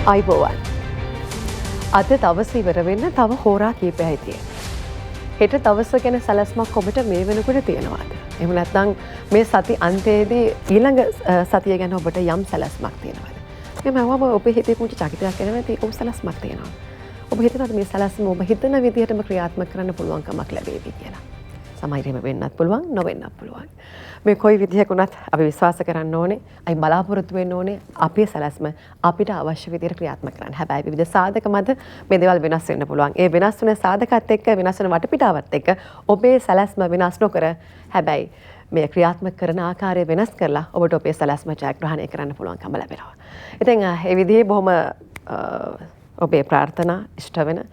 අයිබෝවන් අද දවස ඉවර වෙන්න තව හෝරා කීපයයි තියෙන්නේ. හෙට දවස ගැන සැලැස්මක් ඔබට මේ වෙනකොට තියෙනවාද? එහෙම නැත්නම් මේ සති අන්තයේදී ඊළඟ සතිය ගැන ඔබට යම් සැලැස්මක් තියෙනවද? මම අහුවම ඔබේ හිතේ පුංචි චකිතයක් එනවා ඇති ඔබ සැලැස්මක් තියෙනවා. ඔබ හිතනවාද මේ සැලැස්ම ඔබ හිතන විදිහටම ක්‍රියාත්මක කරන්න පුළුවන්කමක් ලැබෙවි කියලා? සමහරවිට වෙන්නත් පුළුවන් නොවෙන්නත් පුළුවන්. මේ කොයි විදිහක වුණත් අපි විශ්වාස කරන්න ඕනේ. අයි බලාපොරොත්තු වෙන්න ඕනේ අපේ සැලැස්ම අපිට අවශ්‍ය විදිහට ක්‍රියාත්මක කරන්න. හැබැයි විවිධ සාධක මත මේ දේවල් වෙනස් වෙන්න පුළුවන්. ඒ වෙනස් වෙන සාධකත් එක්ක වෙනස් වෙන වටපිටාවත් එක්ක ඔබේ සැලැස්ම වෙනස් නොකර හැබැයි මේ ක්‍රියාත්මක කරන ආකාරය වෙනස් කරලා ඔබට ඔබේ සැලැස්ම ජයග්‍රහණය කරන්න පුළුවන්කම ලැබෙනවා. ඉතින් මේ විදිහේ බොහොම ඔබේ ප්‍රාර්ථනා ඉෂ්ට වෙන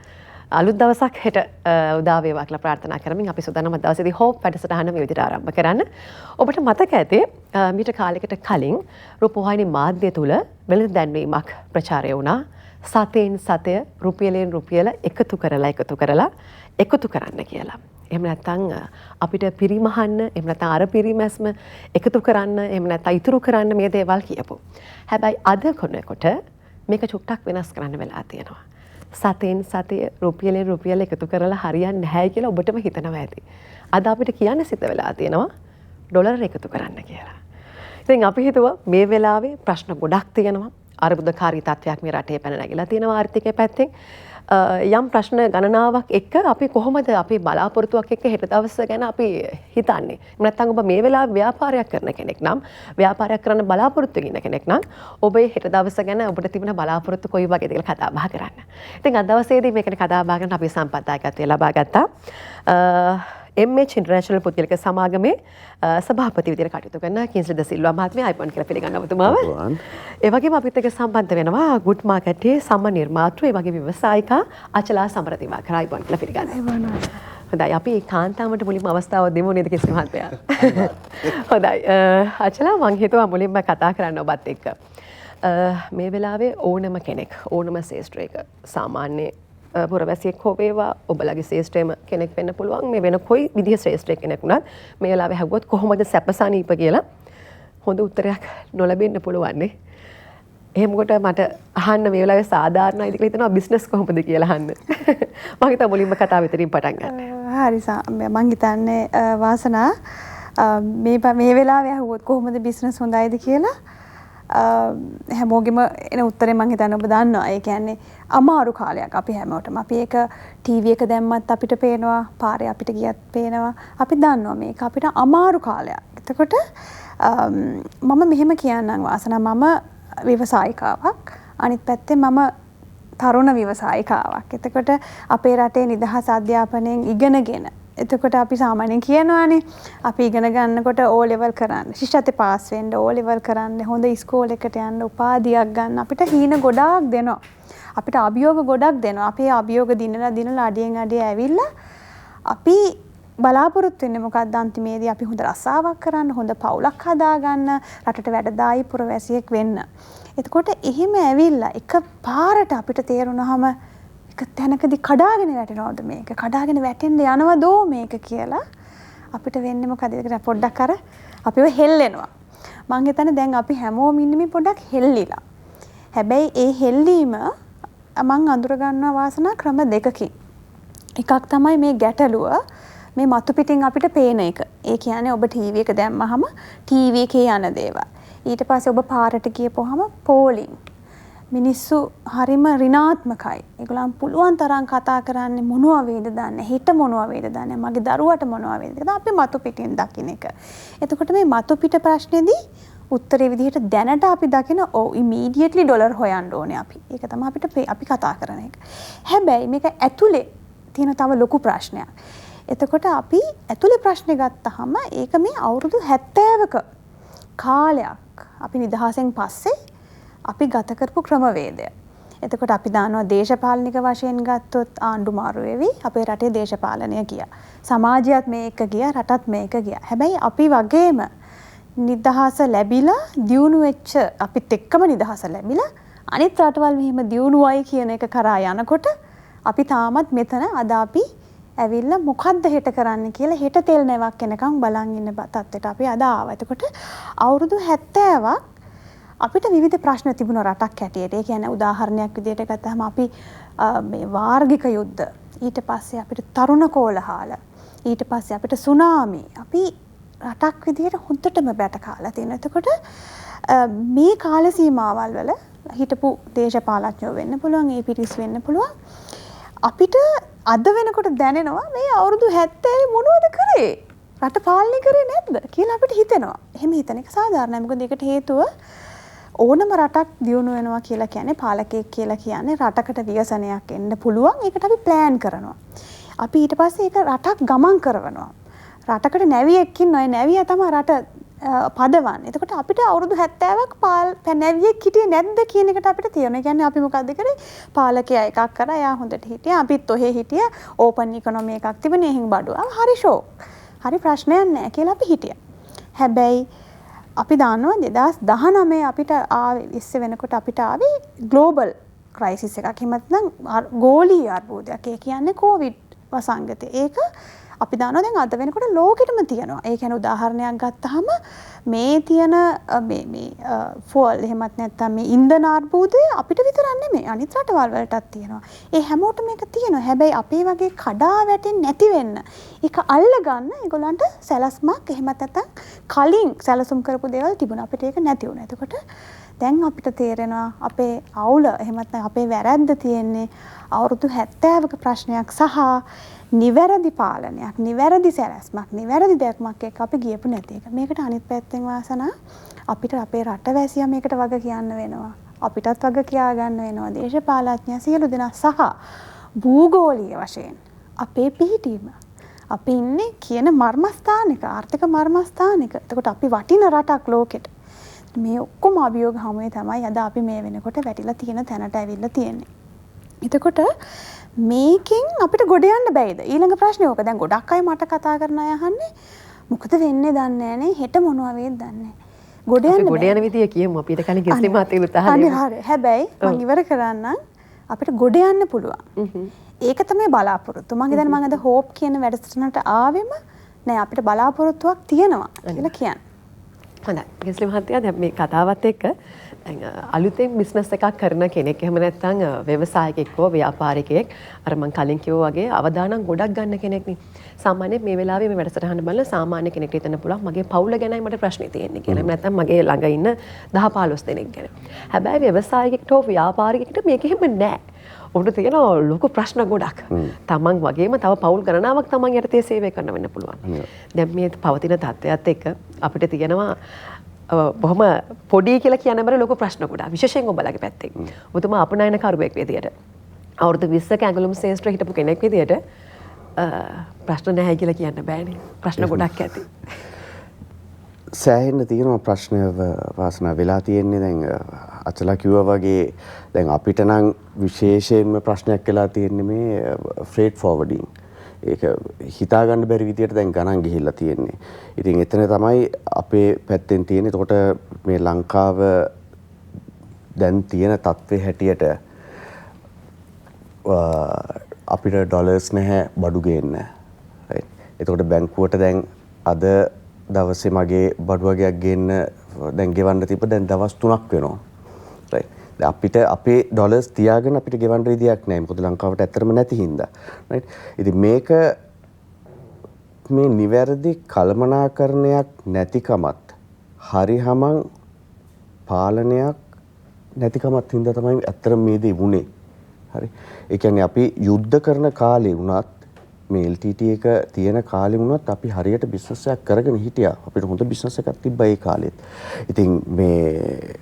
අලුත් දවසක් හෙට උදා වේවා කියලා ප්‍රාර්ථනා කරමින් අපි සූදානම් දවසේදී හෝප් වැඩසටහන මේ විදිහට ආරම්භ කරන්න. ඔබට මතක ඇති මීට කාලයකට කලින් රූපවාහිනී මාධ්‍ය තුල වෙළඳ දැන්වීමක් ප්‍රචාරය වුණා. සතෙන් සතය රුපියලෙන් රුපියල එකතු කරන්න කියලා. එහෙම නැත්නම් අපිට පිරිමහන්න, එහෙම නැත්නම් අර පිරිමැස්ම එකතු කරන්න, එහෙම නැත්නම් ඉතුරු කරන්න මේ දේවල් කියපො. හැබැයි අද කොනකොට මේක චුට්ටක් වෙනස් කරන්න වෙලා තියෙනවා. සතෙන් සතය රුපියලෙන් රුපියල එකතු කරලා හරියන්නේ නැහැ කියලා ඔබටම හිතනවා ඇති. අද අපිට කියන්න සිද්ධ වෙලා තියෙනවා ඩොලර් එකතු කරන්න කියලා. ඉතින් අපි හිතුවා මේ වෙලාවේ ප්‍රශ්න ගොඩක් තියෙනවා. අර්බුදකාරී තත්ත්වයක් මේ රටේ පැන නැගිලා තියෙනවා ආර්ථිකය පැත්තෙන්. යම් ප්‍රශ්න ගණනාවක් එක්ක අපි කොහොමද අපේ බලාපොරොත්තුවක් එක්ක හෙට දවස ගැන අපි හිතන්නේ? නැත්නම් ඔබ මේ වෙලාවේ ව්‍යාපාරයක් කරන කෙනෙක් නම් ව්‍යාපාරයක් කරන්න බලාපොරොත්තු වෙන කෙනෙක් නම් ඔබේ හෙට දවස ගැන ඔබට තිබෙන බලාපොරොත්තු කොයි වගේද කියලා කතා බහ කරන්න. ඉතින් අද දවසේදී මේකට කතා බහ කරන අපි සම්පත්දායකත්වය ලබා ගත්තා. MH ඉන්ටර්නැෂනල් පුද්ගලික සමාගමේ සභාපති විදිහට කටයුතු කරන කින්ස්ලි ද සිල්වා මහත්මයා අයිබෝන් කියලා පිළිගන්නවා ඔබතුමාව. ඒ වගේම අපිත් එක්ක සම්බන්ධ වෙනවා ගුඩ් මාකට්ටේ සම නිර්මාතෘ ඒ වගේ ව්‍යවසායිකා අචලා සමරදිවාකර අයිබෝන් කියලා පිළිගන්නවා. හොඳයි අපි කාන්තාවට මුලින්ම අවස්ථාව දෙමු නේද කින්ස්ලි මහත්මයා. හොඳයි අචලා මම හිතුවා මුලින්ම කතා කරන්න ඔබත් එක්ක. මේ වෙලාවේ ඕනම කෙනෙක් ඕනම ශේෂ්ත්‍රයක සාමාන්‍ය පුරවැසියෙක් හෝ වේවා ඔබලගේ ශ්‍රේෂ්ඨයම කෙනෙක් වෙන්න පුළුවන් මේ වෙන කොයි විදිහේ ශ්‍රේෂ්ඨ කෙනෙක් වුණත් මේ වෙලාවේ හැවුවොත් කොහොමද සැපසනීප කියලා හොඳ උත්තරයක් නොලැබෙන්න පුළුවන් නේ. එහෙම කොට මට අහන්න මේ වෙලාවේ සාධාරණයිද කියලා හිතනවා බිස්නස් කොහොමද කියලා අහන්න. මම හිතා මුලින්ම කතාව විතරින් පටන් ගන්න. හරි මම හිතන්නේ වාසනා මේ වෙලාවේ ඇහුවොත් කොහොමද බිස්නස් හොඳයිද කියලා හැමෝගෙම එන උත්තරේ මම හිතන්නේ ඔබ දන්නවා. ඒ කියන්නේ අමාරු කාලයක් අපි හැමෝටම. අපි ඒක ටීවී එක දැම්මත් අපිට පේනවා, පාරේ අපිට ගියත් පේනවා. අපි දන්නවා මේක අපිට අමාරු කාලයක්. එතකොට මම මෙහෙම කියන්නම් වාසනා මම ව්‍යවසායිකාවක්. අනිත් පැත්තේ මම තරුණ ව්‍යවසායිකාවක්. එතකොට අපේ රටේ නිදහස් අධ්‍යාපනයෙන් ඉගෙනගෙන එතකොට අපි සාමාන්‍යයෙන් කියනවානේ අපි ඉගෙන ගන්නකොට O level කරන්න ශිෂ්‍යත්ව පාස් වෙන්න O level කරන්න හොඳ ඉස්කෝලේකට යන්න උපාධියක් ගන්න අපිට හීන ගොඩාක් දෙනවා අපිට අභියෝග ගොඩක් දෙනවා අපේ අභියෝග දිනලා අඩියෙන් අඩිය ඇවිල්ලා අපි බලාපොරොත්තු වෙන්නේ මොකක්ද අන්තිමේදී අපි හොඳ රස්සාවක් කරන්න හොඳ පවුලක් හදාගන්න රටට වැඩදායි පුරවැසියෙක් වෙන්න එතකොට එහෙම ඇවිල්ලා එක පාරට අපිට තේරුණාම තැනකදී කඩාගෙන වැටෙනවද මේක කඩාගෙන වැටෙන්න යනවදෝ මේක කියලා අපිට වෙන්නේ මොකද ඒකට පොඩ්ඩක් අර අපිව හෙල්ලෙනවා මං හිතන්නේ දැන් අපි හැමෝම ඉන්නේ මේ පොඩ්ඩක් හෙල්ලිලා හැබැයි ඒ හෙල්ලීම මං අඳුර ගන්නවා වාසනා ක්‍රම දෙකකින් එකක් තමයි මේ ගැටලුව මේ මතු පිටින් අපිට පේන එක ඒ කියන්නේ ඔබ ටීවී එක දැම්මහම ටීවී එකේ යන දේවල් ඊට පස්සේ ඔබ පාරට ගියපුවාම පෝලිං මිනිස්සු හරිම ඍණාත්මකයි. ඒගොල්ලන් පුළුවන් තරම් කතා කරන්නේ මොනවා වේද දන්නේ. හිත මොනවා වේද දන්නේ. මගේ දරුවට මොනවා වේද. ඒක අපි මතු පිටින් දකින්න එක. එතකොට මේ මතු පිට ප්‍රශ්නේදී උත්තරේ විදිහට දැනට අපි දකින ඉමීඩියට්ලි ඩොලර් හොයන්න ඕනේ අපි. ඒක තමයි අපිට අපි කතා කරන එක. හැබැයි මේක ඇතුලේ තියෙන තව ලොකු ප්‍රශ්නයක්. එතකොට අපි ඇතුලේ ප්‍රශ්නේ ගත්තාම ඒක මේ අවුරුදු 70ක කාලයක් අපි නිදහසෙන් පස්සේ අපි ගත කරපු ක්‍රමවේදය. එතකොට අපි දන්නවා දේශපාලනික වශයෙන් ගත්තොත් ආණ්ඩු මාරු වෙවි අපේ රටේ දේශපාලනය ගියා. සමාජයත් මේක ගියා, රටත් මේක ගියා. හැබැයි අපි වගේම නිදහස ලැබිලා දියුණු වෙච්ච අපිත් එක්කම නිදහස ලැබිලා අනිත් රටවල් මෙහෙම දියුණුවයි කියන එක කරා යනකොට අපි තාමත් මෙතන අද අපි ඇවිල්ලා මොකද්ද හෙට කරන්න කියලා හෙට තෙල් නැවක් එනකම් බලන් ඉන්න තත්ත්වයට අපි අද ආවා. එතකොට අවුරුදු 70ක් අපිට විවිධ ප්‍රශ්න තිබුණ රටක් හැටියට. ඒ කියන්නේ උදාහරණයක් විදිහට ගත්තහම අපි මේ වාර්ගික යුද්ධ, ඊට පස්සේ අපිට තරුණ කෝලහල, ඊට පස්සේ අපිට සුනාමි. අපි රටක් විදිහට හොඳටම බැට කාලා තියෙනවා. එතකොට මේ කාල සීමාවල් වල හිටපු දේශපාලඥයෝ වෙන්න පුළුවන්, ඒ පිරිස් වෙන්න පුළුවන්. අපිට අද වෙනකොට දැනෙනවා මේ අවුරුදු 70 මොනවද කරේ? රට පාලනය කරේ නැද්ද කියලා අපිට හිතෙනවා. එහෙම හිතන එක සාධාරණයි. මොකද ඒකට හේතුව ඕනම රටක් දියුණු වෙනවා කියලා කියන්නේ පාලකයෙක් කියලා කියන්නේ රටකට විකසනයක් එන්න පුළුවන්. ඒකට අපි ප්ලෑන් කරනවා. අපි ඊට පස්සේ ඒක රටක් ගමන් කරනවා. රටකට නැවියෙක් ඉන්නවා. ඒ නැවියා තමයි රට පදවන්නේ. එතකොට අපිට අවුරුදු 70ක් නැවියෙක් හිටියේ නැද්ද කියන එකට අපිට තියෙනවා. ඒ කියන්නේ අපි මොකද්ද කරේ? පාලකයා එකක් කරා. එයා හොඳට හිටියා. අපිත් ඔහෙ හිටියා. ඕපන් ඉකොනොමි එකක් තිබුණේ. එහෙන් බඩුවා. හරි ෂෝ. හරි ප්‍රශ්නයක් නැහැ කියලා අපි හිටියා. හැබැයි අපි දන්නවා 2019 අපිට ඉස්සේ වෙනකොට අපිට ආවේ ග්ලෝබල් ක්‍රයිසිස් එකක්. එහෙම නැත්නම් ගෝලීය අර්බුදයක්. ඒ කියන්නේ කොවිඩ් වසංගතය. ඒක අපි දන්නවා දැන් අද වෙනකොට ලෝකෙටම තියෙනවා. ඒ කියන්නේ උදාහරණයක් ගත්තාම මේ තියෙන මේ ෆුවල් එහෙමත් නැත්නම් මේ ඉන්ධන අර්බුදය අපිට විතරක් නෙමෙයි අනිත් රටවල් වලටත් තියෙනවා. ඒ හැමෝටම මේක තියෙනවා. හැබැයි අපේ වගේ කඩා වැටෙන්නේ නැති වෙන්න ඒක අල්ලගන්න ඒගොල්ලන්ට සැලැස්මක් එහෙමත් නැත්නම් කලින් සැලසුම් කරපු දේවල් තිබුණා. අපිට ඒක නැති වුණා. එතකොට දැන් අපිට තේරෙනවා අපේ අවුල එහෙමත් නැත්නම් අපේ වැරැද්ද තියෙන්නේ අවුරුදු 70ක ප්‍රශ්නයක් සහ නිවැරදි පාලනයක්, නිවැරදි සැලැස්මක්, නිවැරදි දැක්මක් එක්ක අපි ගියපු නැති එක. මේකට අනිත් පැත්තෙන් වාසනා අපිට අපේ රටවැසියා මේකට වග කියන්න වෙනවා. අපිටත් වග කියා ගන්න වෙනවා. දේශපාලඥයා සියලු දෙනා සහ භූගෝලීය වශයෙන් අපේ පිහිටීම. අපි ඉන්නේ කියන මර්මස්ථානික, ආර්ථික මර්මස්ථානික. එතකොට අපි වටින රටක් ලෝකෙට. මේ ඔක්කොම අභියෝග හැමෝේ තමයි අද අපි මේ වෙනකොට වැටිලා තියෙන තැනට ඇවිල්ලා තියෙන්නේ. එතකොට මේකෙන් අපිට ගොඩ යන්න බැයිද? ඊළඟ ප්‍රශ්නේ ඕක. දැන් ගොඩක් අය මට කතා කරන අය අහන්නේ මොකද වෙන්නේ දන්නේ නැහනේ. හෙට මොනවා වේද දන්නේ නැහැ. ගොඩ යන විදිය කියමු. අපිට කලින් කිසි මාතේ උදාහරණයක්. හරි. හැබැයි මම ඉවර කරන්නම්. අපිට ගොඩ යන්න පුළුවන්. ඒක තමයි බලාපොරොත්තු. මම දැන් මම අද හෝප් කියන වැඩසටහනට ආවෙම නෑ අපිට බලාපොරොත්තුවක් තියෙනවා කියලා කියන්නේ. හොඳයි. ගෙස්ලි මහත්තයා දැන් මේ කතාවත් එක්ක අලුතෙන් බිස්නස් එකක් කරන කෙනෙක් එහෙම නැත්නම් ව්‍යවසායකෙක් හෝ ව්‍යාපාරිකයෙක් අර මම කලින් කිව්වා වගේ අවදානම් ගොඩක් ගන්න කෙනෙක් නේ. සාමාන්‍යයෙන් මේ වෙලාවේ මේ වැඩසටහන බලන සාමාන්‍ය කෙනෙක්ට හිතන්න පුළුවන් මගේ පවුල ගැනයි මට ප්‍රශ්නේ තියෙන්නේ කියලා. එහෙම නැත්නම් මගේ ළඟ ඉන්න 10-15 දෙනෙක් ගැන. හැබැයි ව්‍යවසායකෙක්ට හෝ ව්‍යාපාරිකයෙක්ට මේක එහෙම නෑ. ඔබට තියෙන ලොකු ප්‍රශ්න ගොඩක්. තමන් වගේම තව පවුල් ගණනාවක් තමන් යටතේ සේවය කරන්න වෙන්න පුළුවන්. දැන් මේ පවතින තත්ත්වයත් එක්ක අපිට තියෙනවා බොහොම පොඩි කියලා කියන බර ලොකු ප්‍රශ්න ගොඩක්. විශේෂයෙන් ඔබලගේ පැත්තෙන්. ඔබතුමා අපනයන කරුවෙක් විදියට අවුරුදු 20ක ඇඟලුම් ශේෂ්ත්‍ර හිටපු කෙනෙක් විදියට ප්‍රශ්න නැහැ කියලා කියන්න බෑනේ. ප්‍රශ්න ගොඩක් ඇති. සෑහෙන්න තියෙනවා ප්‍රශ්න වාසනා වෙලා තියෙන්නේ දැන් අචලා කිව්වා වගේ දැන් අපිට නම් විශේෂයෙන්ම ප්‍රශ්නයක් වෙලා තියෙන්නේ මේ ෆ්‍රේට් ෆෝවර්ඩින්. ඒක හිතා ගන්න බැරි විදියට දැන් ගණන් ගිහිල්ලා තියෙන්නේ. ඉතින් එතන තමයි අපේ පැත්තෙන් තියෙන්නේ. එතකොට මේ ලංකාව දැන් තියෙන තත්ත්වයේ හැටියට අපිට ඩොලර්ස් නැහැ බඩු ගේන්න. රයිට්. එතකොට බැංකුවට දැන් අද දවසේ මගේ බඩු වගේක් ගේන්න දැන් ගෙවන්න තිබ්බ දැන් දවස් 3ක් වෙනවා. රයිට්. දැන් අපිට අපේ ඩොලර්ස් තියාගෙන අපිට ගෙවන්න විදියක් නැහැ. මොකද ලංකාවට ඇත්තටම නැති හින්දා. රයිට්. ඉතින් මේක මේ නිවැරදි කළමනාකරණයක් නැතිකමත් හරිහමං පාලනයක් නැතිකමත් හින්දා තමයි ඇත්තටම මේ දේ වුනේ. හරි. ඒ කියන්නේ අපි යුද්ධ කරන කාලේ වුණත් මේ LTT එක තියෙන කාලේ වුණත් අපි හරියට බිස්නස් එකක් කරගෙන හිටියා. අපිට හොඳ බිස්නස් එකක් තිබ්බා ඒ කාලෙත්. ඉතින් මේ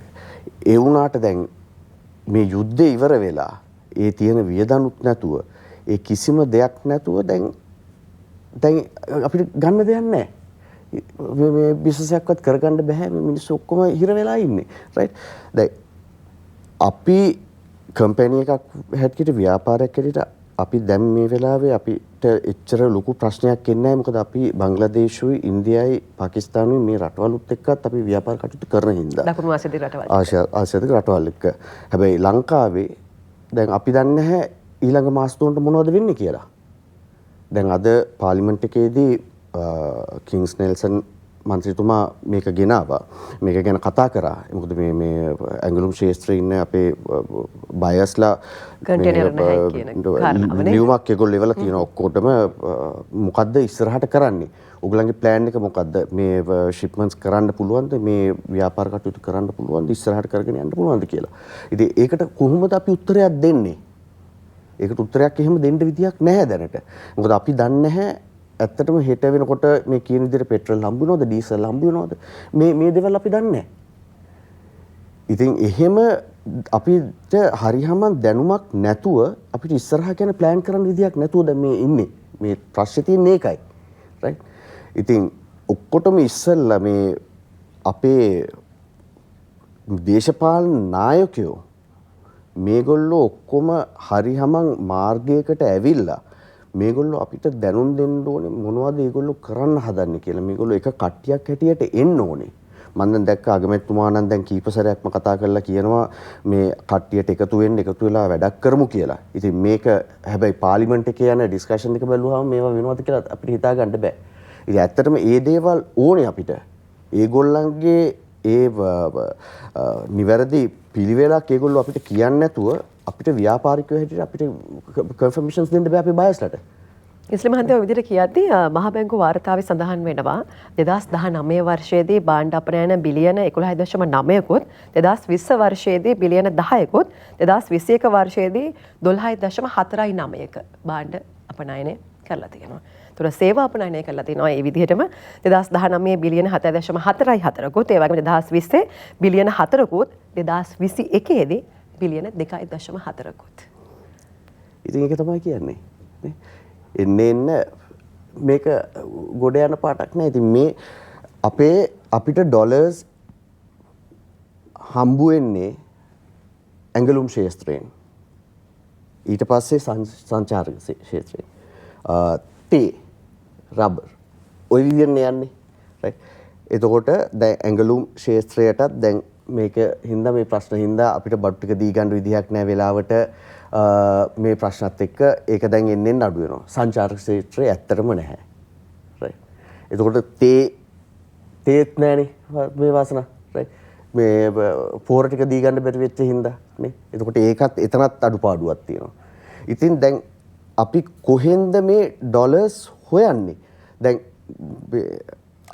ඒ වුණාට දැන් මේ යුද්ධය ඉවර වෙලා ඒ තියෙන වියදනුත් නැතුව ඒ කිසිම දෙයක් නැතුව දැන් අපිට ගන්න දෙයක් නැහැ. මේ බිස්නස් එකක්වත් කරගන්න බෑ. මේ මිනිස්සු ඔක්කොම හිර වෙලා ඉන්නේ. රයිට්. දැන් අපි කම්පැනි එකක් හැටියට ව්‍යාපාරයක් හැටියට අපි දැන් මේ වෙලාවේ අපිට එච්චර ලොකු ප්‍රශ්නයක් එන්නේ නැහැ. මොකද අපි බංග්ලාදේශුයි ඉන්දියායි පාකිස්තානුයි මේ රටවලුත් එක්කත් අපි ව්‍යාපාර කටයුතු කරන හින්දා. දකුණු ආසියාතික රටවල්. ආසියාතික රටවල් එක්ක. හැබැයි ලංකාවේ දැන් අපි දන්නේ නැහැ ඊළඟ මාස තුනට මොනවද වෙන්නේ කියලා. දැන් අද පාර්ලිමේන්තු එකේදී කිංස් නෙල්සන් මන්ත්‍රීතුමා මේක ගෙනාවා. මේක ගැන කතා කරා. මොකද මේ ඇඟලුම් ශාස්ත්‍රයේ ඉන්න අපේ බයස්ලා කන්ටේනර් නැහැ කියන කාරණාවනේ. ලියුමක් ඒගොල්ලෝ ඉවලා තියෙනවා ඔක්කොටම මොකද්ද ඉස්සරහට කරන්නේ? ඔයගලන්ගේ ප්ලෑන් එක මොකද්ද? මේ ෂිප්මන්ට්ස් කරන්න පුළුවන්ද? මේ ව්‍යාපාර කටයුතු කරන්න පුළුවන්ද? ඉස්සරහට කරගෙන යන්න පුළුවන්ද කියලා. ඉතින් ඒකට කොහොමද අපි උත්තරයක් දෙන්නේ? ඒකට උත්තරයක් එහෙම දෙන්න විදියක් නැහැ දැනට. මොකද අපි දන්නේ නැහැ ඇත්තටම හෙට වෙනකොට මේ කියන විදිහට පෙට්‍රල් හම්බ වෙනවද ඩීසල් හම්බ වෙනවද මේ දේවල් අපි දන්නේ නැහැ. ඉතින් එහෙම අපිට හරියම දැනුමක් නැතුව අපිට ඉස්සරහ ගැන ප්ලෑන් කරන්න විදියක් නැතුව දැන් මේ ඉන්නේ. මේ ප්‍රශ්නේ තියෙන්නේ ඒකයි. රයිට්. ඉතින් ඔක්කොටම ඉස්සෙල්ලා මේ අපේ දේශපාලන නායකයෝ මේගොල්ලෝ ඔක්කොම හරියමං මාර්ගයකට ඇවිල්ලා මේගොල්ලෝ අපිට දැනුම් දෙන්න ඕනේ මොනවද මේගොල්ලෝ කරන්න හදන්නේ කියලා. මේගොල්ලෝ එක කට්ටියක් හැටියට එන්න ඕනේ. මම දැන් දැක්ක අගමැතිතුමා නම් දැන් කීප සැරයක්ම කතා කරලා කියනවා මේ කට්ටියට එකතු වෙලා වැඩක් කරමු කියලා. ඉතින් මේක හැබැයි පාර්ලිමේන්තු එකේ යන ඩිස්කෂන් එක බැලුවාම මේවා වෙනවද කියලා අපිට හිතා ගන්න බෑ. ඉතින් ඇත්තටම මේ දේවල් ඕනේ අපිට. ඒගොල්ලන්ගේ ඒ නිවැරදි පිළිවෙලක් ඒගොල්ලෝ අපිට කියන්නේ නැතුව අපිට ව්‍යාපාරිකයෝ හැටියට අපිට කන්ෆර්මේෂන්ස් දෙන්න බෑ අපේ බයස්ලට. ඉස්ලි මහත්තයා ඔය විදිහට කියද්දී මහ බැංකුව වාර්තාවේ සඳහන් වෙනවා 2019 වර්ෂයේදී භාණ්ඩ අපනයන බිලියන 11.9කුත් 2020 වර්ෂයේදී බිලියන 10කුත් 2021 වර්ෂයේදී 12.49ක භාණ්ඩ අපනයනය කරලා තියෙනවා. තුර සේවා අපනයනය කරලා තියෙනවා. ඒ විදිහටම 2019 බිලියන 7.44කුත් ඒ වගේම 2020 බිලියන 4කුත් 2021 දී බිලියන 2.4කුත්. ඉතින් ඒක තමයි කියන්නේ. එන්න මේක ගොඩ යන පාටක් නෑ. ඉතින් මේ අපිට ඩොලර්ස් හම්බ වෙන්නේ ඇඟලුම් ශාස්ත්‍රයෙන්. ඊට පස්සේ සංචාරක ශාස්ත්‍රයෙන්. තේ රබර් ඔය විදිහට යන්නේ. රයිට්. එතකොට දැන් ඇඟලුම් ශාස්ත්‍රයටත් දැන් මේක හින්දා මේ ප්‍රශ්න හින්දා අපිට බඩු ටික දී ගන්න විදිහක් නැහැ වෙලාවට මේ ප්‍රශ්නත් එක්ක ඒක දැන් එන්නෙන් අඩු වෙනවා. සංචාරක ක්ෂේත්‍රය ඇත්තටම නැහැ. රයිට්. එතකොට තේත් නැහනේ මේ වාසන. රයිට්. මේ පෝර ටික දී ගන්න බැරි වෙච්ච හින්දා නේ. එතකොට ඒකත් එතනත් අඩුපාඩුවක් තියෙනවා. ඉතින් දැන් අපි කොහෙන්ද මේ ඩොලර්ස් හොයන්නේ? දැන්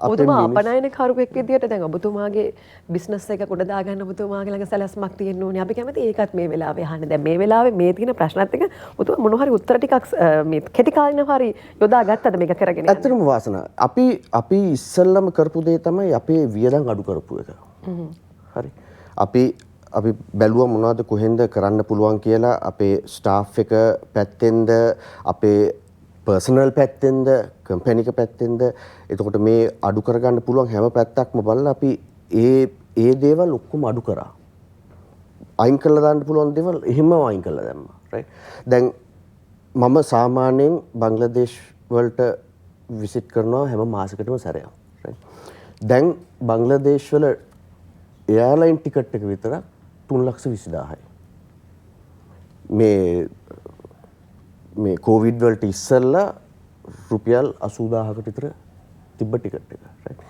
ඔබතුමා අපනයනකරුවෙක් විදියට දැන් ඔබතුමාගේ බිස්නස් එක ගොඩ දාගන්න ඔබතුමාගේ ළඟ සැලැස්මක් තියෙන්න ඕනේ. අපි කැමති ඒකත් මේ වෙලාවේ අහන්න. දැන් මේ වෙලාවේ මේ තියෙන ප්‍රශ්නත් එක ඔබතුමා මොන හරි උත්තර ටිකක් මේ කෙටි කාලිනව හරි යොදා ගත්තද මේක කරගෙන යන්න? ඇත්තටම වාසන අපි ඉස්සෙල්ලම කරපු දේ තමයි අපේ වියදම් අඩු කරපු එක. හරි. අපි බැලුවා මොනවද කොහෙන්ද කරන්න පුළුවන් කියලා අපේ ස්ටාෆ් එක පැත්තෙන්ද අපේ පර්සනල් පැත්තෙන්ද කම්පැනික පැත්තෙන්ද එතකොට මේ අඩු කරගන්න පුළුවන් හැම පැත්තක්ම බලලා අපි ඒ දේවල් ඔක්කොම අඩු කරා. අයින් කරලා දාන්න පුළුවන් දේවල් එහෙමම අයින් කරලා දැම්මා. රයිට්. දැන් මම සාමාන්‍යයෙන් බංග්ලාදේශ් වලට විසිට් කරනවා හැම මාසෙකටම සැරයක්. රයිට්. දැන් බංග්ලාදේශ් වල එයාර්ලයින් ටිකට් එක විතර 3,20,000යි. මේ කොවිඩ් වලට ඉස්සෙල්ලා රුපියල් 80,000කට විතර තිබ්බ ටිකට් එක. රයිට්.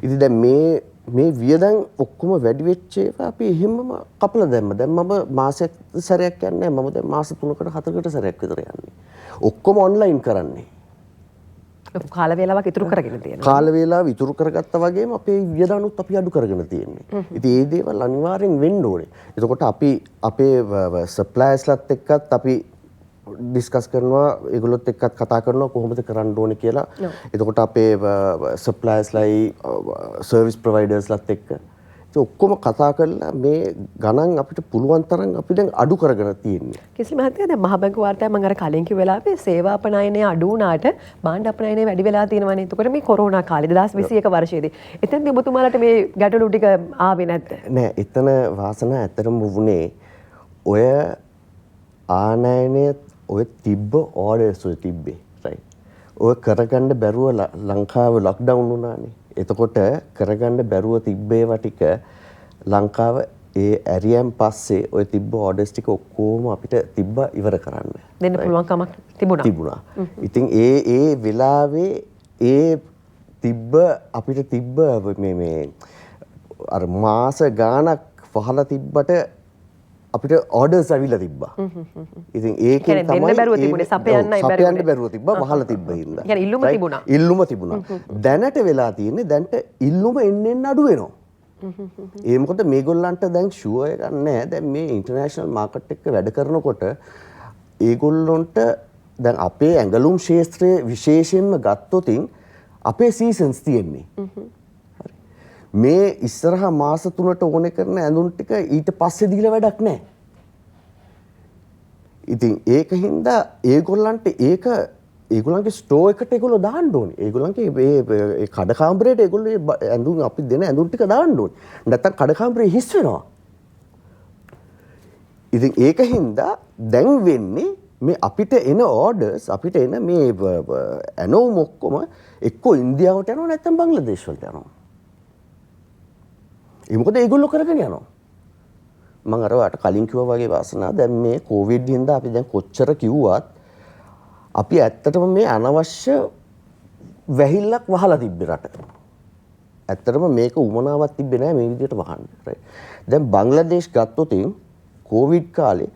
ඉතින් දැන් මේ වියදම් ඔක්කොම වැඩි වෙච්ච ඒවා අපි එහෙමම කපලා දැම්මා. දැන් මම මාසෙක සැරයක් යන්නේ නැහැ. මම දැන් මාස 3කට 4කට සැරයක් විතර යන්නේ. ඔක්කොම ඔන්ලයින් කරන්නේ. කාල වේලාවක් ඉතුරු කරගෙන තියෙනවා. කාල වේලාව ඉතුරු කරගත්තා වගේම අපේ වියදම්නුත් අපි අඩු කරගෙන තියෙන්නේ. ඉතින් මේ දේවල් අනිවාර්යෙන් වෙන්න ඕනේ. එතකොට අපි අපේ සප්ලයර්ස්ලත් එක්කත් අපි ඩිස්කස් කරනවා ඒගොල්ලොත් එක්කත් කතා කරනවා කොහොමද කරන්න ඕනේ කියලා. එතකොට අපේ සප්ලයර්ස්ලයි සර්විස් ප්‍රොවයිඩර්ස්ලත් එක්ක ඔක්කොම කතා කරලා මේ ගණන් අපිට පුළුවන් තරම් අපි දැන් අඩු කරගෙන තියෙන්නේ. කිසිම මහත්තයා දැන් මහ බැංකුව වාර්තාවේ මම අර කලින් කිව්ව වෙලාවේ සේවා අපනයනය අඩු වුණාට භාණ්ඩ අපනයනය වැඩි වෙලා තියෙනවානේ. එතකොට මේ කොරෝනා කාලේ 2021 වර්ෂයේදී එතෙන්දී ඔබතුමාලට මේ ගැටලු ටික ආවේ නැද්ද? නෑ එතන වාසන ඇත්තටම වුණේ ඔය ආනයනයේ ඔය තිබ්බ ඕඩර්ස් ඔය තිබ්බේ. රයිට්. ඔය කරගන්න බැරුව ලංකාව ලොක්ඩවුන් වුණානේ. එතකොට කරගන්න බැරුව තිබ්බේවා ටික ලංකාව ඒ ඇරියන් පස්සේ ඔය තිබ්බ ඕඩර්ස් ටික ඔක්කොම අපිට තිබ්බ ඉවර කරන්න. දෙන්න පුළුවන් කමක් තිබුණා. ඉතින් ඒ වෙලාවේ ඒ අපිට තිබ්බ මේ අර මාස ගාණක් වහලා තිබ්බට අපිට ඕඩර්ස් ඇවිල්ලා තිබ්බා. ඉතින් ඒකෙන් තමයි දෙන්න බැරුව තිබුණේ සපයන්න බැරුව තිබ්බා වහලා තිබ්බ හින්දා. يعني ඉල්ලුම තිබුණා. ඉල්ලුම තිබුණා. දැනට වෙලා තියෙන්නේ දැන්ට ඉල්ලුම එන්න අඩු වෙනවා. ඒ මොකද මේගොල්ලන්ට දැන් ෂුවර් එකක් නැහැ. දැන් මේ ඉන්ටර්නැෂනල් මාකට් එක වැඩ කරනකොට ඒගොල්ලොන්ට දැන් අපේ ඇඟලුම් ශාස්ත්‍රයේ විශේෂයෙන්ම ගත්තොතින් අපේ සීසන්ස් තියෙන්නේ. මේ ඉස්සරහා මාස 3ට ඕනේ කරන ඇඳුම් ටික ඊට පස්සේ දීලා වැඩක් නැහැ. ඉතින් ඒකින්ද ඒගොල්ලන්ට ඒගොල්ලන්ගේ ස්ටෝර් එකට ඒගොල්ලෝ දාන්න ඕනේ. ඒගොල්ලන්ගේ ඒ කඩ කාමරේට ඒගොල්ලෝ ඇඳුම් අපි දෙන ඇඳුම් ටික දාන්න ඕනේ. නැත්තම් කඩ කාමරේ හිස් වෙනවා. ඉතින් ඒකින්ද දැන් වෙන්නේ මේ අපිට එන ඕඩර්ස් අපිට එන මේ ඇනෝම් ඔක්කොම එක්කෝ ඉන්දියාවට යනවා නැත්තම් බංග්ලාදේශ වලට යනවා. ඒ මොකද ඒගොල්ලෝ කරගෙන යනවා. මම අර වාට කලින් කිව්වා වගේ වාසනා දැන් මේ කොවිඩ් හින්දා අපි දැන් කොච්චර කිව්වත් අපි ඇත්තටම මේ අනවශ්‍ය වැහිල්ලක් වහලා තිබ්බේ රට. ඇත්තටම මේක උමනාවක් තිබ්බේ නෑ මේ විදිහට වහන්න. දැන් බංග්ලාදේශ ගත්තොත් කොවිඩ් කාලේ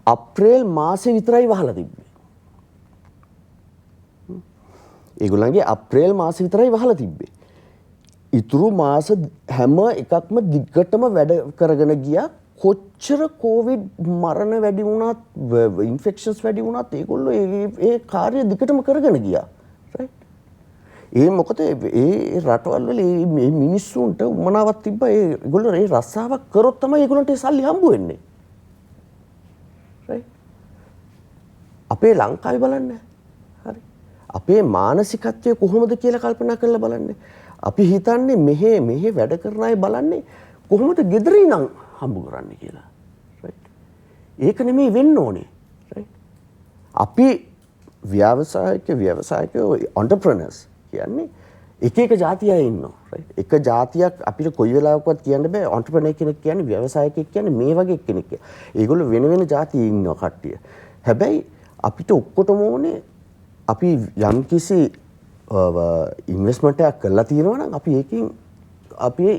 අප්‍රේල් මාසේ විතරයි වහලා තිබ්බේ. ඒගොල්ලන්ගේ අප්‍රේල් මාසේ විතරයි වහලා තිබ්බේ. ඉතුරු මාස හැම එකක්ම දිග්ගටම වැඩ කරගෙන ගියා. කොච්චර කොවිඩ් මරණ වැඩි වුණත් ඉන්ෆෙක්ෂන්ස් වැඩි වුණත් ඒගොල්ලෝ ඒ කාර්ය දිගටම කරගෙන ගියා. රයිට්. ඒ මොකද ඒ රටවල් වල මේ මිනිස්සුන්ට උමනාවක් තිබ්බා. ඒගොල්ලෝ ඒ රස්සාවක් කරොත් තමයි ඒගොල්ලන්ට ඒ සල්ලි හම්බ වෙන්නේ. රයිට්. අපේ ලංකාවේ බලන්න. හරි. අපේ මානසිකත්වය කොහොමද කියලා කල්පනා කරලා බලන්න. අපි හිතන්නේ මෙහෙ වැඩ කරන අය බලන්නේ කොහොමද ගෙදර ඉඳන් හම්බ කරන්නේ කියලා. රයිට්. ඒක නෙමෙයි වෙන්න ඕනේ. රයිට්. අපි ව්‍යවසායකයෝ entrepreneurs කියන්නේ එක ජාතිය අය ඉන්නවා. රයිට්. එක ජාතියක් අපිට කොයි වෙලාවකවත් කියන්න බෑ entrepreneur කෙනෙක් කියන්නේ ව්‍යවසායකයෙක් කියන්නේ මේ වගේ කෙනෙක් කියලා. ඒගොල්ලෝ වෙන ජාතියේ ඉන්නවා කට්ටිය. හැබැයි අපිට ඔක්කොටම ඕනේ අපි යම්කිසි ඉන්වෙස්ට්මන්ට් එකක් කරලා තියෙනවා නම් අපි ඒකෙන් අපේ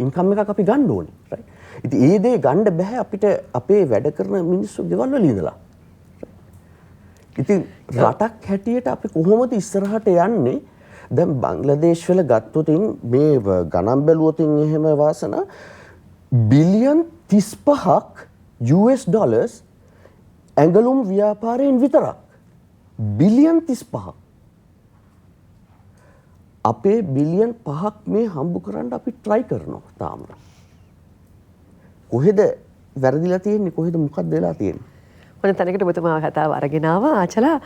ඉන්කම් එකක් අපි ගන්න ඕනේ. රයිට්. ඉතින් ඒ දේ ගන්න බෑ අපිට අපේ වැඩ කරන මිනිස්සු ගෙවල් වල ඉඳලා. ඉතින් රටක් හැටියට අපි කොහොමද ඉස්සරහට යන්නේ? දැන් බංග්ලාදේශ වල ගත්තොත් මේ ගණන් බැලුවොත් එහෙම වාසන බිලියන් 35ක් US ඩොලර්ස් ඇඟලුම් ව්‍යාපාරයෙන් විතරක්. බිලියන් 35ක්. අපේ බිලියන් 5ක් මේ හම්බ කරන්න අපි try කරනවා තාම. කොහෙද වැරදිලා තියෙන්නේ? කොහෙද මොකක්ද වෙලා තියෙන්නේ? මොන තැනකට ඔබතුමා කතාව අරගෙන ආවා ආචලා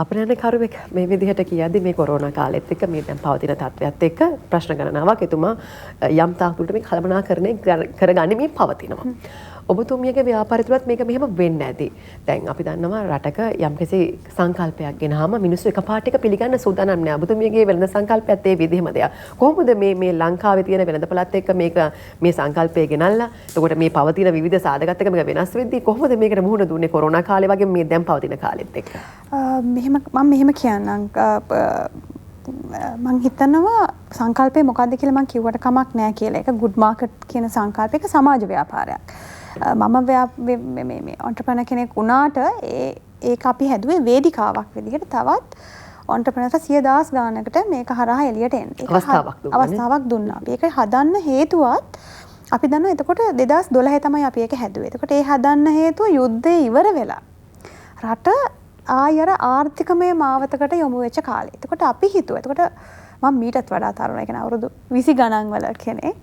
අපරාධ කරුවෙක් මේ විදිහට කියද්දි මේ කොරෝනා කාලෙත් එක්ක මේ දැන් පවතින තත්ත්වයක් එක්ක ප්‍රශ්න ගණනාවක් එතුමා යම් තාක් දුරට මේ කළමනාකරණය කරගන්නේ මේ පවතිනවා. ඔබතුමියගේ ව්‍යාපාරය තුලත් මේක මෙහෙම වෙන්න ඇති. දැන් අපි දන්නවා රටක යම්කිසි සංකල්පයක් ගෙනහම මිනිස්සු එකපාරට එක පිළිගන්න සූදානම් නෑ. ඔබතුමියගේ වෙළඳ සංකල්පයත් ඒ විදිහම දෙයක්. කොහොමද මේ ලංකාවේ තියෙන වෙළඳපළත් එක්ක මේ සංකල්පය ගෙනල්ලා එතකොට මේ පවතින විවිධ සාධකත් එක්ක මේක වෙනස් වෙද්දී කොහොමද මේකට මුහුණ දුන්නේ කොරෝනා කාලේ වගේ මේ දැන් පවතින කාලෙත් එක්ක? මෙහෙම කියන්නම්. මං හිතනවා සංකල්පය මොකක්ද කියලා මං කිව්වට කමක් නෑ කියලා. ඒක good market කියන සංකල්පයක සමාජ ව්‍යාපාරයක්. මම මේ entrepreneur කෙනෙක් වුණාට ඒක අපි හැදුවේ වේදිකාවක් විදිහට තවත් entrepreneurs 100,000 ගානකට මේක හරහා එළියට එන්න. අවස්ථාවක් දුන්නා. අපි ඒක හදන්න හේතුවත් අපි දන්නවා එතකොට 2012 තමයි අපි ඒක හැදුවේ. එතකොට ඒ හදන්න හේතුව යුද්ධය ඉවර වෙලා රට ආයර ආර්ථිකමය මාවතකට යොමු වෙච්ච කාලේ. එතකොට අපි හිතුවා. එතකොට මම මීටත් වඩා තරුණයි. කියන්නේ අවුරුදු 20 ගණන් වල කෙනෙක්.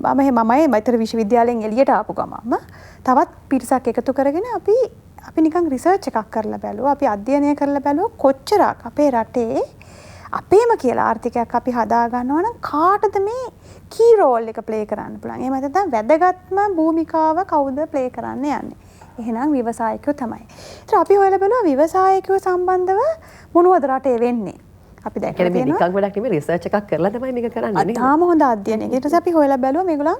මමයි මෛත්‍රී විශ්වවිද්‍යාලයෙන් එළියට ආපු ගමම තවත් පිරිසක් එකතු කරගෙන අපි නිකන් රිසර්ච් එකක් කරලා බැලුවා. අපි අධ්‍යයනය කරලා බැලුවා කොච්චරක් අපේ රටේ අපේම කියලා ආර්ථිකයක් අපි හදා ගන්නවා නම් කාටද මේ කී රෝල් එක ප්ලේ කරන්න පුළුවන්. එහෙම නැත්නම් වැදගත්ම භූමිකාව කවුද ප්ලේ කරන්න යන්නේ? එහෙනම් ව්‍යවසායකයෝ තමයි. ඒත් අපි හොයලා බලුවා ව්‍යවසායකයෝ සම්බන්ධව මොනවද රටේ වෙන්නේ? අපි දැක්කේ නිකන් ගොඩක් නෙමෙයි රිසර්ච් එකක් කරලා තමයි මේක කරන්නේ නේ. තාම හොඳ අධ්‍යයනයක්. ඊට පස්සේ අපි හොයලා බැලුවා මේගොල්ලන්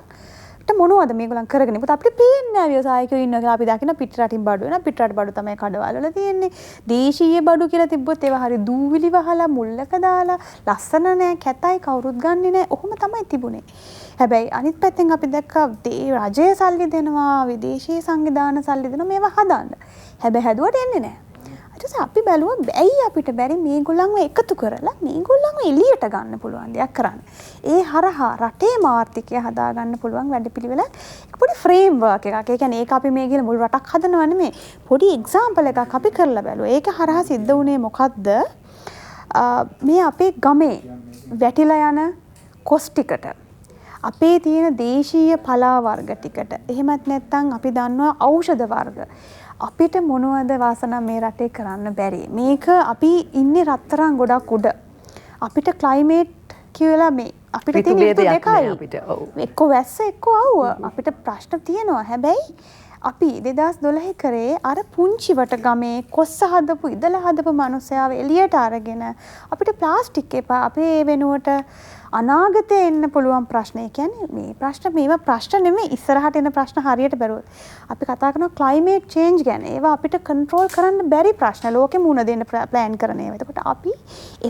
මොනවද මේගොල්ලන් කරගෙන ඉන්නේ අපිට පේන්නේ නැහැ ව්‍යවසායකයෝ ඉන්නවා කියලා අපි දකින පිටරටින් බඩු වෙනවා පිටරට බඩු තමයි කඩවල වල තියෙන්නේ දේශීය බඩු කියලා තිබ්බොත් ඒවා හරි දූවිලි වහලා මුල්ලක දාලා ලස්සන නැහැ කැතයි කවුරුත් ගන්නෙ නැහැ ඔහොම තමයි තිබුණේ හැබැයි අනිත් පැත්තෙන් අපි දැක්කා රජයේ සල්ලි දෙනවා විදේශීය සංවිධාන සල්ලි දෙනවා මේවා හදන්න හැබැයි හැදුවට එන්නේ නැහැ ඊට අපි බැලුවා ඇයි අපිට බැරි මේගොල්ලන්ව එකතු කරලා මේගොල්ලන්ව එළියට ගන්න පුළුවන් දෙයක් කරන්න. ඒ හරහා රටේ ආර්ථිකය හදා ගන්න පුළුවන් වැඩපිළිවෙල පොඩි ෆ්‍රේම්වර්ක් එකක්. ඒ කියන්නේ ඒක අපි මේ කියලා මුළු රටක් හදනව නෙමෙයි. පොඩි එක්සැම්පල් එකක් අපි කරලා බැලුවා. ඒක හරහා සිද්ධ වුණේ මොකද්ද? මේ අපේ ගමේ වැටිලා යන කොස් ටිකට අපේ තියෙන දේශීය පලා වර්ග ටිකට එහෙමත් නැත්නම් අපි දන්නවා ඖෂධ වර්ග අපිට මොනවද වාසනා මේ රටේ කරන්න බැරි මේක අපි ඉන්නේ රත්තරන් ගොඩක් උඩ අපිට ක්ලයිමේට් කියලා මේ අපිට තියෙන ඍතු දෙකයි එක්ක වැස්ස එක්ක අවුව අපිට ප්‍රශ්න තියෙනවා හැබැයි අපි 2012 කරේ අර පුංචිවට ගමේ කොස්ස හදපු ඉදලා හදපු මිනිස්සයාව එළියට අරගෙන අපිට ප්ලාස්ටික් එපා අපේ වෙනුවට අනාගතේ එන්න පුළුවන් ප්‍රශ්න. ඒ කියන්නේ මේ ප්‍රශ්න මේවා ප්‍රශ්න නෙමෙයි ඉස්සරහට එන ප්‍රශ්න හරියට බැලුවොත්. අපි කතා කරනවා climate change ගැන. ඒවා අපිට control කරන්න බැරි ප්‍රශ්න. ලෝකෙ මුණ දෙන්න plan කරන ඒවා. එතකොට අපි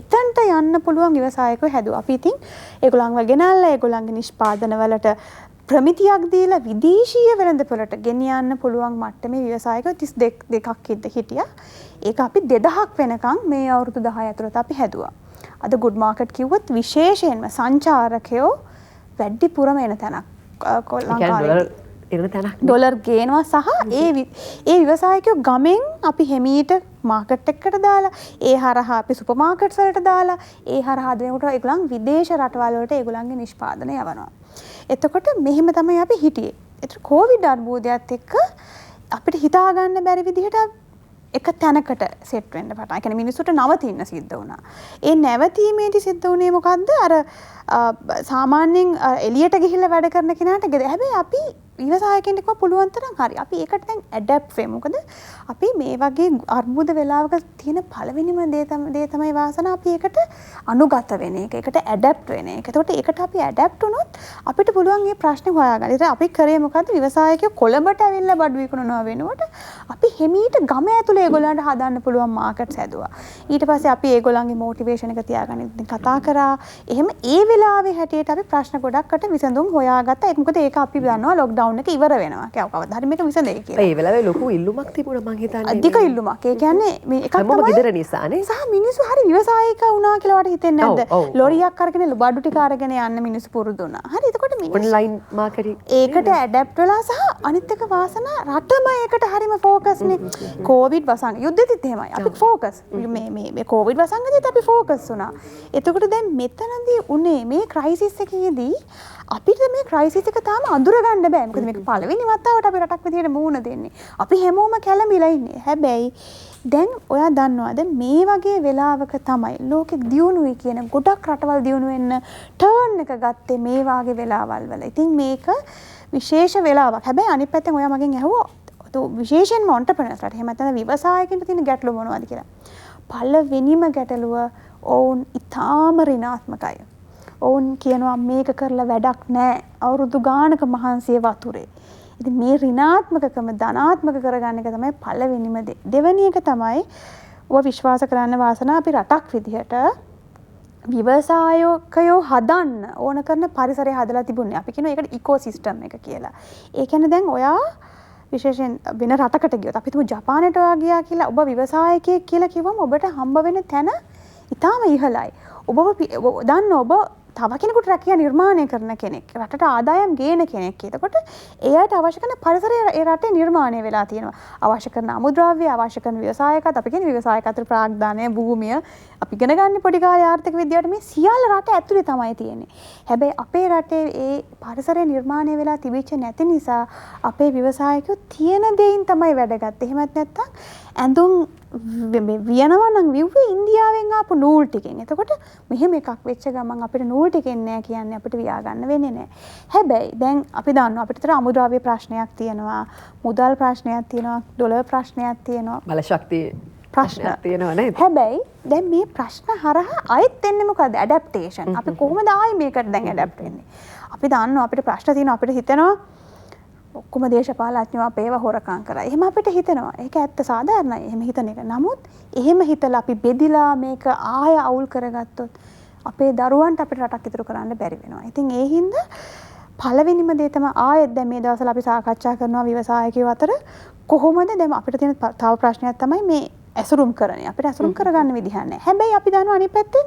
එතනට යන්න පුළුවන් ව්‍යවසායකයෝ හැදුවා. අපි ඉතින් ඒගොල්ලන්ව ගෙනල්ලා ඒගොල්ලන්ගේ නිෂ්පාදන වලට ප්‍රමිතියක් දීලා විදේශීය වෙළඳපොළට ගෙනියන්න පුළුවන් මට්ටමේ ව්‍යවසායකයෝ 32ක් හිටියා. ඒක අපි 2000ක් වෙනකන් මේ අවුරුදු 10 ඇතුළත අපි හැදුවා. අද ගුඩ් මාකට් කිව්වොත් විශේෂයෙන්ම සංචාරකයෝ වැඩිපුරම එන තැනක් ලංකාවේ ඩොලර් ගේනවා සහ ඒ ව්‍යවසායකයෝ ගමෙන් අපි හෙමීට මාකට් එකකට දාලා ඒ හරහා අපි සුපර් මාකට්ස් වලට දාලා ඒ හරහා දෙනකොට ඒගොල්ලන් විදේශ රටවල් වලට ඒගොල්ලන්ගේ නිෂ්පාදනය යවනවා. එතකොට මෙහෙම තමයි අපි හිටියේ. ඒතර කොවිඩ් අර්බුදයත් එක්ක අපිට හිතා ගන්න බැරි විදිහට එක තැනකට සෙට් වෙන්න පටන්. ඒ කියන්නේ මිනිස්සුන්ට නවතින්න සිද්ධ වුණා. ඒ නැවතීමේදී සිද්ධ වුණේ මොකද්ද? අර සාමාන්‍යයෙන් එළියට ගිහිල්ලා වැඩ කරන කෙනාට හැබැයි අපි විවසායකෙන්ට කිව්වා පුළුවන් තරම් හරි. අපි ඒකට දැන් ඇඩැප්ට් වෙමු. මොකද අපි මේ වගේ අර්බුද වෙලාවක තියෙන පළවෙනිම දේ තමයි වාසනාව අපි ඒකට අනුගත වෙන එක. ඒකට ඇඩැප්ට් වෙන එක. ඒකට ඒකට අපි ඇඩැප්ට් වුණොත් අපිට පුළුවන් මේ ප්‍රශ්නේ හොයාගන්න. ඉතින් අපි කරේ මොකද්ද? විවසායකයෝ කොළඹට ඇවිල්ලා බඩු විකුණනවා වෙනුවට අපි හෙමීට ගම ඇතුලේ ඒගොල්ලන්ට හදන්න පුළුවන් මාකට්ස් හැදුවා. ඊට පස්සේ අපි ඒගොල්ලන්ගේ මොටිවේෂන් එක තියාගන්න කතා කරා. එහෙම ඒ වෙලාවේ හැටියට අපි ප්‍රශ්න ගොඩක්කට විසඳුම් හොයාගත්තා. ඒක මොකද ඒක අපි දන්නවා ලොක්ඩවුන් එක ඉවර වෙනවා. කවදාවත් හරි මේක විසඳෙයි කියලා. ඒ වෙලාවේ ලොකු ඉල්ලුමක් තිබුණා මං හිතන්නේ. අධික ඉල්ලුමක්. ඒ කියන්නේ මේ එකක් තමයි හැමෝම ගෙදර නිසානේ. සහ මිනිස්සු හරි ව්‍යවසායික වුණා කියලා වට හිතෙන්නේ නැද්ද? ලොරියක් අරගෙන බඩු ටික අරගෙන යන්න මිනිස්සු පුරුදු වුණා. හරි එතකොට මිනිස්සු ඔන්ලයින් මාකටිං ඒකට ඇඩැප්ට් වෙලා සහ අනිත් එක වාසනා රටම ඒකට හරිම ෆෝකස්නේ. කොවිඩ් වසංග යුද්ධෙදිත් එහෙමයි. අපි ෆෝකස් මේ කොවිඩ් වසංගෙදිත් අපි ෆෝකස් වුණා. එතකොට දැන් මෙතනදී උනේ මේ ක්‍රයිසිස් එකේදී අපිට මේ ක්‍රයිසිස් එක තාම අඳුර ගන්න බෑ. මොකද මේක පළවෙනි වතාවට අපි රටක් විදියට මූණ දෙන්නේ. අපි හැමෝම කැළඹිලා ඉන්නේ. හැබැයි දැන් ඔයා දන්නවද මේ වගේ වෙලාවක තමයි ලෝකෙ දියුණුවයි කියන ගොඩක් රටවල් දියුණු වෙන්න ටර්න් එක ගත්තේ මේ වාගේ වෙලාවල් වල. ඉතින් මේක විශේෂ වෙලාවක්. හැබැයි අනිත් පැත්තෙන් ඔයා මගෙන් ඇහුවා විශේෂයෙන්ම ඔන්ටර්ප්‍රෙනර්ස්ලාට එහෙම නැත්නම් විවසායකින්ට තියෙන ගැටලුව මොනවද කියලා. පළවෙනිම ගැටලුව ඔවුන් ඊටාම ඍණාත්මකයි. ඔවුන් කියනවා මේක කරලා වැඩක් නැහැ. අවුරුදු ගානක මහන්සිය වතුරේ. ඉතින් මේ ඍණාත්මකකම ධනාත්මක කරගන්න එක තමයි පළවෙනිම දේ. දෙවෙනි එක තමයි ඔය විශ්වාස කරන්න වාසනාව අපි රටක් විදිහට විවසායකයෝ හදන්න ඕන කරන පරිසරය හදලා තිබුණේ. අපි කියනවා ඒකට ඉකෝසිස්ටම් එක කියලා. ඒ කියන්නේ දැන් ඔයා විශේෂයෙන් වෙන රටකට ගියොත් අපි තුමු ජපානයට ඔයා ගියා කියලා ඔබ විවසායකයෙක් කියලා කිව්වම ඔබට හම්බ වෙන තැන ඉතාම ඉහළයි. ඔබව දන්න ඔබ තව කෙනෙකුට රැකියා නිර්මාණය කරන කෙනෙක්. රටට ආදායම් ගේන කෙනෙක්. එතකොට එයාට අවශ්‍ය කරන පරිසරය ඒ රටේ නිර්මාණය වෙලා තියෙනවා. අවශ්‍ය කරන අමුද්‍රව්‍ය, අවශ්‍ය කරන ව්‍යවසායකත්, අපි කියන්නේ ව්‍යවසායකත්ව ප්‍රාග්ධානය, භූමිය, අපි ඉගෙන ගන්න පොඩි කාලේ ආර්ථික විද්‍යාවට මේ සියල්ල රට ඇතුලේ තමයි තියෙන්නේ. හැබැයි අපේ රටේ ඒ පරිසරය නිර්මාණය වෙලා තිබෙච්ච නැති නිසා අපේ ව්‍යවසායකයෝ තියෙන දෙයින් තමයි වැඩ ගත්තේ. එහෙමත් නැත්නම් ඇඳුම් වියනවා නම් විව්වේ ඉන්දියාවෙන් ආපු නූල් ටිකෙන්. එතකොට මෙහෙම එකක් වෙච්ච ගමන් අපිට නූල් ටිකෙන් නෑ කියන්නේ අපිට වියා ගන්න වෙන්නේ නෑ. හැබැයි දැන් අපි දන්නවා අපිට තර අමුද්‍රව්‍ය ප්‍රශ්නයක් තියෙනවා, මුදල් ප්‍රශ්නයක් තියෙනවා, ඩොලර් ප්‍රශ්නයක් තියෙනවා, බලශක්තිය ප්‍රශ්න තියෙනවා නේද? හැබැයි දැන් මේ ප්‍රශ්න හරහා ආයෙත් එන්නේ මොකද? ඇඩැප්ටේෂන්. අපි කොහොමද ආයෙ මේකට දැන් ඇඩැප්ට් වෙන්නේ? අපි දන්නවා අපිට ප්‍රශ්න තියෙනවා අපිට හිතෙනවා ඔක්කොම දේශපාලඥයෝ අපේව හොරකම් කරා. එහෙම අපිට හිතෙනවා. ඒක ඇත්ත සාධාරණයි. එහෙම හිතන එක. නමුත් එහෙම හිතලා අපි බෙදිලා මේක ආය අවුල් කරගත්තොත් අපේ දරුවන්ට අපිට රටක් ඉතුරු කරන්න බැරි වෙනවා. ඉතින් ඒ හින්දා පළවෙනිම දේ තමයි ආයෙත් දැන් මේ දවස්වල අපි සාකච්ඡා කරනවා ව්‍යවසායකයෝ අතර කොහොමද දැන් අපිට තියෙන තව ප්‍රශ්නයක් තමයි මේ ඇසුරුම් කරන්නේ. අපිට ඇසුරුම් කරගන්න විදිහක් නැහැ. හැබැයි අපි දන්නවා අනිත් පැත්තෙන්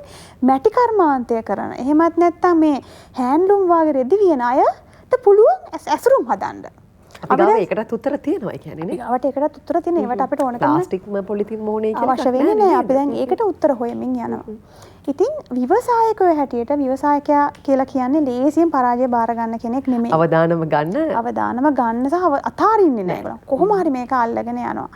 මැටි කර්මාන්තය කරන. එහෙමත් නැත්නම් මේ හෑන්ඩ්ලූම් වගේ රෙදි වියන අයට පුළුවන් ඇසුරුම් හදන්න. අපි ගාව ඒකටත් උත්තර තියෙනවා ඒ කියන්නේ නේ. ගාවට ඒකටත් උත්තර තියෙන. ඒවට අපිට ඕන කරන ප්ලාස්ටික්ම පොලිතින් මොනේ කියලා අවශ්‍ය වෙන්නේ නැහැ. අපි දැන් ඒකට උත්තර හොයමින් යනවා. ඉතින් ව්‍යවසායකයෝ හැටියට ව්‍යවසායකයා කියලා කියන්නේ ලේසියෙන් පරාජය බාර ගන්න කෙනෙක් නෙමෙයි. අවදානම ගන්න සහ අතාරින්නේ නැහැ. කොහොම හරි මේක අල්ලගෙන යනවා.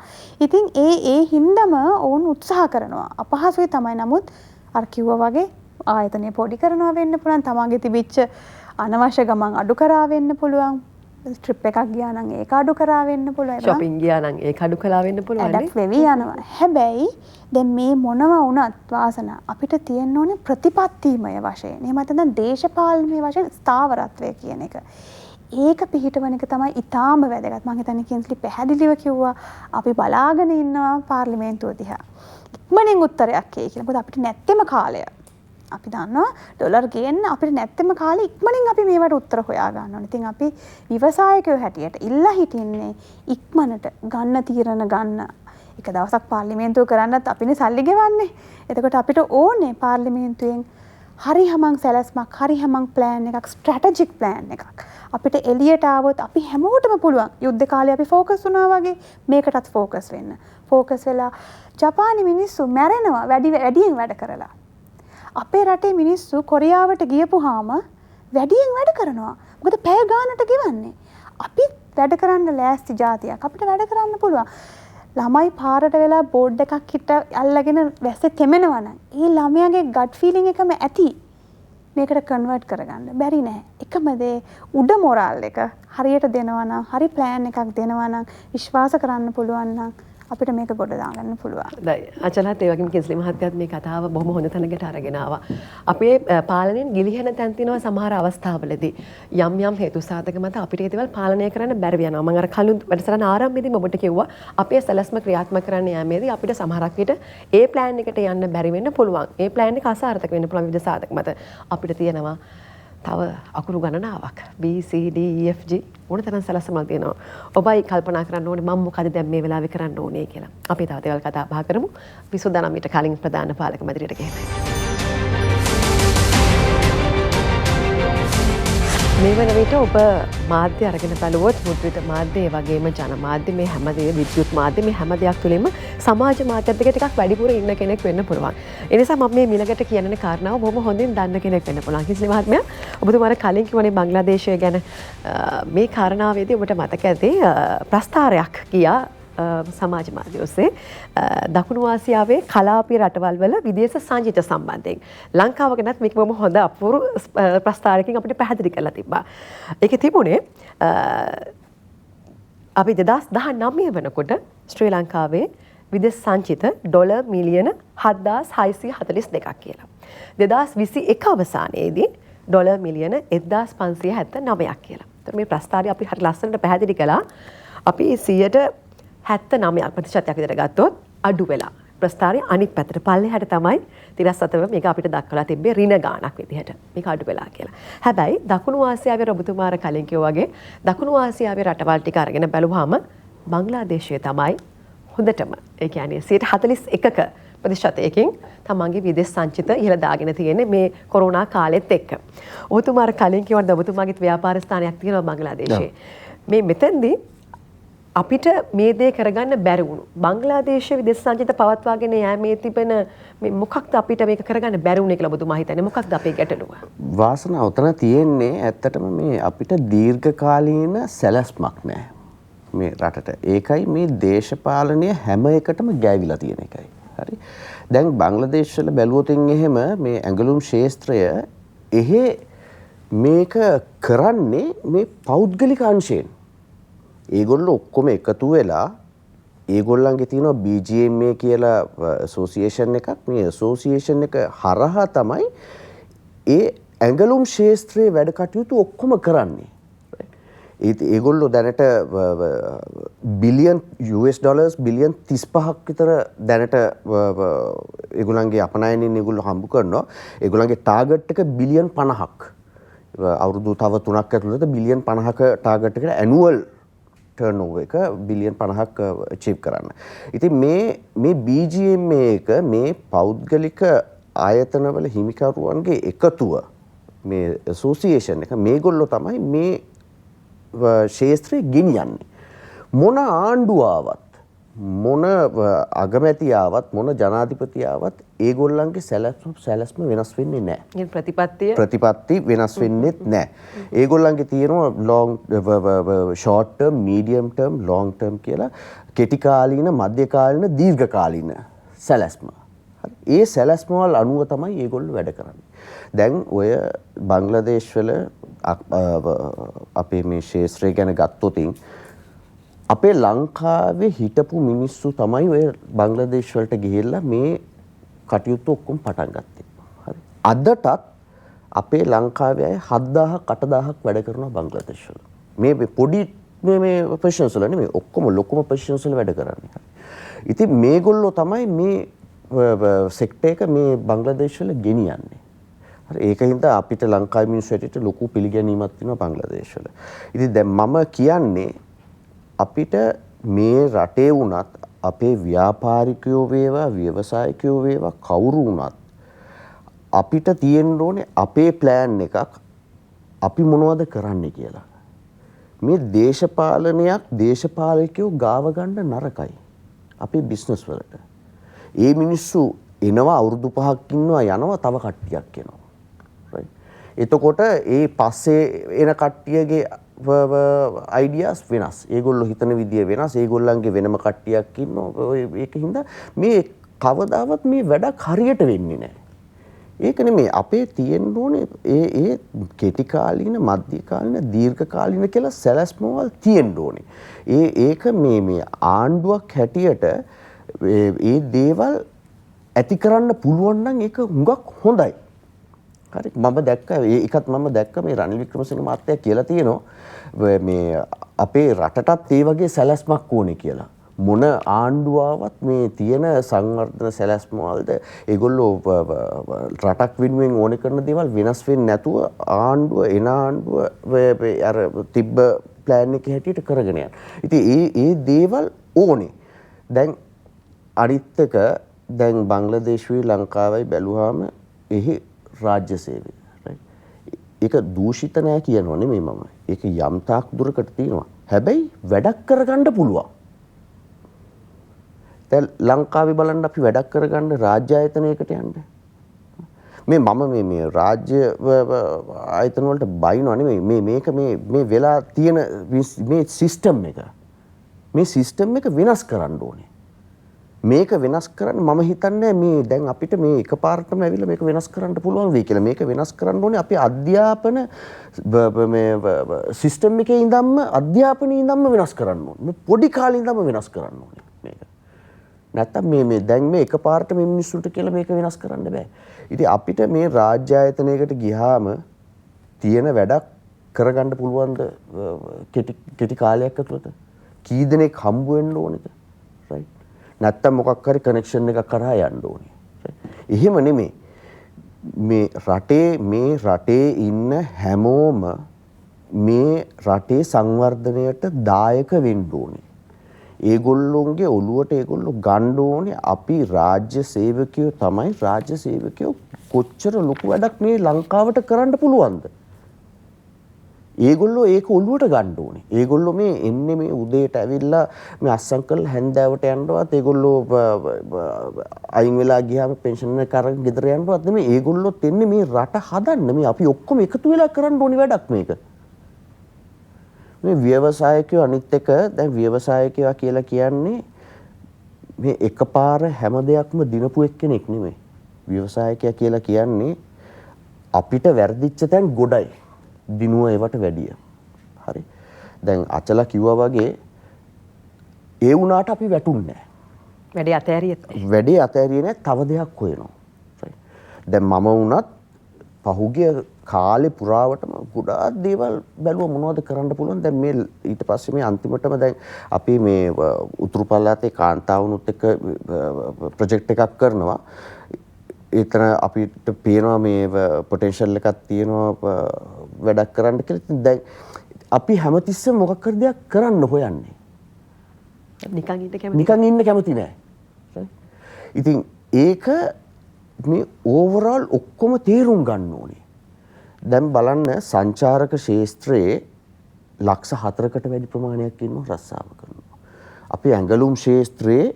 ඉතින් ඒ හින්දම ඔවුන් උත්සාහ කරනවා. අපහසුයි තමයි. නමුත් අර කිව්වා වගේ ආයතනය පොඩි කරනවා වෙන්න පුළුවන්. තමන්ගේ තිබිච්ච අනවශ්‍ය ගමන් අඩු කරා වෙන්න පුළුවන්. ට්‍රිප් එකක් ගියා නම් ඒක අඩු කරා වෙන්න පුළුවන්. shopping ගියා නම් ඒක අඩු කළා වෙන්න පුළුවන් නේ. ඇඩක් වෙවි යනවා. හැබැයි දැන් මේ මොනවා වුණත් වාසන අපිට තියෙන්න ඕනේ ප්‍රතිපත්තිමය වශයෙන්. එහෙම නැත්නම් දේශපාලනීය වශයෙන් ස්ථාවරත්වය කියන එක. ඒක පිළිහිටවන එක තමයි ඊටාම වැදගත්. මම හිතන්නේ කින්ස්ලි පැහැදිලිව කිව්වා අපි බලාගෙන ඉන්නවා පාර්ලිමේන්තුව දිහා. ඉක්මනින් උත්තරයක් එයි කියලා. මොකද අපිට නැත්තෙම කාලය. අපි දන්නවා ඩොලර් ගේන්න අපිට නැත්තෙම කාලේ ඉක්මනින් අපි මේවට උත්තර හොයා ගන්න ඕනේ. ඉතින් අපි ව්‍යවසායකයෝ හැටියට ඉල්ලා හිටින්නේ ඉක්මනට ගන්න තීරණ ගන්න. එක දවසක් පාර්ලිමේන්තුව කරන්නත් අපිනේ සල්ලි ගෙවන්නේ. එතකොට අපිට ඕනේ පාර්ලිමේන්තුවෙන් හරි හමං සැලැස්මක්, හරි හමං ප්ලෑන් එකක්, ස්ට්‍රැටජික් ප්ලෑන් එකක්. අපිට එළියට ආවොත් අපි හැමෝටම පුළුවන් යුද්ධ කාලේ අපි ෆෝකස් වුණා වගේ මේකටත් ෆෝකස් වෙන්න. ෆෝකස් වෙලා ජපානි මිනිස්සු මැරෙනවා වැඩියෙන් වැඩ කරලා. අපේ රටේ මිනිස්සු කොරියාවට ගියපුවාම වැඩියෙන් වැඩ කරනවා. මොකද පැය ගානට ගෙවන්නේ. අපි වැඩ කරන්න ලෑස්ති જાතියක්. අපිට වැඩ කරන්න පුළුවන්. ළමයි පාරට වෙලා බෝඩ් එකක් හිට අල්ලගෙන වැස්සේ තෙමෙනවා නම් ඒ ළමයාගේ ගට් ෆීලිං එකම ඇති. මේකට කන්වර්ට් කරගන්න බැරි නෑ. එකම දේ උඩ මොරාල් එක හරියට දෙනවා නම්, හරි ප්ලෑන් එකක් දෙනවා නම්, විශ්වාස කරන්න පුළුවන් නම් අපිට මේක ගොඩ දාගන්න පුළුවන්. දැන් අචලත් ඒ වගේම කිස්ලි මහත්තයාත් මේ කතාව බොහොම හොඳ තැනකට අරගෙන ආවා. අපේ පාලනයෙන් ගිලිහෙන තැන් තියෙනවා සමහර අවස්ථාවලදී. යම් හේතු සාධක මත අපිට ඒ දේවල් පාලනය කරන්න බැරි වෙනවා. මම අර කලින් වැඩසටහන ආරම්භයේදී ඔබට කිව්වා අපේ සැලැස්ම ක්‍රියාත්මක කරන්න යෑමේදී අපිට සමහරක් විට ඒ ප්ලෑන් එකට යන්න බැරි වෙන්න පුළුවන්. ඒ ප්ලෑන් එක අසාර්ථක වෙන්න පුළුවන් විවිධ සාධක මත අපිට තියෙනවා තව අකුරු ගණනාවක් B C D E F G ඕන තරම් සැලැස්මක් තියෙනවා. ඔබයි කල්පනා කරන්න ඕනේ මම මොකද දැන් මේ වෙලාවේ කරන්න ඕනේ කියලා. අපි තව දේවල් කතා බහ කරමු. විසුද්ධානම් ඊට කලින් ප්‍රධාන පාලක මැදිරියට ගෙනෙයි. මේ වන විට ඔබ මාධ්‍ය අරගෙන බලුවොත් මුද්‍රිත මාධ්‍ය ඒ වගේම ජන මාධ්‍ය මේ හැමදේම විද්‍යුත් මාධ්‍ය මේ හැම දෙයක් තුළින්ම සමාජ මාධ්‍යත් එක්ක ටිකක් වැඩිපුර ඉන්න කෙනෙක් වෙන්න පුළුවන්. ඒ නිසා මම මේ මිලකට කියන කාරණාව බොහොම හොඳින් දන්න කෙනෙක් වෙන්න පුළුවන්. කිසිලි මහත්මයා ඔබතුමාට කලින් කිව්වනේ බංග්ලාදේශය ගැන මේ කාරණාවේදී ඔබට මතක ඇති ප්‍රස්ථාරයක් ගියා සමාජ මාධ්‍ය ඔස්සේ දකුණු ආසියාවේ කලාපීය රටවල් වල විදේශ සංචිත සම්බන්ධයෙන් ලංකාව ගැනත් මේක බොහොම හොඳ අපූර්ව ප්‍රස්ථාරයකින් අපිට පැහැදිලි කරලා තිබ්බා. ඒකේ තිබුණේ අපි 2019 වෙනකොට ශ්‍රී ලංකාවේ විදේශ සංචිත ඩොලර් මිලියන 7642ක් කියලා. 2021 අවසානයේදී ඩොලර් මිලියන 1579ක් කියලා. ඒතර මේ ප්‍රස්ථාරය අපි හරි ලස්සනට පැහැදිලි කළා. අපි 79% විතර ගත්තොත් අඩු වෙලා ප්‍රස්ථාරය අනිත් පැත්තට පල්ලෙහාට තමයි තිරස්සතව මේක අපිට දක්වලා තිබ්බේ ඍණ ගාණක් විදිහට මේක අඩු වෙලා කියලා. හැබැයි දකුණු ආසියාවේ ඔබතුමාර කලින් කිව්වා වගේ දකුණු ආසියාවේ රටවල් ටික අරගෙන බැලුවාම බංග්ලාදේශය තමයි හොඳටම ඒ කියන්නේ 41ක ප්‍රතිශතයකින් තමන්ගේ විදේශ සංචිත ඉහළ දාගෙන තියෙන්නේ මේ කොරෝනා කාලෙත් එක්ක. ඔබතුමාර කලින් කිව්වා ඔබතුමාගේ ව්‍යාපාර ස්ථානයක් තියෙනවා බංග්ලාදේශයේ. මේ මෙතෙන්දී අපිට මේ දේ කරගන්න බැරි වුණු බංග්ලාදේශ විදේශ සංචිත පවත්වාගෙන යෑමේ තිබෙන මේ මොකක්ද අපිට මේක කරගන්න බැරි වුණේ කියලා ඔබතුමා හිතන්නේ මොකක්ද අපේ ගැටලුව? වාසනාව උතන තියෙන්නේ ඇත්තටම මේ අපිට දීර්ඝකාලීන සැලැස්මක් නැහැ මේ රටට. ඒකයි මේ දේශපාලනය හැම එකටම ගෑවිලා තියෙන එකයි. හරි. දැන් බංග්ලාදේශ වල බැලුවොතින් එහෙම මේ ඇඟලුම් ශාස්ත්‍රය එහෙ මේක කරන්නේ මේ පෞද්ගලික අංශයෙන්. ඒගොල්ලෝ ඔක්කොම එකතු වෙලා ඒගොල්ලන්ගේ තියෙනවා BGMA කියලා ඇසෝසියේෂන් එකක්. මේ ඇසෝසියේෂන් එක හරහා තමයි ඒ ඇඟලුම් ශේෂ්ත්‍රයේ වැඩ කටයුතු ඔක්කොම කරන්නේ. ඒගොල්ලෝ දැනට බිලියන් US ඩොලර්ස් බිලියන් 35ක් විතර දැනට ඒගොල්ලන්ගේ අපනයනින් ඒගොල්ලෝ හම්බ කරනවා. ඒගොල්ලන්ගේ ටාගට් එක බිලියන් 50ක්. අවුරුදු තව 3ක් ඇතුළත බිලියන් 50ක ටාගට් එකට ඇනුවල් ටර්නෝවර් එක බිලියන් 50ක් අචීව් කරන්න. ඉතින් මේ BGMA එක මේ පෞද්ගලික ආයතනවල හිමිකරුවන්ගේ එකතුව මේ ඇසෝසියේෂන් එක මේගොල්ලෝ තමයි මේ ශේත්‍රයේ ගෙනියන්නේ. මොන ආණ්ඩුවාවත් මොන අගමැතියාවත් මොන ජනාධිපතියාවත් ඒගොල්ලන්ගේ සැලැස්ම වෙනස් වෙන්නේ නැහැ. ප්‍රතිපත්ති වෙනස් වෙන්නේ නැහැ. ඒගොල්ලන්ගේ තියෙනවා long short term medium term long term කියලා කෙටි කාලීන මධ්‍ය කාලීන දීර්ඝ කාලීන සැලැස්ම. ඒ සැලැස්ම වල අනුව තමයි ඒගොල්ලෝ වැඩ කරන්නේ. දැන් ඔය බංග්ලාදේශ වල අපේ මේ ශේත්‍රය ගැන ගත්තොතින් අපේ ලංකාවේ හිටපු මිනිස්සු තමයි ඔය බංග්ලාදේශ වලට ගිහිල්ලා මේ කටයුතු ඔක්කොම පටන් ගත්තේ. හරි. අදටත් අපේ ලංකාවේ අය 7000ක් 8000ක් වැඩ කරනවා බංග්ලාදේශ වල. මේ පොඩි මේ පොසිෂන්ස් වල නෙමෙයි ඔක්කොම ලොකුම පොසිෂන්ස් වල වැඩ කරන්නේ. ඉතින් මේගොල්ලෝ තමයි මේ සෙක්ටර් එක මේ බංග්ලාදේශ වල ගෙනියන්නේ. හරි. ඒකින්ද අපිට ලංකාවේ මිනිස්සු හැටියට ලොකු පිළිගැනීමක් තියෙනවා බංග්ලාදේශ වල. ඉතින් දැන් මම කියන්නේ අපිට මේ රටේ වුණත් අපේ ව්‍යාපාරිකයෝ වේවා ව්‍යවසායකයෝ වේවා කවුරු වුණත් අපිට තියෙන්න ඕනේ අපේ ප්ලෑන් එකක් අපි මොනවද කරන්න කියලා. මේ දේශපාලකයෝ ගාව ගන්න නරකයි. අපේ බිස්නස් වලට. ඒ මිනිස්සු එනවා අවුරුදු 5ක් ඉන්නවා යනවා තව කට්ටියක් එනවා. එතකොට ඒ පස්සේ එන කට්ටියගේ ideas වෙනස්. ඒගොල්ලෝ හිතන විදිය වෙනස්. ඒගොල්ලන්ගේ වෙනම කට්ටියක් ඉන්නවා. ඒකින්ද මේ කවදාවත් මේ වැඩක් හරියට වෙන්නේ නැහැ. ඒක නෙමෙයි අපේ තියෙන්න ඕනේ ඒ කෙටි කාලීන මධ්‍ය කාලීන දීර්ඝ කාලීන කියලා සැලැස්මවල් තියෙන්න ඕනේ. ඒක මේ ආණ්ඩුවක් හැටියට ඒ දේවල් ඇති කරන්න පුළුවන් නම් ඒක හුඟක් හොඳයි. හරි මම දැක්ක මේ රනිල් වික්‍රමසිංහ මහත්තයා කියලා තියෙනවා මේ අපේ රටටත් ඒ වගේ සැලැස්මක් ඕනේ කියලා. මොන ආණ්ඩුවාවත් මේ තියෙන සංවර්ධන සැලැස්ම වලද ඒගොල්ලෝ රටක් වෙනුවෙන් ඕනේ කරන දේවල් වෙනස් වෙන්නේ නැතුව ආණ්ඩුව අර තිබ්බ ප්ලෑන් එකේ හැටියට කරගෙන යන. ඉතින් ඒ දේවල් ඕනේ. දැන් අනිත් එක දැන් බංග්ලාදේශුයි ලංකාවයි බැලුවාම එහි රාජ්‍ය සේවය ඒක දූෂිත නෑ කියනවා නෙමෙයි මම. ඒක යම් තාක් දුරකට තියෙනවා. හැබැයි වැඩක් කරගන්න පුළුවන්. දැන් ලංකාවේ බලන්න අපි වැඩක් කරගන්න රාජ්‍ය ආයතනයකට යන්න. මේ රාජ්‍ය ආයතන වලට බයිනවා නෙමෙයි. මේ වෙලා තියෙන මේ සිස්ටම් එක. මේ සිස්ටම් එක වෙනස් කරන්න ඕනේ. මේක වෙනස් කරන්න මම හිතන්නේ මේ දැන් අපිට මේ එකපාරටම ඇවිල්ලා මේක වෙනස් කරන්න පුළුවන් වෙයි කියලා. මේක වෙනස් කරන්න ඕනේ අපි අධ්‍යාපන මේ සිස්ටම් එකේ ඉඳන්ම අධ්‍යාපනයේ ඉඳන්ම වෙනස් කරන්න ඕනේ. මේ පොඩි කාලේ ඉඳන්ම වෙනස් කරන්න ඕනේ මේක. නැත්තම් මේ දැන් මේ එකපාරට මේ මිනිස්සුන්ට කියලා මේක වෙනස් කරන්න බෑ. ඉතින් අපිට මේ රාජ්‍ය ආයතනයකට ගියාම තියෙන වැඩක් කරගන්න පුළුවන්ද කෙටි කාලයක් ඇතුළත? කී දෙනෙක් හම්බ වෙන්න ඕනේද? රයිට්. නැත්තම් මොකක් හරි කනෙක්ෂන් එකක් කරා යන්න ඕනේ. එහෙම නෙමෙයි. මේ රටේ ඉන්න හැමෝම මේ රටේ සංවර්ධනයට දායක වෙන්න ඕනේ. ඒගොල්ලොන්ගේ ඔළුවට ඒගොල්ලෝ ගන්න ඕනේ අපි රාජ්‍ය සේවකයෝ තමයි. රාජ්‍ය සේවකයෝ කොච්චර ලොකු වැඩක් මේ ලංකාවට කරන්න පුළුවන්ද? ඒගොල්ලෝ ඒක ඔළුවට ගන්න ඕනේ. ඒගොල්ලෝ මේ එන්නේ මේ උදේට ඇවිල්ලා මේ අස්සම් කරලා හැන්දෑවට යනවත් ඒගොල්ලෝ අයින් වෙලා ගියාම පෙන්ෂන් එක අරන් ගෙදර යනවත් නෙමෙයි. ඒගොල්ලොත් එන්නේ මේ රට හදන්න. මේ අපි ඔක්කොම එකතු වෙලා කරන්න ඕනේ වැඩක් මේක. මේ ව්‍යවසායකයෝ අනිත් එක දැන් ව්‍යවසායකයා කියලා කියන්නේ මේ එකපාර හැම දෙයක්ම දිනපු එක්කෙනෙක් නෙමෙයි. ව්‍යවසායකයා කියලා කියන්නේ අපිට වැරදිච්ච තැන් ගොඩයි. දිනුව ඒවට වැඩිය. හරි. දැන් අචලා කිව්වා වගේ ඒ වුණාට අපි වැටුන්නේ නැහැ. වැඩේ අතෑරියේ නැහැ තව දෙයක් හොයනවා. දැන් මම වුණත් පහුගිය කාලේ පුරාවටම ගොඩාක් දේවල් බැලුවා මොනවද කරන්න පුළුවන්. දැන් මේ ඊට පස්සේ මේ අන්තිමටම දැන් අපි මේ උතුරු පළාතේ කාන්තාවුනුත් එක්ක ප්‍රොජෙක්ට් එකක් කරනවා. ඒතන අපිට පේනවා මේ පොටෙන්ෂල් එකක් තියෙනවා වැඩක් කරන්න කියලා. ඉතින් දැන් අපි හැමතිස්සෙම මොකක් හරි දෙයක් කරන්න හොයන්නේ. නිකන් ඉන්න කැමති නෑ. ඉතින් ඒක මේ ඕවරෝල් ඔක්කොම තේරුම් ගන්න ඕනේ. දැන් බලන්න සංචාරක ශාස්ත්‍රයේ ලක්ෂ 4කට වැඩි ප්‍රමාණයක් ඉන්නව රස්සාව කරනවා. අපි ඇඟලුම් ශාස්ත්‍රයේ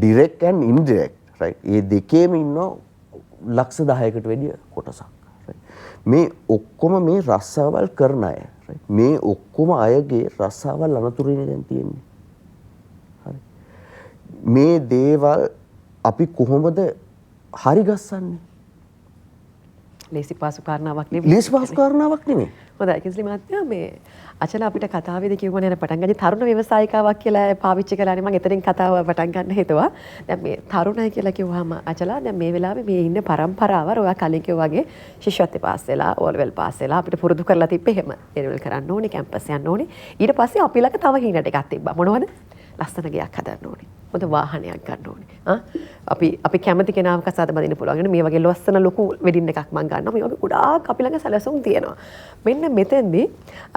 direct and indirect right ඒ දෙකේම ඉන්නව ලක්ෂ 10කට වැඩි කොටසක්. මේ ඔක්කොම මේ රස්සාවල් කරන අය. මේ ඔක්කොම අයගේ රස්සාවල් අනතුරුනේ දැන් තියෙන්නේ. හරි. මේ දේවල් අපි කොහොමද හරි ගස්සන්නේ? ලේසි පාසු කාරණාවක් නෙවෙයි. ලේසි පාසු කාරණාවක් නෙවෙයි. හොඳයි කිස්ලි මහත්මයා මේ අචල අපිට කතාවේදී කියවනේ පටන් ගන්නේ තරුණ ව්‍යවසායිකාවක් කියලා පාවිච්චි කළානේ මම එතනින් කතාව පටන් ගන්න හිතුවා. දැන් මේ තරුණයි කියලා කිව්වහම අචල දැන් මේ වෙලාවේ මේ ඉන්න පරම්පරාව ඔයා කලින් කිව්වා වගේ ශිෂ්‍යත්ව පාස් වෙලා ඕ ලෙවල් පාස් වෙලා අපිට පුරුදු කරලා තිබ්බේ එහෙම. ඒ ලෙවල් කරන්න ඕනේ කැම්පස් යන්න ඕනේ. ඊට පස්සේ අපි ළඟ තව හිණ ටිකක් තිබ්බා. මොනවද? ලස්සන ගයක් හදන්න ඕනේ. හොඳ වාහනයක් ගන්න ඕනේ. අපි කැමති කෙනාව කසාද බඳින්න පුළුවන්. මේ වගේ ලස්සන ලොකු වෙඩින් එකක් මම ගන්නවා. මේ වගේ ගොඩාක් අපි ළඟ සැලසුම් තියෙනවා. මෙන්න මෙතෙන්දී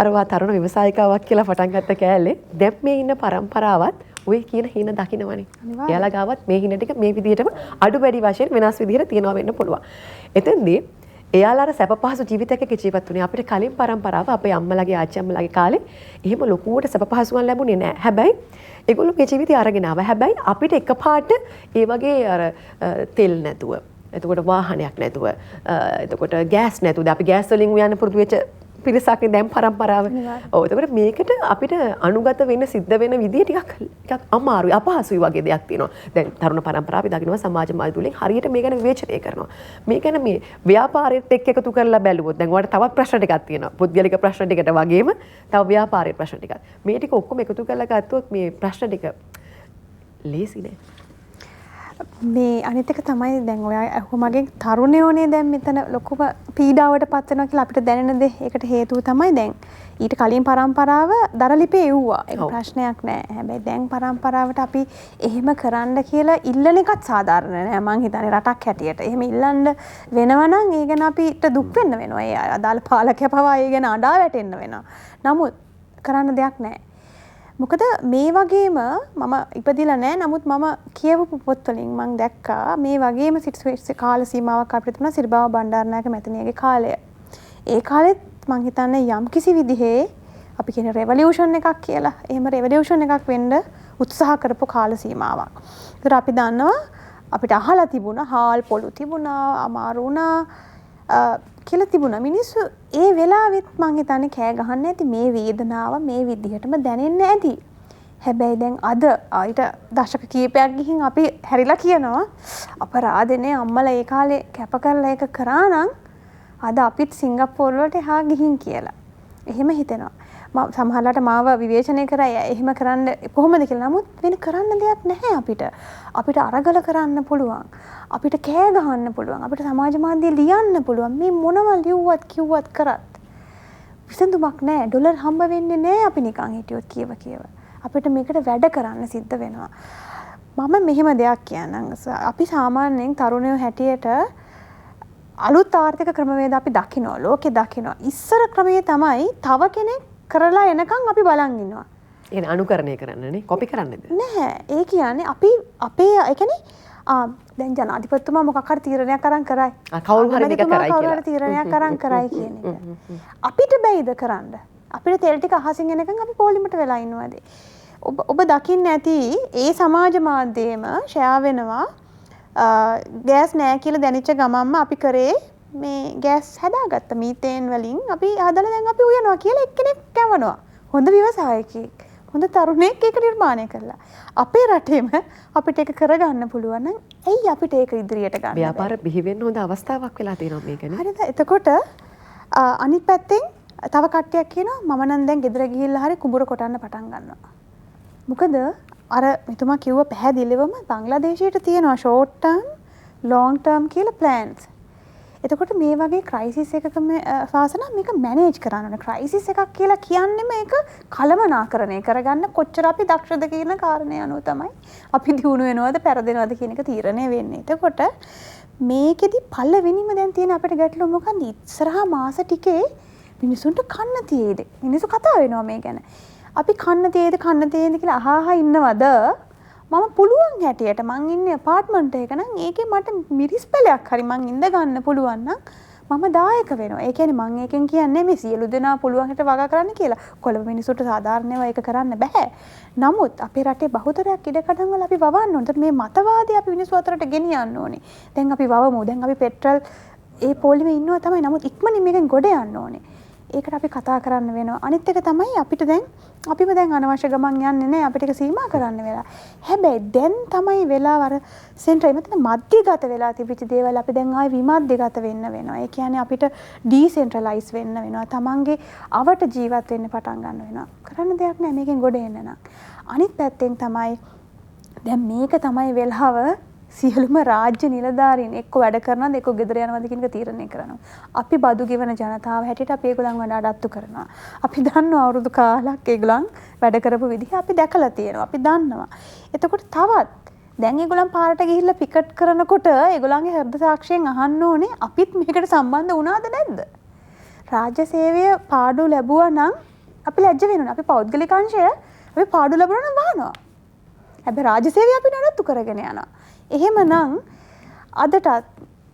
අරවා තරුණ ව්‍යවසායිකාවක් කියලා පටන් ගත්ත කෑල්ලේ දැන් මේ ඉන්න පරම්පරාවත් ඔය කියන හිණ දකින්නවනේ. එයාලා ගාවත් මේ හිණ ටික මේ විදිහටම අඩු වැඩි වශයෙන් වෙනස් විදිහට තියනවා වෙන්න පුළුවන්. එතෙන්දී එයාලා අර සැප පහසු ජීවිතයක ජීවත් වුණේ අපිට කලින් පරම්පරාව අපේ අම්මලාගේ ආච්චි අම්මලාගේ කාලේ එහෙම ලොකුවට සැප පහසුකම් ලැබුණේ නැහැ. හැබැයි ඒගොල්ලෝගේ ජීවිතය අරගෙන ආවා. හැබැයි අපිට එකපාරට ඒ වගේ අර තෙල් නැතුව, එතකොට වාහනයක් නැතුව, එතකොට ගෑස් නැතුව අපි ගෑස් වලින් යන පුරුදු වෙච්ච පිරිසක් දැන් පරම්පරාව. ඔව් එතකොට මේකට අපිට අනුගත වෙන්න සිද්ධ වෙන විදිය ටිකක් අමාරුයි අපහසුයි වගේ දෙයක් තියෙනවා. දැන් තරුණ පරම්පරාව අපි දකිනවා සමාජ මාධ්‍ය වලින් හරියට මේ ගැන විවේචනය කරනවා. මේ ගැන මේ ව්‍යාපාරයත් එක්ක එකතු කරලා බැලුවොත් දැන් ඔයාලට තවත් ප්‍රශ්න ටිකක් තියෙනවා. පුද්ගලික ප්‍රශ්න ටිකට වගේම තව ව්‍යාපාරයේ ප්‍රශ්න ටිකක්. මේ ටික ඔක්කොම එකතු කරලා ගත්තොත් මේ ප්‍රශ්න ටික ලේසි නෑ. මේ අනිත් එක තමයි දැන් ඔයා අහුව මගෙන් තරුණයෝනේ දැන් මෙතන ලොකුම පීඩාවට පත් වෙනවා කියලා අපිට දැනෙන දේ. ඒකට හේතුව තමයි දැන් ඊට කලින් පරම්පරාව දරලිපේ එව්වා. ඒක ප්‍රශ්නයක් නෑ. හැබැයි දැන් පරම්පරාවට අපි එහෙම කරන්න කියලා ඉල්ලන එකත් සාධාරණ නෑ. මං හිතන්නේ රටක් හැටියට. එහෙම ඉල්ලන්න වෙනවා නම් ඒ ගැන අපිට දුක් වෙන්න වෙනවා. ඒ අදාළ පාලකයා පවා ඒ ගැන අඬා වැටෙන්න වෙනවා. නමුත් කරන්න දෙයක් නෑ. මොකද මේ වගේම මම ඉපදිලා නැහැ. නමුත් මම කියවපු පොත්වලින් මම දැක්කා මේ වගේම කාල සීමාවක් අපිට තිබුණා සිරිබාව බණ්ඩාරනායක මැතිණියගේ කාලය. ඒ කාලෙත් මම හිතන්නේ යම් කිසි විදිහේ අපි කියන රෙවොලියුෂන් එකක් කියලා. එහෙම රෙවොලියුෂන් එකක් වෙන්න උත්සාහ කරපු කාල සීමාවක්. ඒතර අපි දන්නවා අපිට අහලා තිබුණා හාල් පොළු තිබුණා අමාරු වුණා කියලා තිබුණා. මිනිස්සු ඒ වෙලාවෙත් මං හිතන්නේ කෑ ගහන්න ඇති මේ වේදනාව මේ විදිහටම දැනෙන්නේ ඇති. හැබැයි දැන් අද ඊට දශක කීපයක් ගිහින් අපි හැරිලා කියනවා අපරාධනේ අම්මලා ඒ කාලේ කැප කරලා ඒක කරා නම් අද අපිත් සිංගප්පූරු වලට එහා ගිහින් කියලා. එහෙම හිතෙනවා. මම සමහරවිට මාව විවේචනය කරා එහෙම කරන්න කොහොමද කියලා. නමුත් වෙන කරන්න දෙයක් නැහැ අපිට. අපිට අරගල කරන්න පුළුවන්. අපිට කෑ ගහන්න පුළුවන්. අපිට සමාජ මාධ්‍ය ලියන්න පුළුවන්. මේ මොනවා ලියුවත් කිව්වත් කරත් විසඳුමක් නැහැ. ඩොලර් හම්බ වෙන්නේ නැහැ අපි නිකන් හිටියොත් කියව. අපිට මේකට වැඩ කරන්න සිද්ධ වෙනවා. මම මෙහෙම දෙයක් කියන්නම්. අපි සාමාන්‍යයෙන් තරුණයෝ හැටියට අලුත් ආර්ථික ක්‍රමවේද අපි දකිනවා. ලෝකේ දකිනවා. ඉස්සර ක්‍රමයේ තමයි තව කෙනෙක් කරලා එනකන් අපි බලන් ඉන්නවා. ඒ අනුකරණය කරන්නනේ කොපි කරන්නේද? නැහැ. ඒ කියන්නේ අපි අපේ ඒ කියන්නේ දැන් ජනාධිපතිතුමා මොකක් හරි තීරණයක් අරන් කරයි. කවුරු හරි දෙයක් කරයි කියලා. කවුරු හරි තීරණයක් අරන් කරයි කියන එක. අපිට බැයිද කරන්න? අපිට තෙල් ටික අහසින් එනකන් අපි පොලිමට වෙලා ඉන්නවාද? ඔබ දකින්න ඇති ඒ සමාජ මාධ්‍යයේම ෂෙයා වෙනවා ගෑස් නෑ කියලා දැනෙච්ච ගමන්ම අපි කරේ මේ ගෑස් හදාගත්ත මීතේන් වලින් අපි හදලා දැන් අපි උයනවා කියලා එක්කෙනෙක් කවනවා. හොඳ ව්‍යවසායකයෙක්, හොඳ තරුණයෙක් ඒක නිර්මාණය කරලා. අපේ රටේම අපිට ඒක කරගන්න පුළුවන් නම් ඇයි අපිට ඒක ඉදිරියට ගන්න බැහැ? ව්‍යාපාර බිහි වෙන්න හොඳ අවස්ථාවක් වෙලා තියෙනවා මේකනේ. හරිද? එතකොට අනිත් පැත්තෙන් තව කට්ටියක් කියනවා මම නම් දැන් ගෙදර ගිහිල්ලා හරි කුඹුර කොටන්න පටන් ගන්නවා. මොකද අර මෙතුමා කිව්ව පැහැදිලිවම බංග්ලාදේශයට තියෙනවා ෂෝට් ටර්ම්, ලොන්ග් ටර්ම් කියලා ප්ලෑන්ස්. එතකොට මේ වගේ ක්‍රයිසිස් එකක වාසනා මේක මැනේජ් කරන්න ඕනේ. ක්‍රයිසිස් එකක් කියලා කියන්නේ මේක කලමනාකරණය කරගන්න කොච්චර අපි දක්ෂද කියන කාරණේ අනුව තමයි අපි දියුණු වෙනවද පෙරදෙනවද කියන එක තීරණය වෙන්නේ. එතකොට මේකෙදි පළවෙනිම දැන් තියෙන අපිට ගැටලුව මොකක්ද? ඉස්සරහා මාස ටිකේ මිනිසුන්ට කන්න තියෙයිද? මිනිස්සු කතා වෙනවා මේ ගැන. අපි කන්න තියෙයිද කියලා අහහා ඉන්නවද? මම පුළුවන් හැටියට මං ඉන්නේ අපාර්ට්මන්ට් එක නම් ඒකේ මට මිරිස් පැලයක් හරි මං ඉඳ ගන්න පුළුවන් නම් මම දායක වෙනවා. ඒ කියන්නේ මං එකෙන් කියන්නේ මේ සියලු දෙනා පුළුවන් හිට වගා කරන්න කියලා. කොළඹ මිනිසුන්ට සාධාරණව ඒක කරන්න බෑ. නමුත් අපේ රටේ බහුතරයක් ඉඩකඩම් වල අපි වවන්න ඕනේ. මේ මතවාදී අපි මිනිස්සු අතරට ගෙනියන්න ඕනේ. දැන් අපි වවමු. දැන් අපි පෙට්‍රල් ඒ පොලිමේ ඉන්නවා තමයි. නමුත් ඉක්මනින් මේකෙන් ගොඩ යන්න ඕනේ. ඒකට අපි කතා කරන්න වෙනවා. අනිත් එක තමයි අපිට දැන් අපිම දැන් අනවශ්‍ය ගමන් යන්නේ නැහැ. අපිට ඒක සීමා කරන්න වෙලා. හැබැයි දැන් තමයි වෙලාව අර සෙන්ටර් මෙතන මධ්‍යගත වෙලා තිබිච්ච දේවල් අපි දැන් ආයේ විමධ්‍යගත වෙන්න වෙනවා. ඒ කියන්නේ අපිට ඩීසෙන්ට්‍රලයිස් වෙන්න වෙනවා. තමන්ගේ අවට ජීවත් වෙන්න පටන් ගන්න වෙනවා. කරන්න දෙයක් නැහැ මේකෙන් ගොඩ එන්න නම්. අනිත් පැත්තෙන් තමයි දැන් මේක තමයි වෙලාව සියලුම රාජ්‍ය නිලධාරීන් එක්ක වැඩ කරනවද එක්ක ගෙදර යනවද කියන එක තීරණය කරනවා. අපි බදු ගෙවන ජනතාව හැටියට අපි ඒගොල්ලන් වඩා අඩත්තු කරනවා. අපි දන්නවා අවුරුදු කාලයක් ඒගොල්ලන් වැඩ කරපු විදිහ අපි දැකලා තියෙනවා. අපි දන්නවා. එතකොට තවත් දැන් ඒගොල්ලන් පාරට ගිහිල්ලා පිකට් කරනකොට ඒගොල්ලන්ගේ හෘද සාක්ෂියෙන් අහන්න ඕනේ අපිත් මේකට සම්බන්ධ වුණාද නැද්ද? රාජ්‍ය සේවය පාඩු ලැබුවා නම් අපි ලැජ්ජ වෙනවා. අපි පෞද්ගලික අංශය අපි පාඩු ලැබුණා නම් වහනවා. හැබැයි රාජ්‍ය සේවය අපි නඩත්තු කරගෙන යනවා. එහෙමනම් අදටත්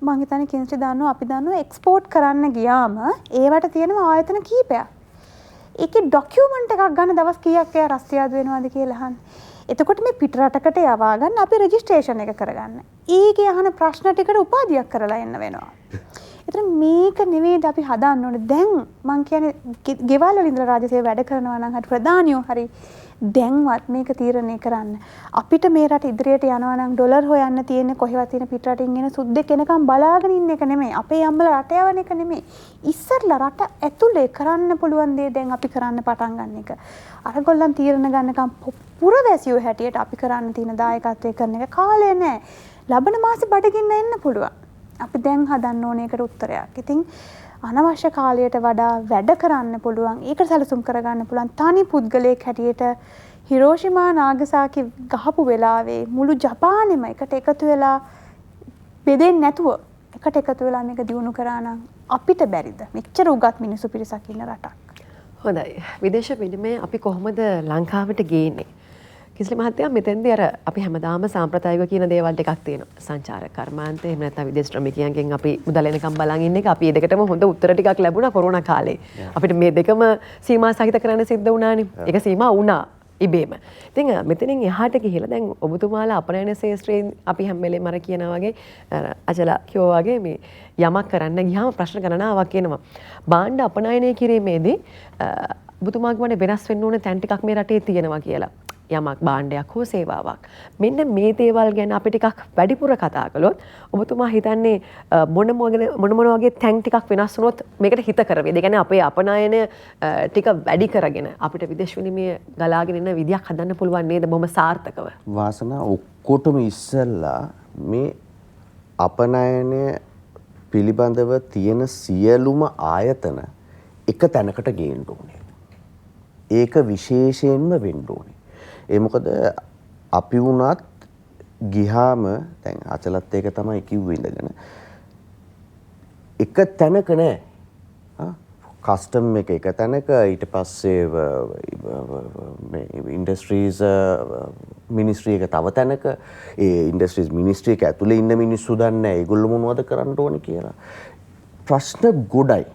මම හිතන්නේ කින්ස්ටි දන්නවා අපි දන්නවා එක්ස්පෝර්ට් කරන්න ගියාම ඒවට තියෙනවා ආයතන කීපයක්. ඒකේ ඩොකියුමන්ට් එකක් ගන්න දවස් කීයක් එයා රස්තියාදු වෙනවද කියලා අහන්නේ. එතකොට මේ පිට රටකට යවා ගන්න අපි රෙජිස්ට්‍රේෂන් එක කරගන්න. ඊගේ අහන ප්‍රශ්න ටිකට උපාධියක් කරලා එන්න වෙනවා. ඒතර මේක නෙවෙයිද අපි හදාන්න ඕනේ. දැන් මං කියන්නේ ගෙවල් වල ඉඳලා රාජසේව වැඩ කරනවා නම් හරි ප්‍රධානියෝ හරි දැන්වත් මේක තීරණය කරන්න. අපිට මේ රට ඉදිරියට යනවා නම් ඩොලර් හොයන්න තියෙන්නේ කොහෙවත් තියෙන පිට රටින් එන සුද්දෙක් එනකම් බලාගෙන ඉන්න එක නෙමෙයි. අපේ අම්මලා රට යවන එක නෙමෙයි. ඉස්සරලා රට ඇතුලේ කරන්න පුළුවන් දේ දැන් අපි කරන්න පටන් ගන්න එක. අරගොල්ලන් තීරණ ගන්නකම් පුරවැසියෝ හැටියට අපි කරන්න තියෙන දායකත්වය කරන එක කාලය නෑ. ලබන මාසේ බඩගින්න එන්න පුළුවන්. අපි දැන් හදන්න ඕනේ ඒකට උත්තරයක්. ඉතින් අනවශ්‍ය කාලයට වඩා වැඩ කරන්න පුළුවන් ඒකට සැලසුම් කරගන්න පුළුවන් තනි පුද්ගලයෙක් හැටියට හිරෝෂිමා නාගසාකි ගහපු වෙලාවේ මුළු ජපානෙම එකට එකතු වෙලා බෙදෙන්නේ නැතුව එකට එකතු වෙලා මේක දියුණු කරා නම් අපිට බැරිද මෙච්චර උගත් මිනිස්සු පිරිසක් ඉන්න රටක්. හොඳයි. විදේශ විනිමය අපි කොහොමද ලංකාවට ගේන්නේ? කිසිලි මහත්තයා මෙතෙන්දී අර අපි හැමදාම සාම්ප්‍රදායික කියන දේවල් ටිකක් තියෙනවා. සංචාරක කර්මාන්තය එහෙම නැත්නම් විදේශ ශ්‍රමිකයන්ගෙන් අපි මුදල් එනකම් බලන් ඉන්න එක අපි මේ දෙකටම හොඳ උත්තර ටිකක් ලැබුණා කොරෝනා කාලේ. අපිට මේ දෙකම සීමා සහිත කරන්න සිද්ධ වුණානේ. ඒක සීමා වුණා ඉබේම. ඉතින් මෙතනින් එහාට ගිහිලා දැන් ඔබතුමාලා අපනයන ශේෂ්ත්‍රයෙන් අපි හැම වෙලේම අර කියනා වගේ අචලා කියෝ වගේ මේ යමක් කරන්න ගියාම ප්‍රශ්න ගණනාවක් එනවා. භාණ්ඩ අපනයනය කිරීමේදී ඔබතුමාගේ වනේ වෙනස් වෙන්න ඕන තැන් ටිකක් මේ රටේ තියෙනවා කියලා. යමක් භාණ්ඩයක් හෝ සේවාවක්. මෙන්න මේ දේවල් ගැන අපි ටිකක් වැඩිපුර කතා කළොත් ඔබතුමා හිතන්නේ මොන වගේ තැන් ටිකක් වෙනස් වුණොත් මේකට හිත කරවේද? ඒ කියන්නේ අපේ අපනයන ටික වැඩි කරගෙන අපිට විදේශ විනිමය ගලාගෙන ඉන්න විදියක් හදන්න පුළුවන් නේද බොහොම සාර්ථකව? වාසනා ඔක්කොටම ඉස්සෙල්ලා මේ අපනයනය පිළිබඳව තියෙන සියලුම ආයතන එක තැනකට ගේන්න ඕනේ. ඒක විශේෂයෙන්ම වෙන්න ඕනේ. ඒ මොකද අපි වුණත් ගිහාම දැන් අචලත් ඒක තමයි කිව්වේ ඉඳගෙන එක තැනක නෑ කස්ටම් එක තැනක ඊට පස්සේ මේ ඉන්ඩස්ට්‍රීස් මිනිස්ට්‍රි එක තව තැනක ඒ ඉන්ඩස්ට්‍රීස් මිනිස්ට්‍රි එක ඇතුලේ ඉන්න මිනිස්සු දන්නේ නැහැ ඒගොල්ලෝ මොනවද කරන්න ඕනේ කියලා ප්‍රශ්න ගොඩයි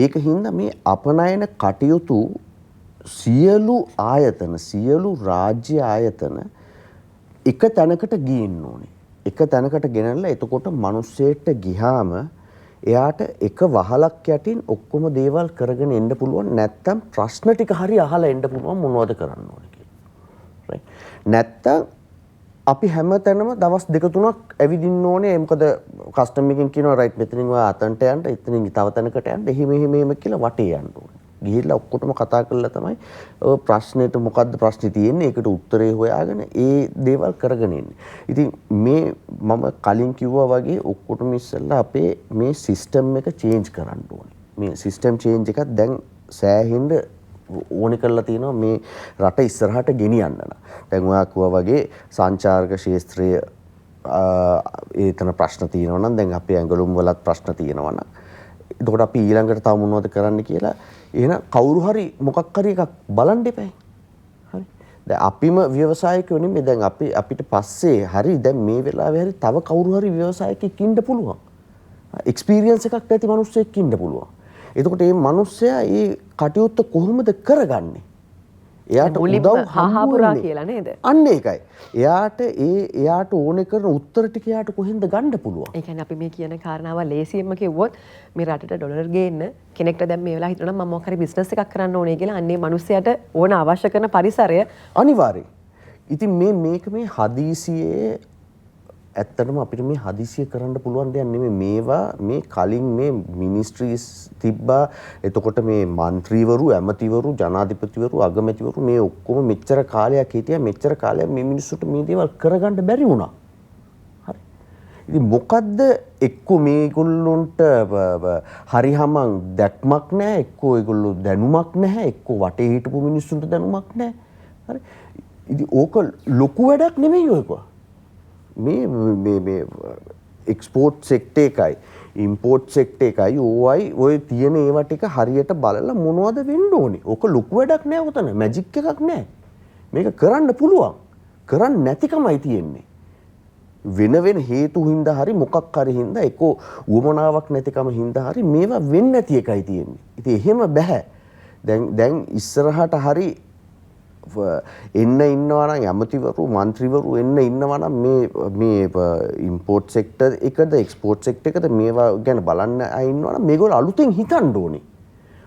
ඒක හින්දා මේ අපනයන කටයුතු සියලු ආයතන සියලු රාජ්‍ය ආයතන එක තැනකට ගියන්න ඕනේ. එක තැනකට ගෙනල්ලා එතකොට මිනිස්සෙට ගිහාම එයාට එක වහලක් යටින් ඔක්කොම දේවල් කරගෙන එන්න පුළුවන් නැත්තම් ප්‍රශ්න ටික හරි අහලා එන්න පුළුවන් මොනවද කරන්න ඕනේ කියලා. right. නැත්තම් අපි හැමතැනම දවස් දෙක තුනක් ඇවිදින්න ඕනේ. මොකද කස්ටම් එකෙන් කියනවා රයිට් මෙතනින් ඔයා අතන්ට යන්න, එතනින් තව තැනකට යන්න, එහෙම කියලා වටේ යන්න ඕනේ. ගිහිල්ලා ඔක්කොටම කතා කරලා තමයි ඔය ප්‍රශ්නෙට මොකද්ද ප්‍රශ්නේ තියෙන්නේ ඒකට උත්තරේ හොයාගෙන ඒ දේවල් කරගෙන ඉන්නේ. ඉතින් මේ මම කලින් කිව්වා වගේ ඔක්කොටම ඉස්සෙල්ලා අපේ මේ සිස්ටම් එක චේන්ජ් කරන්න ඕනේ. මේ සිස්ටම් චේන්ජ් එකක් දැන් සෑහෙන්න ඕනේ කරලා තියෙනවා මේ රට ඉස්සරහට ගෙනියන්න. දැන් ඔයා කිව්වා වගේ සංචාරක ශාස්ත්‍රයේ ඒතන ප්‍රශ්න තියෙනවා නම් දැන් අපේ ඇඟලුම් වලත් ප්‍රශ්න තියෙනවා නම් එතකොට අපි ඊළඟට තව මොනවද කරන්න කියලා එහෙනම් කවුරු හරි මොකක් හරි එකක් බලන්න එපා. හරි. දැන් අපිම ව්‍යවසායකයෝ නෙමෙයි දැන් අපිට පස්සේ හරි දැන් මේ වෙලාවේ හරි තව කවුරු හරි ව්‍යවසායකෙක් ඉන්න පුළුවන්. එක්ස්පීරියන්ස් එකක් නැති මිනිස්සෙක් ඉන්න පුළුවන්. එතකොට මේ මිනිස්සයා මේ කටයුත්ත කොහොමද කරගන්නේ? එයාට උදව් හාහාපුරා කියලා නේද? අන්න ඒකයි. එයාට ඕනේ කරන උත්තර ටික එයාට කොහෙන්ද ගන්න පුළුවන්? ඒ කියන්නේ අපි මේ කියන කාරණාව ලේසියෙන්ම කිව්වොත් මේ රටට ඩොලර් ගේන්න කෙනෙක්ට දැන් මේ වෙලාව හිතනවා නම් මම මොකක් හරි බිස්නස් එකක් කරන්න ඕනේ කියලා අන්නේ මිනිස්සයාට ඕන අවශ්‍ය කරන පරිසරය අනිවාර්යයි. ඉතින් මේක මේ හදිසියේ ඇත්තටම අපිට මේ හදිසිය කරන්න පුළුවන් දෙයක් නෙමෙයි මේවා මේ කලින් මේ මිනිස්ට්‍රීස් තිබ්බා එතකොට මේ മന്ത്രിවරු ඇමතිවරු ජනාධිපතිවරු අගමැතිවරු මේ ඔක්කොම මෙච්චර කාලයක් හිටියා මෙච්චර කාලයක් මේ මිනිස්සුන්ට මේ දේවල් කරගන්න බැරි වුණා හරි ඉතින් මොකද්ද එක්ක මේගොල්ලොන්ට හරිහමං දැක්මක් නැහැ එක්ක ඒගොල්ලෝ දැනුමක් නැහැ එක්ක වටේ හිටපු මිනිස්සුන්ට දැනුමක් නැහැ හරි ඉතින් ඕක ලොකු වැඩක් නෙමෙයි ඔයක මේ එක්ස්පෝර්ට් සෙක්ටර් එකයි ඉම්පෝර්ට් සෙක්ටර් එකයි ඕයි ඔය තියෙන ඒවා ටික හරියට බලලා මොනවද වෙන්න ඕනේ. ඕක ලොකු වැඩක් නෑ උතන. මැජික් එකක් නෑ. මේක කරන්න පුළුවන්. කරන්න නැතිකමයි තියෙන්නේ. වෙන හේතු හින්දා හරි මොකක් හරි හින්දා ඒක උවමනාවක් නැතිකම හින්දා හරි මේවා වෙන්නේ නැති එකයි තියෙන්නේ. ඉතින් එහෙම බෑ. දැන් ඉස්සරහට හරි එන්න ඉන්නවා නම් ඇමතිවරු മന്ത്രിවරු එන්න ඉන්නවා නම් මේ ඉම්පෝර්ට් සෙක්ටර් එකද එක්ස්පෝර්ට් සෙක්ටර් එකද මේවා ගැන බලන්න අය ඉන්නවා නම් මේගොල්ලෝ අලුතෙන් හිතන්න ඕනේ.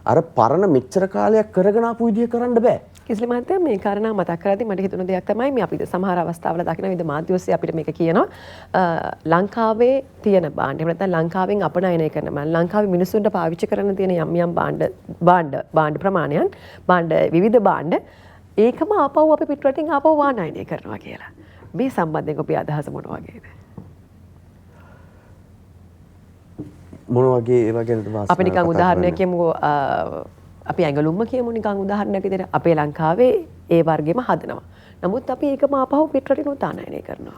අර පරණ මෙච්චර කාලයක් කරගෙන ආපු විදිය කරන්න බෑ. කිසිලි මහත්තයා මේ කාරණා මතක් කරද්දී මට හිතුණ දෙයක් තමයි මේ අපි සමහර අවස්ථාවල දකින විදිහ මාධ්‍ය ඔස්සේ අපිට මේක කියනවා ලංකාවේ තියෙන භාණ්ඩ එහෙම නැත්නම් ලංකාවෙන් අපනයනය කරන ලංකාවේ මිනිස්සුන්ට පාවිච්චි කරන්න තියෙන යම් භාණ්ඩ ප්‍රමාණයන් භාණ්ඩ විවිධ භාණ්ඩ ඒකම ආපහු අපි පිටරටින් ආපහු වානයනය කරනවා කියලා. මේ සම්බන්ධයෙන් ඔබේ අදහස මොන වගේද? මොන වගේ ඒවා ගැනද වාසනාව අපි නිකන් උදාහරණයක් කියමුකෝ අපි ඇඟලුම්ම කියමු නිකන් උදාහරණයක් විදිහට අපේ ලංකාවේ ඒ වර්ගෙම හදනවා. නමුත් අපි ඒකම ආපහු පිටරටින් උතානයනය කරනවා.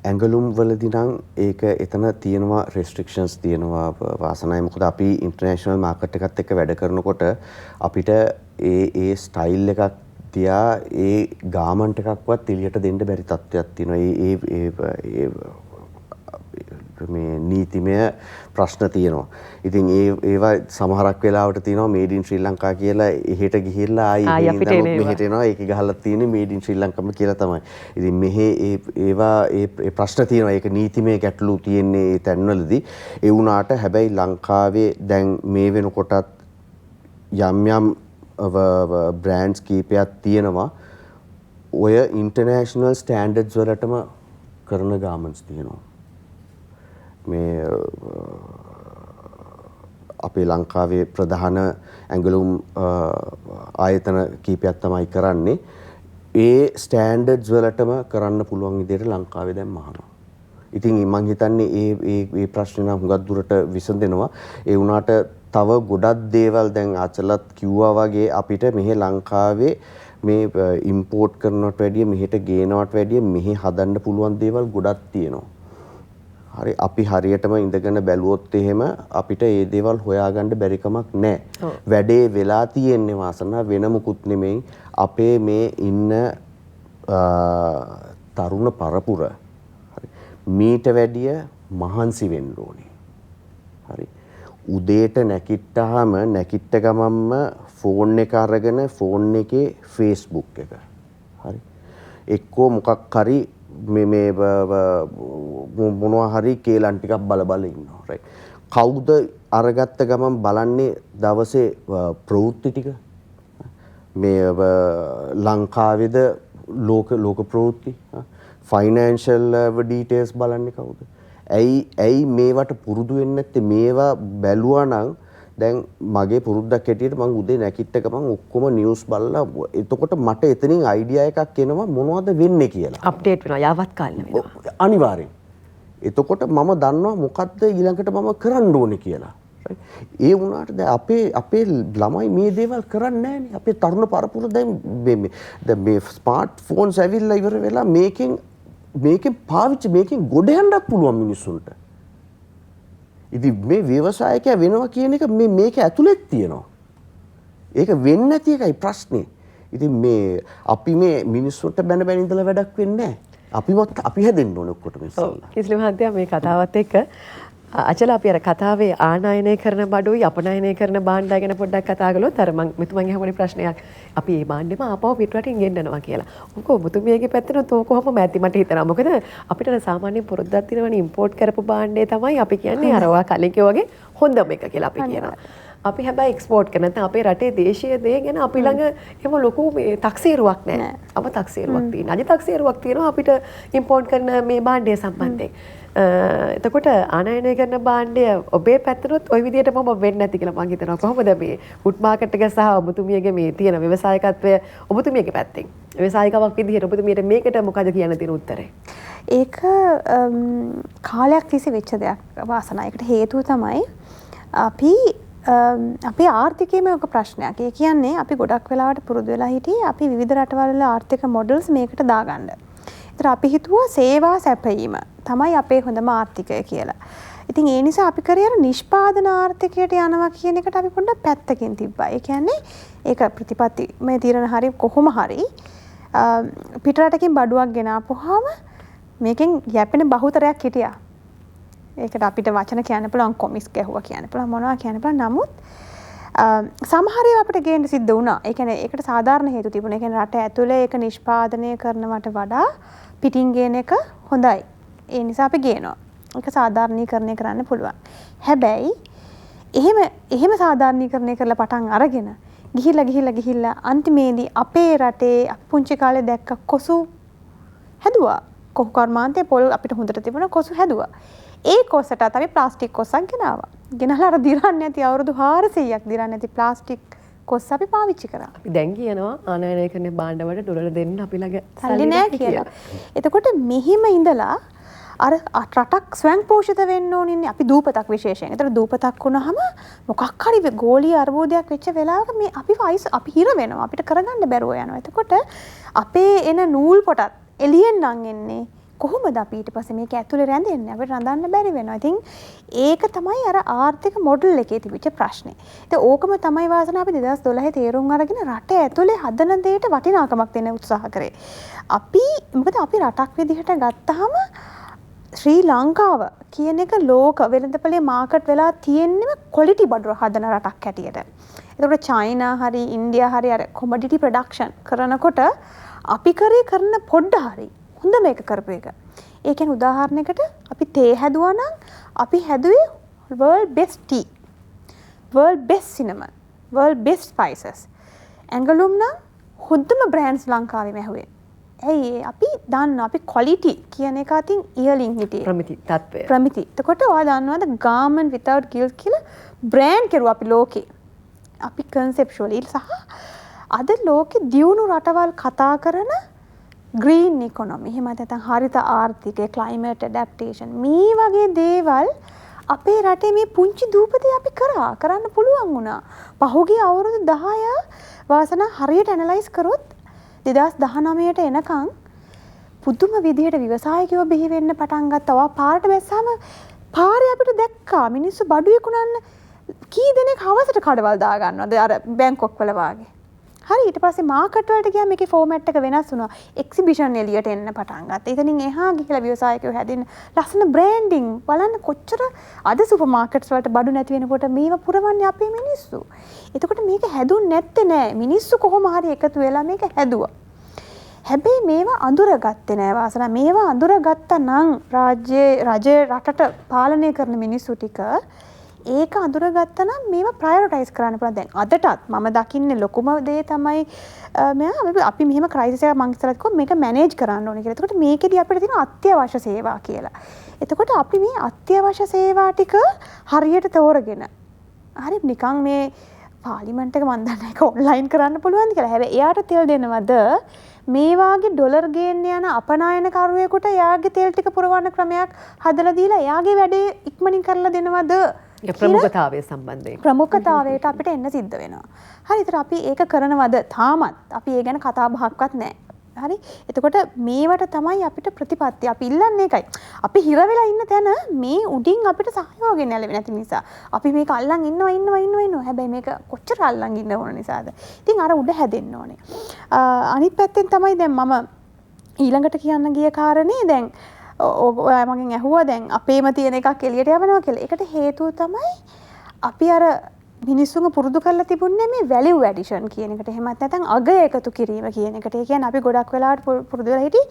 ඇඟලුම් වලදී නම් ඒක එතන තියෙනවා රෙස්ට්‍රික්ෂන්ස් තියෙනවා වාසනාවයි මොකද අපි ඉන්ටර්නැෂනල් මාකට් එකත් එක්ක වැඩ කරනකොට අපිට ඒ ස්ටයිල් එකක් තියා ඒ ගාමන්ට් එකක්වත් එළියට දෙන්න බැරි තත්ත්වයක් තියෙනවා. මේ නීතිමය ප්‍රශ්න තියෙනවා. ඉතින් ඒවා සමහරක් වෙලාවට තියෙනවා මේඩ් ඉන් ශ්‍රී ලංකා කියලා එහෙට ගිහිල්ලා ආයි මෙහෙට එනවා. ඒක ගහලා තියෙන්නේ මේඩ් ඉන් ශ්‍රී ලංකම කියලා තමයි. ඉතින් මෙහි ඒවා ඒ ප්‍රශ්න තියෙනවා. ඒක නීතිමය ගැටලු තියෙන්නේ ඒ තැන්වලදී. ඒ වුණාට හැබැයි ලංකාවේ දැන් මේ වෙනකොටත් යම් බ්‍රෑන්ඩ්ස් කීපයක් තියෙනවා ඔය ඉන්ටර්නැෂනල් ස්ටෑන්ඩඩ්ස් වලටම කරන ගාමන්ස් තියෙනවා මේ අපේ ලංකාවේ ප්‍රධාන ඇඟලුම් ආයතන කීපයක් තමයි කරන්නේ ඒ ස්ටෑන්ඩඩ්ස් වලටම කරන්න පුළුවන් විදිහට ලංකාවේ දැන් මහනවා. ඉතින් මම හිතන්නේ ඒ ප්‍රශ්නේ නම් හුඟක් දුරට විසඳෙනවා. ඒ වුණාට තව ගොඩක් දේවල් දැන් අචලත් කිව්වා වගේ අපිට මෙහි ලංකාවේ මේ ඉම්පෝර්ට් කරනවට වැඩිය මෙහෙට ගේනවට වැඩිය මෙහි හදන්න පුළුවන් දේවල් ගොඩක් තියෙනවා. හරි අපි හරියටම ඉඳගෙන බැලුවොත් එහෙම අපිට මේ දේවල් හොයාගන්න බැරි කමක් නැහැ. වැඩේ වෙලා තියෙන්නේ වාසනාව වෙන මුකුත් නෙමෙයි අපේ මේ ඉන්න තරුණ පරපුර හරි මීට වැඩිය මහන්සි වෙන්න ඕනේ. හරි උදේට නැගිට්ටාම නැගිට්ට ගමන්ම ෆෝන් එක අරගෙන ෆෝන් එකේ Facebook එක හරි එක්කෝ මොකක් හරි මේ මොනවා හරි කේලම් ටිකක් බල ඉන්නවා රයිට් කවුද අරගත්ත ගමන් බලන්නේ දවසේ ප්‍රවෘත්ති ටික මේ ලංකාවේද ලෝක ප්‍රවෘත්ති ෆයිනෑන්ෂල් ඩීටේල්ස් බලන්නේ කවුද ඇයි මේවට පුරුදු වෙන්නේ නැත්තේ මේවා බැලුවා නම් දැන් මගේ පුරුද්දක් හැටියට මම උදේ නැගිට ගමන් ඔක්කොම නිවුස් බලලා එතකොට මට එතනින් අයිඩියා එකක් එනවා මොනවද වෙන්නේ කියලා. අප්ඩේට් වෙනවා යාවත් කාලෙ වෙනවා. අනිවාර්යෙන්. එතකොට මම දන්නවා මොකද්ද ඊළඟට මම කරන්න ඕනේ කියලා. ඒ වුණාට දැන් අපේ ළමයි මේ දේවල් කරන්නේ නැහැනේ. අපේ තරුණ පරපුර දැන් මේ ස්මාර්ට් ෆෝන්ස් ඇවිල්ලා ඉවර වෙලා මේකෙන් පාවිච්චි මේකෙන් ගොඩ යන්නත් පුළුවන් මිනිස්සුන්ට. ඉතින් මේ ව්‍යවසායකයා වෙනවා කියන එක මේක ඇතුළෙත් තියෙනවා. ඒක වෙන්නේ නැති එකයි ප්‍රශ්නේ. ඉතින් මේ අපි මේ මිනිස්සුන්ට බැන බැන ඉඳලා වැඩක් වෙන්නේ නැහැ. අපි හැදෙන්න ඕනේ ඔක්කොටම ඉස්සෙල්ලා. කිසිලි මහත්තයා මේ කතාවත් එක්ක අචල අපි අර කතාවේ ආනයනය කරන බඩුයි අපනයනය කරන භාණ්ඩය ගැන පොඩ්ඩක් කතා කළොත් අර මම මෙතුමන්ගේ හැමෝනේ ප්‍රශ්නයක් අපි මේ භාණ්ඩෙම ආපහු පිටරටින් ගෙන්නනවා කියලා. මොකද ඔබතුමියගේ පැත්තෙන් තෝ කොහොම මැති මට හිතෙනවා. මොකද අපිට සාමාන්‍ය පුරුද්දක් තියෙනවනේ ඉම්පෝට් කරපු භාණ්ඩය තමයි අපි කියන්නේ අර ඔයා කලින් කිව්වා වගේ හොඳම එක කියලා අපි කියනවා. අපි හැබැයි එක්ස්පෝර්ට් කරන නැත්නම් අපේ රටේ දේශීය දේ ගැන අපි ළඟ එහෙම ලොකු මේ තක්සේරුවක් නැහැ. අප තක්සේරුවක් තියෙනවා. අද තක්සේරුවක් තියෙනවා අපිට ඉම්පෝර්ට් කරන මේ භාණ්ඩය සම්බන්ධයෙන්. එතකොට ආනයනය කරන භාණ්ඩය ඔබේ පැත්තනොත් ওই විදිහටම වෙන්නේ නැති කියලා මම හිතනවා. කොහොමද මේ ෆුඩ් මාකට් එක සහ ඔබතුමියගේ මේ තියෙන ව්‍යවසායකත්වය ඔබතුමියගේ පැත්තෙන් ව්‍යවසායිකාවක් විදිහට ඔබතුමියට මේකට මොකද කියන්න තියෙන උත්තරේ? ඒක කාලයක් තිස්සේ වෙච්ච දෙයක් වාසනා. ඒකට හේතුව තමයි අපේ ආර්ථිකයේම එක ප්‍රශ්නයක්. ඒ කියන්නේ අපි ගොඩක් වෙලාවට පුරුදු වෙලා හිටියේ අපි විවිධ රටවල් වල ආර්ථික මොඩල්ස් මේකට දාගන්න. ඒතර අපි හිතුවා සේවා සැපයීම තමයි අපේ හොඳම ආර්ථිකය කියලා. ඉතින් ඒ නිසා අපි කරේ අර නිෂ්පාදන ආර්ථිකයට යනවා කියන එකට අපි පොඩ්ඩක් පැත්තකින් තිබ්බා. ඒ කියන්නේ ඒක ප්‍රතිපත්ති මේ තීරණ හරි කොහොම හරි පිටරටකින් බඩුවක් ගෙනාපුවාම මේකෙන් යැපෙන බහුතරයක් හිටියා. ඒකට අපිට වචන කියන්න පුළුවන් කොමිස් ගැහුවා කියන්න පුළුවන් මොනවා කියන්න පුළුවන්. නමුත් සමහර ඒවා අපිට ගේන්න සිද්ධ වුණා. ඒ කියන්නේ ඒකට සාධාරණ හේතු තිබුණා. ඒ කියන්නේ රට ඇතුලේ ඒක නිෂ්පාදනය කරනවට වඩා පිටින් ගේන එක හොඳයි. ඒ නිසා අපි ගේනවා. ඒක සාධාරණීකරණය කරන්න පුළුවන්. හැබැයි එහෙම සාධාරණීකරණය කරලා පටන් අරගෙන ගිහිල්ලා අන්තිමේදී අපේ රටේ පුංචි කාලේ දැක්ක කොසු හැදුවා. කොහු කර්මාන්තයේ පොල් අපිට හොඳට තිබුණා කොසු හැදුවා. ඒ කොසට අපි ප්ලාස්ටික් කොස්සක් ගෙනාවා. ගෙනහලා අර දිරන්නේ නැති අවුරුදු 400ක් දිරන්නේ නැති ප්ලාස්ටික් කොස්ස අපි පාවිච්චි කරා. අපි දැන් කියනවා ආනයනය කරන භාණ්ඩ වලට ඩොලර් දෙන්න අපි ළඟ සල්ලි නැහැ කියලා. එතකොට මෙහිම ඉඳලා අර රටක් ස්වයං පෝෂිත වෙන්න ඕනින්නේ අපි දූපතක් විශේෂයෙන්. ඒතර දූපතක් වුණාම මොකක් හරි ගෝලීය අර්බුදයක් වෙච්ච වෙලාවක මේ අපි හිර වෙනවා. අපිට කරගන්න බැරුව යනවා. එතකොට අපේ එන නූල් පොටත් එළියෙන් නම් එන්නේ කොහොමද අපි ඊට පස්සේ මේක ඇතුලේ රැඳෙන්නේ? අපිට රඳන්න බැරි වෙනවා. ඉතින් ඒක තමයි අර ආර්ථික මොඩල් එකේ තිබිච්ච ප්‍රශ්නේ. ඉතින් ඕකම තමයි වාසනාව අපි 2012 තේරුම් අරගෙන රට ඇතුලේ හදන දෙයට වටිනාකමක් දෙන්න උත්සාහ කරේ. මොකද අපි රටක් විදිහට ගත්තාම ශ්‍රී ලංකාව කියන එක ලෝක වෙළඳපොලේ මාකට් වෙලා තියෙන්නම ක්වොලිටි බඩු හදන රටක් හැටියට. ඒකට චයිනා හරි ඉන්දියා හරි අර කොමොඩිටි ප්‍රොඩක්ෂන් කරනකොට අපි කරන පොඩ්ඩ හරි හොඳ මේක කරපු එක. ඒ කියන්නේ උදාහරණයකට අපි තේ හැදුවා නම් අපි හැදුවේ world best tea, world best cinnamon, world best spices. ඇඟලුම් නම් හොඳම brands ලංකාවේ මැහුවේ. ඇයි අපි දන්න අපි quality කියන එක අතින් ඉහළින් හිටියේ. ප්‍රමිති තත්ත්වය. ප්‍රමිති. එතකොට ඔයා දන්නවද garment without guilt කියලා brand කෙරුවා අපි ලෝකේ. අපි conceptually සහ අද ලෝකේ දියුණු රටවල් කතා කරන green economy එහෙම නැත්නම් හරිත ආර්ථිකය climate adaptation මේ වගේ දේවල් අපේ රටේ මේ පුංචි දූපතේ අපි කරන්න පුළුවන් වුණා. පහුගිය අවුරුදු 10 වාසනා හරියට ඇනලයිස් කරොත් 2019ට එනකන් පුදුම විදිහට ව්‍යවසායකයෝ බිහි වෙන්න පටන් ගත්තා. පාරට බැස්සාම පාරේ අපිට දැක්කා මිනිස්සු බඩු විකුණන්න කී දෙනෙක් හවසට කඩවල් දා ගන්නවද අර බැංකොක් වල වාගේ. හරි ඊට පස්සේ මාකට් වලට ගියාම මේකේ ෆෝමැට් එක වෙනස් වුණා. එක්සිබිෂන් එළියට එන්න පටන් ගත්තා. එතනින් එහා ගිහලා ව්‍යවසායකයෝ හැදෙන්න ලස්සන බ්‍රෑන්ඩින් බලන්න කොච්චර අද සුපර් මාකට්ස් වලට බඩු නැති වෙනකොට මේව පුරවන්නේ අපේ මිනිස්සු. එතකොට මේක හැදුන්නේ නැත්තේ නෑ. මිනිස්සු කොහොම හරි එකතු වෙලා මේක හැදුවා. හැබැයි මේවා අඳුරගත්තේ නෑ වාසනා. මේවා අඳුරගත්තා නම් රජය රටට පාලනය කරන මිනිස්සු ටික ඒක අඳුරගත්තා නම් මේවා ප්‍රයොරිටයිස් කරන්න පුළුවන්. දැන් අදටත් මම දකින්නේ ලොකුම දේ තමයි අපි මෙහෙම ක්‍රයිසිස් එකක් මං ඉස්සරහට කොහොම මේක මැනේජ් කරන්න ඕනේ කියලා. එතකොට මේකෙදි අපිට තියෙන අත්‍යවශ්‍ය සේවා කියලා. එතකොට අපි මේ අත්‍යවශ්‍ය සේවා ටික හරියට තෝරගෙන හරි නිකන් මේ පාර්ලිමේන්තු එක මන් දන්නේ ඒක ඔන්ලයින් කරන්න පුළුවන්ද කියලා. හැබැයි එයාට තෙල් දෙනවද මේ වාගේ ඩොලර් ගේන්න යන අපනායනකරුවෙකුට එයාගේ තෙල් ටික පුරවන්න ක්‍රමයක් හදලා දීලා එයාගේ වැඩේ ඉක්මනින් කරලා දෙනවද? ප්‍රමුඛතාවය සම්බන්ධයෙන්. ප්‍රමුඛතාවයට අපිට එන්න සිද්ධ වෙනවා. හරි. ඒතර අපි ඒක කරනවද? තාමත් අපි ඒ ගැන කතා බහක්වත් නැහැ. හරි. එතකොට මේවට තමයි අපිට ප්‍රතිපත්ති. අපි ඉල්ලන්නේ ඒකයි. අපි හිර වෙලා ඉන්න තැන මේ උඩින් අපිට සහයෝගය නැලෙන්නේ නැති නිසා. අපි මේක අල්ලන් ඉන්නවා. හැබැයි මේක කොච්චර අල්ලන් ඉන්න ඕන නිසාද? ඉතින් අර උඩ හැදෙන්න ඕනේ. අනිත් පැත්තෙන් තමයි දැන් මම ඊළඟට කියන්න ගිය කාරණේ දැන් ඔයා මගෙන් ඇහුවා දැන් අපේම තියෙන එකක් එළියට යවනවා කියලා. ඒකට හේතුව තමයි අපි අර මිනිස්සුන්ව පුරුදු කරලා තිබුණේ මේ වැලියු ඇඩිෂන් කියන එකට. එහෙමත් නැත්නම් අගය එකතු කිරීම කියන එකට. ඒ කියන්නේ අපි ගොඩක් වෙලාවට පුරුදු වෙලා හිටි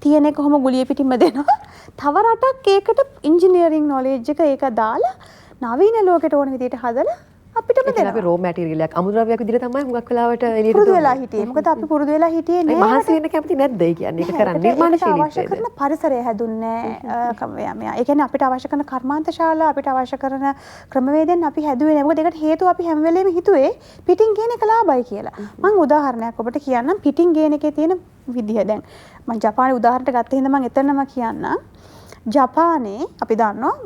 තියෙන එක කොහොම ගුලිය පිටින්ම දෙනවා. තව රටක් ඒකට ඉංජිනේරින් නොලෙජ් එක ඒක දාලා නවීන ලෝකෙට ඕන විදිහට හදලා අපිටම දෙනවා. අපි රෝ මැටීරියල් එකක් අමුද්‍රව්‍යයක් විදිහට තමයි හුඟක් වෙලාවට එළියට පුරුදු වෙලා හිටියේ. මොකද අපි පුරුදු වෙලා හිටියේ නෑ. මහසි වෙන්න කැමති නැද්ද ඒ කියන්නේ? ඒක කරන්න නිර්මාණශීලීත්වයද? අවශ්‍ය කරන පරිසරය හැදුන්නේ නෑ. ඒ කියන්නේ අපිට අවශ්‍ය කරන කර්මාන්ත ශාලා අපිට අවශ්‍ය කරන ක්‍රමවේදයන් අපි හැදුවේ නෑ. මොකද ඒකට හේතුව අපි හැම වෙලේම හිතුවේ පිටින් ගේන එක ලාභයි කියලා. මම උදාහරණයක් ඔබට කියන්නම් පිටින් ගේන එකේ තියෙන විදිහ. දැන් මම ජපානයේ උදාහරණයක් ගත්ත හින්දා මම එතනම කියන්නම්. ජපානයේ අපි දන්නවා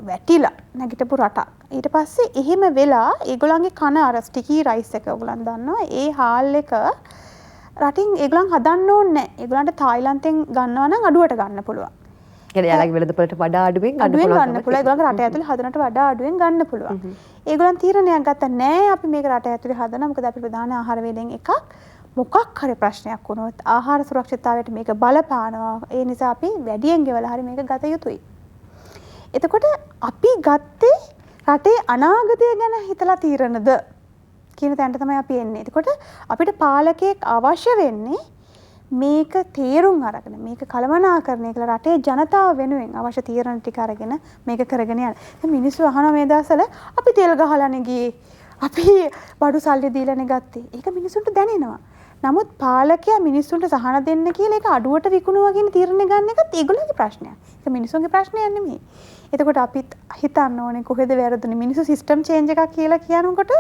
වැටිලා නැගිටපු රටක්. ඊට පස්සේ එහෙම වෙලා ඒගොල්ලන්ගේ කන අර ස්ටිකි රයිස් එක ඔයගොල්ලන් දන්නවා. ඒ හාල් එක රටින් ඒගොල්ලන් හදන්න ඕනේ නැහැ. ඒගොල්ලන්ට තායිලන්තෙන් ගන්නවා නම් අඩුවට ගන්න පුළුවන්. කියන්නේ යාලගේ වෙළඳපොළට වඩා අඩුවෙන් ගන්න පුළුවන්. ඒගොල්ලන්ගේ රට ඇතුලේ හදනට වඩා අඩුවෙන් ගන්න පුළුවන්. ඒගොල්ලන් තීරණයක් ගත්තා නෑ අපි මේක රට ඇතුලේ හදනවා. මොකද අපි ප්‍රධාන ආහාර වේලෙන් එකක් මොකක් හරි ප්‍රශ්නයක් වුණොත් ආහාර සුරක්ෂිතතාවයට මේක බලපානවා. ඒ නිසා අපි වැඩියෙන් ගෙවලා හරි මේක ගත යුතුයි. එතකොට අපි ගත්තේ රටේ අනාගතය ගැන හිතලා තීරණද කියන තැනට තමයි අපි එන්නේ. එතකොට අපිට පාලකයෙක් අවශ්‍ය වෙන්නේ මේක තේරුම් අරගෙන මේක කළමනාකරණය කළ රටේ ජනතාව වෙනුවෙන් අවශ්‍ය තීරණ ටික අරගෙන මේක කරගෙන යන්න. දැන් මිනිස්සු අහනවා මේ දවස්වල අපි තෙල් ගහලානේ ගියේ. අපි බඩු සල්ලි දීලානේ ගත්තේ. ඒක මිනිස්සුන්ට දැනෙනවා. නමුත් පාලකයා මිනිස්සුන්ට සහන දෙන්න කියලා ඒක අඩුවට විකුණුවා කියන තීරණය ගන්න එකත් ඒගොල්ලෝගේ ප්‍රශ්නයක්. ඒක මිනිස්සුන්ගේ ප්‍රශ්නයක් නෙමෙයි. එතකොට අපිත් හිතන්න ඕනේ කොහෙද වැරදුනේ මිනිස්සු සිස්ටම් චේන්ජ් එකක් කියලා කියනකොට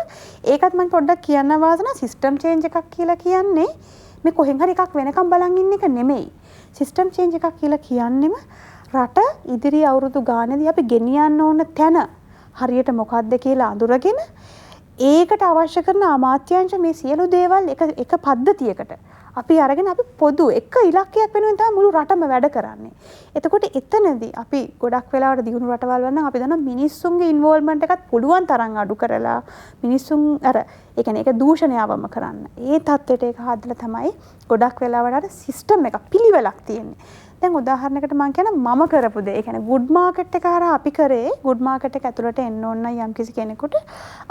ඒකත් මම පොඩ්ඩක් කියන්න වාසනා සිස්ටම් චේන්ජ් එකක් කියලා කියන්නේ මේ කොහෙන් හරි එකක් වෙනකම් බලන් ඉන්න එක නෙමෙයි. සිස්ටම් චේන්ජ් එකක් කියලා කියන්නෙම රට ඉදිරි අවුරුදු ගානේදී අපි ගෙනියන්න ඕන තැන හරියට මොකක්ද කියලා අඳුරගෙන ඒකට අවශ්‍ය කරන අමාත්‍යාංශ මේ සියලු දේවල් එක පද්ධතියකට අපි අරගෙන අපි පොදු එක ඉලක්කයක් වෙනුවෙන් තමයි මුළු රටම වැඩ කරන්නේ. එතකොට එතනදී අපි ගොඩක් වෙලාවට දියුණු රටවල් වල නම් අපි දන්නවා මිනිස්සුන්ගේ ඉන්වෝල්ව්මන්ට් එකත් පුළුවන් තරම් අඩු කරලා මිනිස්සුන් අර ඒ කියන්නේ ඒක දූෂණයවම කරන්න. ඒ தත්වෙට ඒක හදලා තමයි ගොඩක් වෙලාවට අර සිස්ටම් එකක් පිළිවෙලක් තියෙන්නේ. දැන් උදාහරණයකට මම කියන මම කරපු දේ. ඒ කියන්නේ ගුඩ් මාකට් එක හරහා අපි කරේ ගුඩ් මාකට් එක ඇතුළට එන්න ඕන නම් යම්කිසි කෙනෙකුට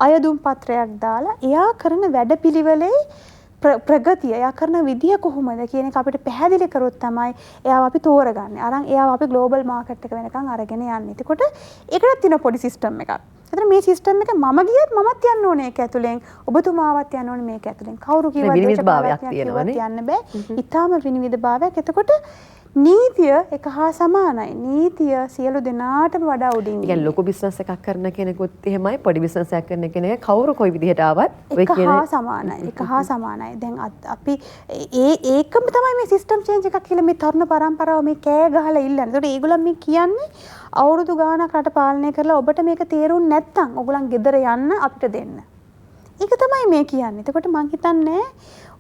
අයදුම් පත්‍රයක් දාලා එයා කරන වැඩපිළිවෙලේ ප්‍රගතිය එයා කරන විදිය කොහොමද කියන එක අපිට පැහැදිලි කරොත් තමයි එයාව අපි තෝරගන්නේ. අරන් එයාව අපි ග්ලෝබල් මාකට් එක වෙනකන් අරගෙන යන්නේ. එතකොට ඒකටත් තියෙන පොඩි සිස්ටම් එකක්. එතන මේ සිස්ටම් එක මම ගියත් මමත් යන්න ඕනේ ඒක ඇතුලෙන්. ඔබතුමාවත් යන්න ඕනේ මේක ඇතුලෙන්. කවුරු කිව්වද විනිවිදභාවයක් තියෙනවනේ. යන්න බෑ. ඊටාම විනිවිදභාවයක්. එතකොට නීතිය එක හා සමානයි. නීතිය සියලු දෙනාටම වඩා උඩින්. ඒ කියන්නේ ලොකු බිස්නස් එකක් කරන කෙනෙකුත් එහෙමයි පොඩි බිස්නස් එකක් කරන කෙනෙක් කවුරු කොයි විදිහට ආවත් ඔය කියන එක හා සමානයි. එක හා සමානයි. දැන් අපි ඒකම තමයි මේ සිස්ටම් චේන්ජ් එකක් කියලා මේ තරුණ පරම්පරාව මේ කෑ ගහලා ඉල්ලන්නේ. ඒකට ඒගොල්ලන් මේ කියන්නේ අවුරුදු ගාණක් රට පාලනය කරලා ඔබට මේක තේරුම් නැත්නම් ඔයගොල්ලන් ගෙදර යන්න අපිට දෙන්න. ඒක තමයි මේ කියන්නේ. එතකොට මං හිතන්නේ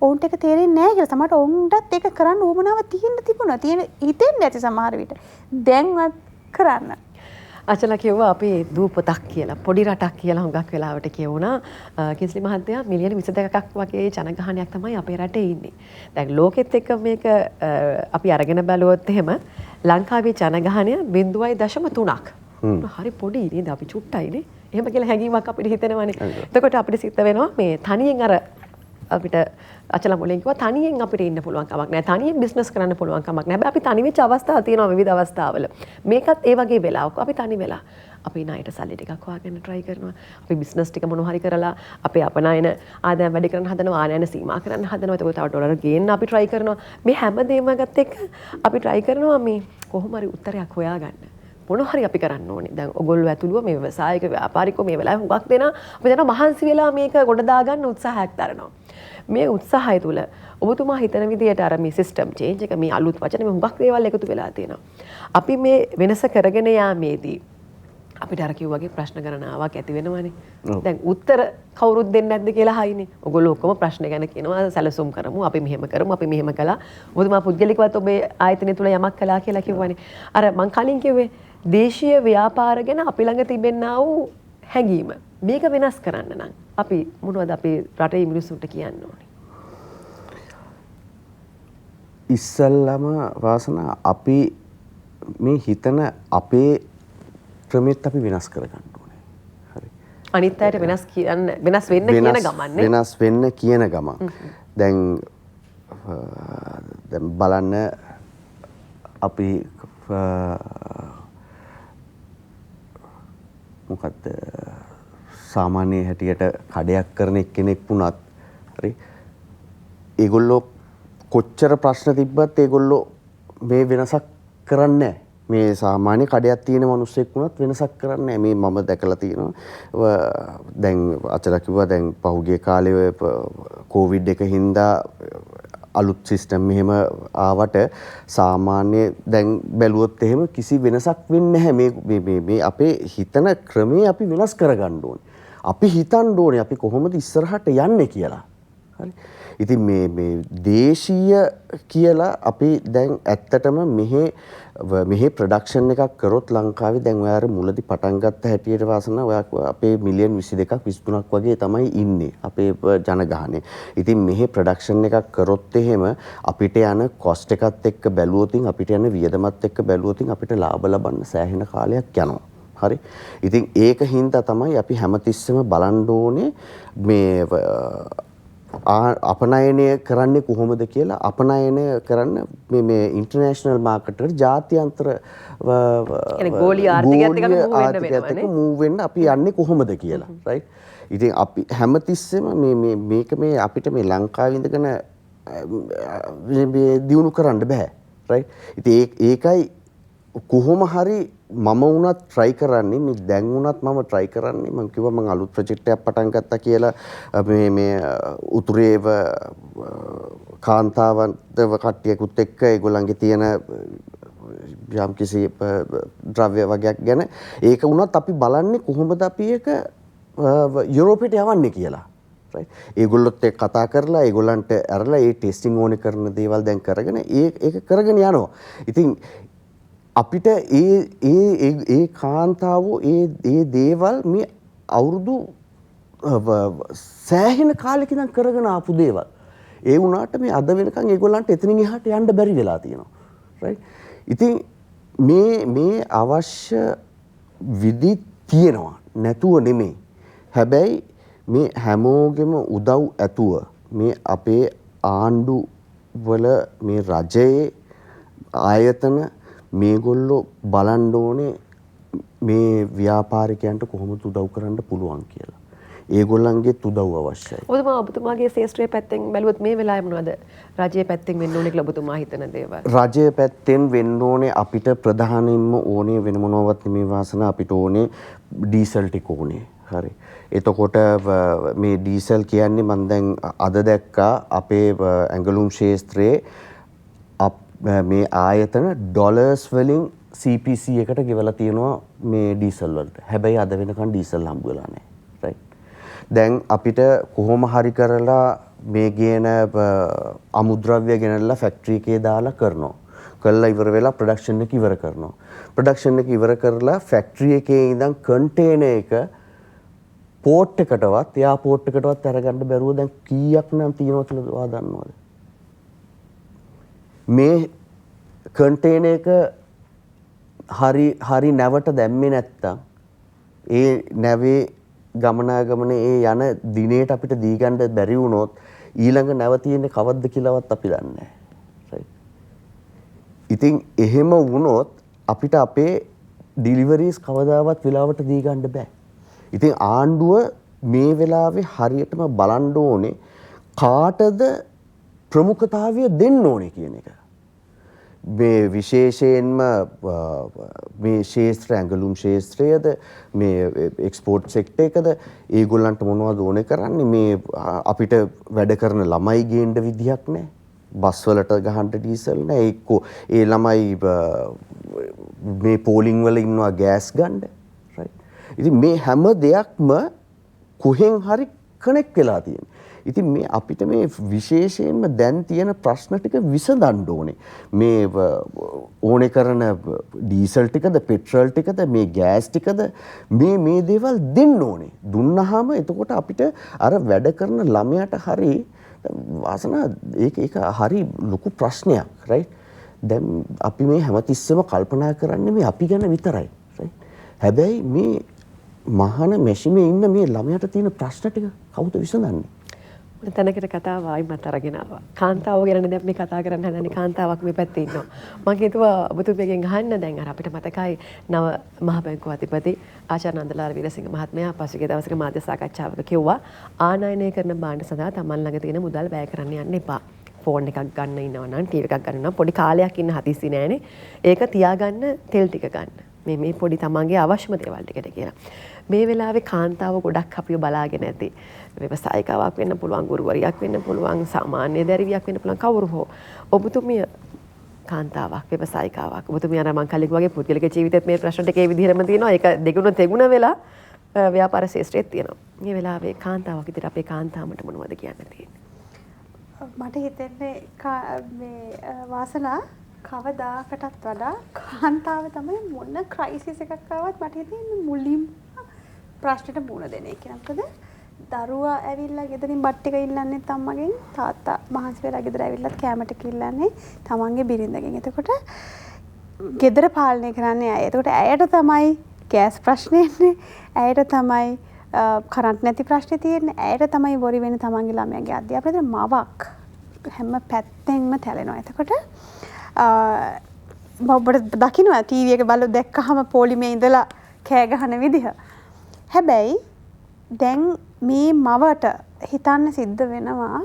ඔවුන්ට ඒක තේරෙන්නේ නැහැ කියලා. සමහරට ඔවුන්ටත් ඒක කරන්න උවමනාව තියෙන්න තිබුණා. හිතෙන්නේ නැති සමහර විට. දැන්වත් කරන්න. අචලා කිව්වා අපි දූපතක් කියලා පොඩි රටක් කියලා හුඟක් වෙලාවට කියවුණා. කිස්ලි මහත්තයා මිලියන 22ක් වගේ ජනගහනයක් තමයි අපේ රටේ ඉන්නේ. දැන් ලෝකෙත් එක්ක මේක අපි අරගෙන බැලුවොත් එහෙම ලංකාවේ ජනගහනය 0.3ක්. හරි පොඩි නේද අපි චුට්ටයිනේ. එහෙම කියලා හැඟීමක් අපිට හිතෙනවානේ. එතකොට අපිට සිද්ධ වෙනවා මේ තනියෙන් අර අපිට අචලා මොලෙන් කිව්වා තනියෙන් අපිට ඉන්න පුළුවන් කමක් නැහැ. තනියෙන් බිස්නස් කරන්න පුළුවන් කමක් නැහැ. හැබැයි අපි තනි වෙච්ච අවස්ථා තියෙනවා විවිධ අවස්ථාවල. මේකත් ඒ වගේ වෙලාවක අපි තනි වෙලා අපි ණයට සල්ලි ටිකක් හොයාගන්න try කරනවා. අපි බිස්නස් ටික මොනවා හරි කරලා අපේ අපනායන ආදායම් වැඩි කරන්න හදනවා. ආනයන සීමා කරන්න හදනවා. එතකොට තව ඩොලර් ගේන්න අපි try කරනවා. මේ හැම දෙයක්ම ගත්ත එක අපි try කරනවා මේ කොහොම හරි උත්තරයක් හොයාගන්න. මොන හරි අපි කරන්න ඕනේ. දැන් ඔයගොල්ලෝ ඇතුළුව මේ ව්‍යවසායික ව්‍යාපාරිකෝ මේ වෙලාවේ හුඟක් දෙනා අපි දන්නවා මහන්සි වෙලා මේක ගොඩ දාගන්න උත්සාහයක් දරනවා. මේ උත්සාහය තුළ ඔබතුමා හිතන විදියට අර මේ සිස්ටම් චේන්ජ් එක මේ අලුත් වචන මේ හුඟක් දේවල් එකතු වෙලා තියෙනවා. අපි මේ වෙනස කරගෙන යාමේදී අපිට අර කිව්වාගේ ප්‍රශ්න ගණනාවක් ඇති වෙනවනේ. දැන් උත්තර කවුරුත් දෙන්නේ නැද්ද කියලා හයිනේ. ඔයගොල්ලෝ ඔක්කොම ප්‍රශ්න ගැන කියනවා සැලසුම් කරමු, අපි මෙහෙම කරමු, අපි මෙහෙම කළා. ඔබතුමා පුද්ගලිකවත් ඔබේ ආයතනය තුල යමක් කළා කියලා කිව්වනේ. අර මං කලින් කිව්වේ දේශීය ව්‍යාපාර ගැන අපි ළඟ තිබෙනා වූ හැඟීම. මේක වෙනස් කරන්න නම් අපි මොනවද අපේ රටේ මිනිස්සුන්ට කියන්න ඕනේ? ඉස්සල්ලාම වාසනා අපි මේ හිතන අපේ ක්‍රමෙත් අපි වෙනස් කරගන්න ඕනේ. හරි. අනිත් අයට වෙනස් වෙන්න කියන ගමන්නේ. වෙනස් වෙන්න කියන ගමන්. දැන් බලන්න අපි මොකක්ද සාමාන්‍ය හැටියට කඩයක් කරන එක්කෙනෙක් වුණත් හරි ඒගොල්ලෝ කොච්චර ප්‍රශ්න තිබ්බත් ඒගොල්ලෝ මේ වෙනසක් කරන්නේ නැහැ. මේ සාමාන්‍ය කඩයක් තියෙන මිනිස්සෙක් වුණත් වෙනසක් කරන්නේ මේ මම දැකලා තියෙනවා. දැන් අචල කිව්වා දැන් පහුගිය කාලේ කොවිඩ් එක හින්දා අලුත් සිස්ටම් මෙහෙම ආවට සාමාන්‍ය දැන් බැලුවොත් එහෙම කිසි වෙනසක් වෙන්නේ නැහැ. මේ අපේ හිතන ක්‍රමේ අපි වෙනස් කරගන්න ඕනේ. අපි හිතන්න ඕනේ අපි කොහොමද ඉස්සරහට යන්නේ කියලා. හරි. ඉතින් මේ දේශීය කියලා අපි දැන් ඇත්තටම මෙහි ප්‍රොඩක්ෂන් එකක් කරොත් ලංකාවේ දැන් ඔයාලා මුලදී පටන් ගත්ත හැටියට වාසන ඔයා අපේ මිලියන් 22ක් 23ක් වගේ තමයි ඉන්නේ අපේ ජනගහනය. ඉතින් මෙහි ප්‍රොඩක්ෂන් එකක් කරොත් එහෙම අපිට යන කොස්ට් එකත් එක්ක බැලුවොත් අපිට යන වියදමත් එක්ක බැලුවොත් අපිට ලාභ ලබන්න සෑහෙන කාලයක් යනවා. හරි. ඉතින් ඒක හින්දා තමයි අපි හැමතිස්සෙම බලන්න ඕනේ මේ අපනයනය කරන්නේ කොහොමද කියලා අපනයනය කරන්න මේ ඉන්ටර්නැෂනල් මාකට් එකට ජාත්‍යන්තර ගෝලීය ආර්ථිකයත් එක්ක මූව් වෙන්න අපි යන්නේ කොහොමද කියලා රයිට්. ඉතින් අපි හැමතිස්සෙම මේක මේ අපිට මේ ලංකාවේ ඉඳගෙන දියුණු කරන්න බෑ රයිට්. ඉතින් ඒකයි කොහොම හරි මම වුණත් try කරන්නේ මේ දැන් වුණත් මම try කරන්නේ මම කිව්වා මම අලුත් ප්‍රොජෙක්ට් එකක් පටන් ගත්තා කියලා මේ උතුරේව කාන්තාවන්ව කට්ටියකුත් එක්ක ඒගොල්ලන්ගේ තියෙන යම් කිසි ද්‍රව්‍ය වගේක් ගැන ඒක වුණත් අපි බලන්නේ කොහොමද අපි ඒක යුරෝපෙට යවන්නේ කියලා. ඒගොල්ලොත් එක්ක කතා කරලා ඒගොල්ලන්ට අරලා ඒ ටෙස්ටිං ඕනේ කරන දේවල් දැන් කරගෙන ඒක කරගෙන යනවා. ඉතින් අපිට ඒ කාන්තාවෝ ඒ දේවල් මේ අවුරුදු සෑහෙන කාලෙක ඉඳන් කරගෙන ආපු දේවල්. ඒ වුණාට මේ අද වෙනකන් ඒගොල්ලන්ට එතනින් එහාට යන්න බැරි වෙලා තියෙනවා. රයිට්. ඉතින් මේ අවශ්‍ය විදි තියෙනවා නැතුව නෙමෙයි. හැබැයි මේ හැමෝගෙම උදව් ඇතුව මේ අපේ ආණ්ඩු වල මේ රජයේ ආයතන මේගොල්ලෝ බලන්න ඕනේ මේ ව්‍යාපාරිකයන්ට කොහොමද උදව් කරන්න පුළුවන් කියලා. ඒගොල්ලන්ගේ උදව් අවශ්‍යයි. ඔබතුමාගේ ශාස්ත්‍රීය පැත්තෙන් බැලුවොත් මේ වෙලාවේ මොනවද රජයේ පැත්තෙන් වෙන්න ඕනේ කියලා ඔබතුමා හිතන දේවල්? රජයේ පැත්තෙන් වෙන්න ඕනේ අපිට ප්‍රධානින්ම ඕනේ වෙන මොනවත් නෙමෙයි වාසන අපිට ඕනේ ඩීසල් ටික ඕනේ. හරි. එතකොට මේ ඩීසල් කියන්නේ මම දැන් අද දැක්කා අපේ ඇඟලුම් ශාස්ත්‍රයේ මේ ආයතන ඩොලර්ස් වලින් CPC එකට ගෙවලා තියෙනවා මේ ඩීසල් වලට. හැබැයි අද වෙනකන් ඩීසල් හම්බ වෙලා නැහැ. රයිට්. දැන් අපිට කොහොම හරි කරලා මේ ගේන අමුද්‍රව්‍ය ගෙනල්ලා ෆැක්ටරි එකේ දාලා කරනවා. කළා ඉවර වෙලා ප්‍රොඩක්ෂන් එක ඉවර කරනවා. ප්‍රොඩක්ෂන් එක ඉවර කරලා ෆැක්ටරි එකේ ඉඳන් කන්ටේනර් එක පෝට් එකටවත් එයාපෝට් එකටවත් අරගන්න බැරුව දැන් කීයක් නම් තියෙනවද කියලා ඔයා දන්නවද? මේ කන්ටේනර් එක හරි නැවට දැම්මේ නැත්තම් ඒ නැවේ ගමනාගමන ඒ යන දිනේට අපිට දී ගන්න බැරි වුණොත් ඊළඟ නැව තියෙන්නේ කවද්ද කියලාවත් අපි දන්නේ නැහැ. ඉතින් එහෙම වුණොත් අපිට අපේ ඩිලිවරිස් කවදාවත් වෙලාවට දී ගන්න බෑ. ඉතින් ආණ්ඩුව මේ වෙලාවේ හරියටම බලන්න ඕනේ කාටද ප්‍රමුඛතාවය දෙන්න ඕනේ කියන එක. මේ විශේෂයෙන්ම මේ ශේත්‍ර ඇඟලුම් ශේත්‍රයද මේ එක්ස්පෝර්ට් සෙක්ටර් එකද ඒගොල්ලන්ට මොනවද ඕනේ කරන්නේ මේ අපිට වැඩ කරන ළමයි ගේන්න විදියක් නැහැ. බස් වලට ගහන්න ඩීසල් නැහැ. එක්කෝ ඒ ළමයි මේ පෝලිං වල ඉන්නවා ගෑස් ගන්න. රයිට්. ඉතින් මේ හැම දෙයක්ම කොහෙන් හරි කනෙක්ට් වෙලා තියෙනවා. ඉතින් මේ අපිට මේ විශේෂයෙන්ම දැන් තියෙන ප්‍රශ්න ටික විසඳන්න ඕනේ. මේ ඕනේ කරන ඩීසල් ටිකද පෙට්‍රල් ටිකද මේ ගෑස් ටිකද මේ දේවල් දෙන්න ඕනේ. දුන්නාම එතකොට අපිට අර වැඩ කරන ළමයාට හරි වාසනා ඒක හරි ලොකු ප්‍රශ්නයක්. රයිට්. දැන් අපි මේ හැමතිස්සෙම කල්පනා කරන්නේ මේ අපි ගැන විතරයි. රයිට්. හැබැයි මේ මහාන මැෂිමේ ඉන්න මේ ළමයාට තියෙන ප්‍රශ්න ටික කවුද විසඳන්නේ? තැනකට කතාව ආයිමත් අරගෙන ආවා. කාන්තාව ගැන දැන් මේ කතා කරන්න හදන්නේ කාන්තාවක් මේ පැත්තේ ඉන්නවා. මම හිතුවා ඔබතුමියගෙන් අහන්න දැන් අර අපිට මතකයි නව මහ බැංකුව අධිපති ආචාර්ය නන්දලාල් වීරසිංහ මහත්මයා පසුගිය දවසක මාධ්‍ය සාකච්ඡාවක කිව්වා ආනයනය කරන භාණ්ඩ සඳහා Taman ළඟ තියෙන මුදල් වැය කරන්න යන්න එපා. ෆෝන් එකක් ගන්න ඉන්නවා නම් ටීවී එකක් ගන්න නම් පොඩි කාලයක් ඉන්න හදිස්සි නෑනේ. ඒක තියාගන්න තෙල් ටික ගන්න. මේ පොඩි තමන්ගේ අවශ්‍යම දේවල් ටිකට කියලා. මේ වෙලාවේ කාන්තාව ගොඩක් අපිව බලාගෙන ඇති. ව්‍යවසායිකාවක් වෙන්න පුළුවන්, ගුරුවරියක් වෙන්න පුළුවන්, සාමාන්‍ය දැරිවියක් වෙන්න පුළුවන් කවුරු හෝ. ඔබතුමිය කාන්තාවක්, ව්‍යවසායිකාවක්. ඔබතුමිය අර මං කලින් වගේ පුද්ගලික ජීවිතෙත් මේ ප්‍රශ්න ටික ඒ විදිහටම තියෙනවා. ඒක දෙගුණ තෙගුණ වෙලා ව්‍යාපාර ශාස්ත්‍රයේත් තියෙනවා. මේ වෙලාවේ කාන්තාවක් විදිහට අපේ කාන්තාවන්ට මොනවද කියන්න තියෙන්නේ? මට හිතෙන්නේ මේ වාසනා කවදාකටත් වඩා කාන්තාව තමයි මොන ක්‍රයිසිස් එකක් ආවත් මට හිතෙන්නේ මුලින්ම ප්‍රශ්නෙට මුහුණ දෙන එක. මොකද දරුවා ඇවිල්ලා ගෙදරින් බත් ටික ඉල්ලන්නේ අම්මගෙන්, තාත්තා මහන්සි වෙලා ගෙදර ඇවිල්ලත් කැම ටික ඉල්ලන්නේ තමන්ගේ බිරිඳගෙන්. එතකොට ගෙදර පාලනය කරන්නේ ඇය. එතකොට ඇයට තමයි ගෑස් ප්‍රශ්නේ එන්නේ, ඇයට තමයි කරන්ට් නැති ප්‍රශ්නේ තියෙන්නේ, ඇයට තමයි වොරි වෙන්නේ තමන්ගේ ළමයාගේ අධ්‍යාපනය. මවක් හැම පැත්තෙන්ම තැලෙනවා. එතකොට ඔබට දකින්නවා ටීවී එක බලලා දැක්කහම පොලිමේ ඉඳලා කෑ ගහන විදිහ. හැබැයි දැන් මේ මවට හිතන්න සිද්ධ වෙනවා